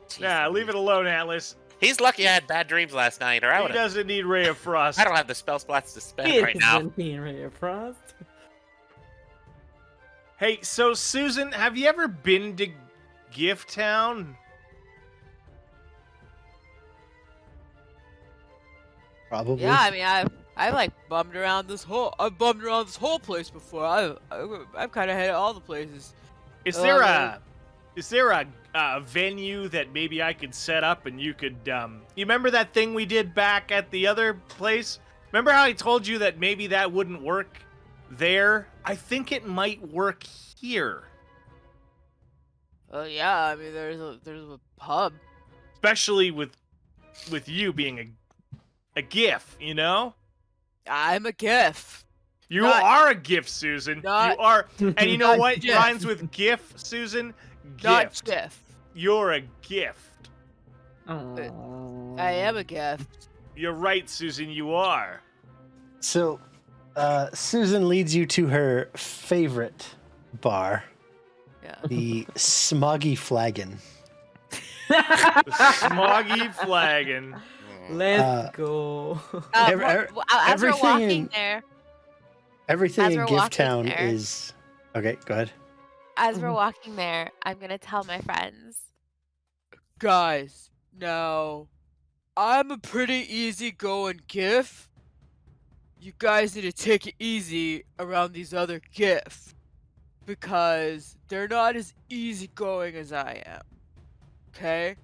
Jeez, Nah, leave it alone, Atlas. He's lucky I had bad dreams last night, or I He would have. doesn't need Ray of Frost. I don't have the spell slots to spend right now. Frost. Hey, so Susan, have you ever been to Gift Town? Probably. Yeah, I mean, I've like bummed around this whole place before. I've kind of had all the places. Is Oh, there man. a venue that maybe I could set up and you could you remember that thing we did back at the other place? Remember how I told you that maybe that wouldn't work there? I think it might work here. Oh yeah, I mean, there's a pub. Especially with you being a GIF, you know? I'm a GIF. You Not- are a GIF, Susan. not- You are, and you know not what GIF. rhymes with GIF, Susan? Not Gift. GIF. You're a gift. I am a gift. You're right, Susan. You are. So, Susan leads you to her favorite bar, Yeah. the Smoggy Flagon. The smoggy flagon. Let's go. Every- As we're everything walking in- there, Everything As in we're Gift walking Town there- is okay. Go ahead. as we're walking there, I'm gonna tell my friends. Guys, now, I'm a pretty easygoing GIF. You guys need to take it easy around these other GIF. Because they're not as easygoing as I am. Okay?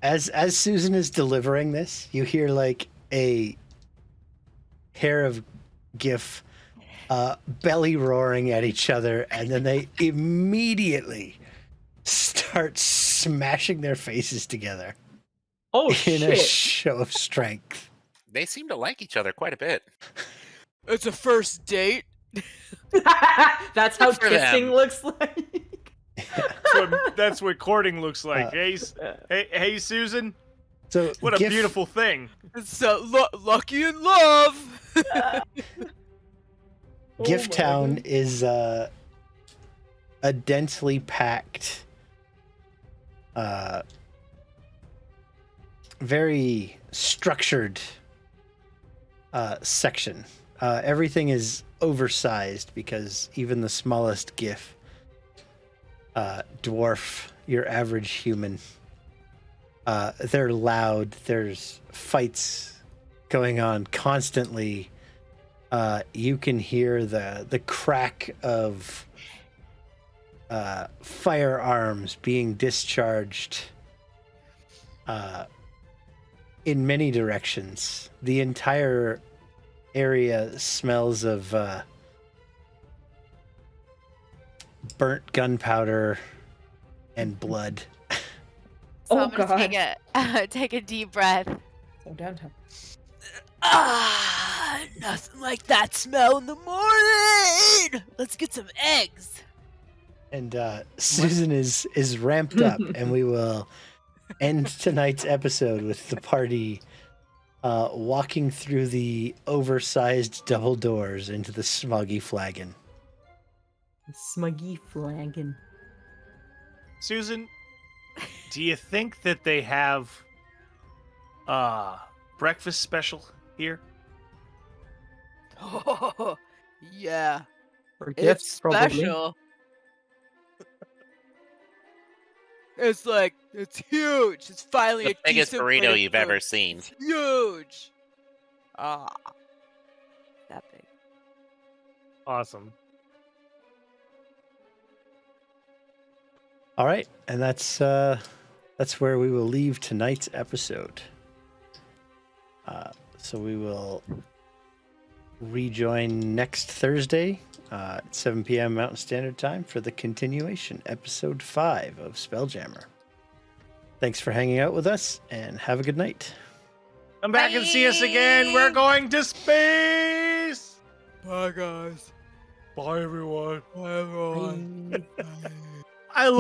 As Susan is delivering this, you hear like a pair of GIF belly roaring at each other, and then they immediately start smashing their faces together Oh in a shit! show of strength. They seem to like each other quite a bit. It's a first date. That's how Good for kissing them. looks like. That's what courting looks like. Uh, Hey, Susan. So What a GIF beautiful thing. So lucky in love. Gift Oh my Town God. is a densely packed, very structured section. Everything is oversized because even the smallest GIF dwarf, your average human. They're loud. There's fights going on constantly. You can hear the crack of firearms being discharged in many directions. The entire area smells of burnt gunpowder and blood. So Oh, I'm gonna take a deep breath. So downtown. Ah, nothing like that smell in the morning. Let's get some eggs. And Susan is ramped up, and we will end tonight's episode with the party walking through the oversized double doors into the smoggy flagon. Smuggy flagon. Susan, do you think that they have breakfast special here? Oh, yeah. Or It's gifts, probably. special. It's huge. It's finally The a biggest decent plate burrito of you've food. ever seen. It's huge. Ah, that big. Awesome. All right, and that's where we will leave tonight's episode. So we will rejoin next Thursday at 7 p.m. Mountain Standard Time for the continuation, episode 5 of Spelljammer. Thanks for hanging out with us, and have a good night. Come back and see us again. We're going to space. Bye, guys. Bye, everyone. Bye, everyone. Bye. Bye. I love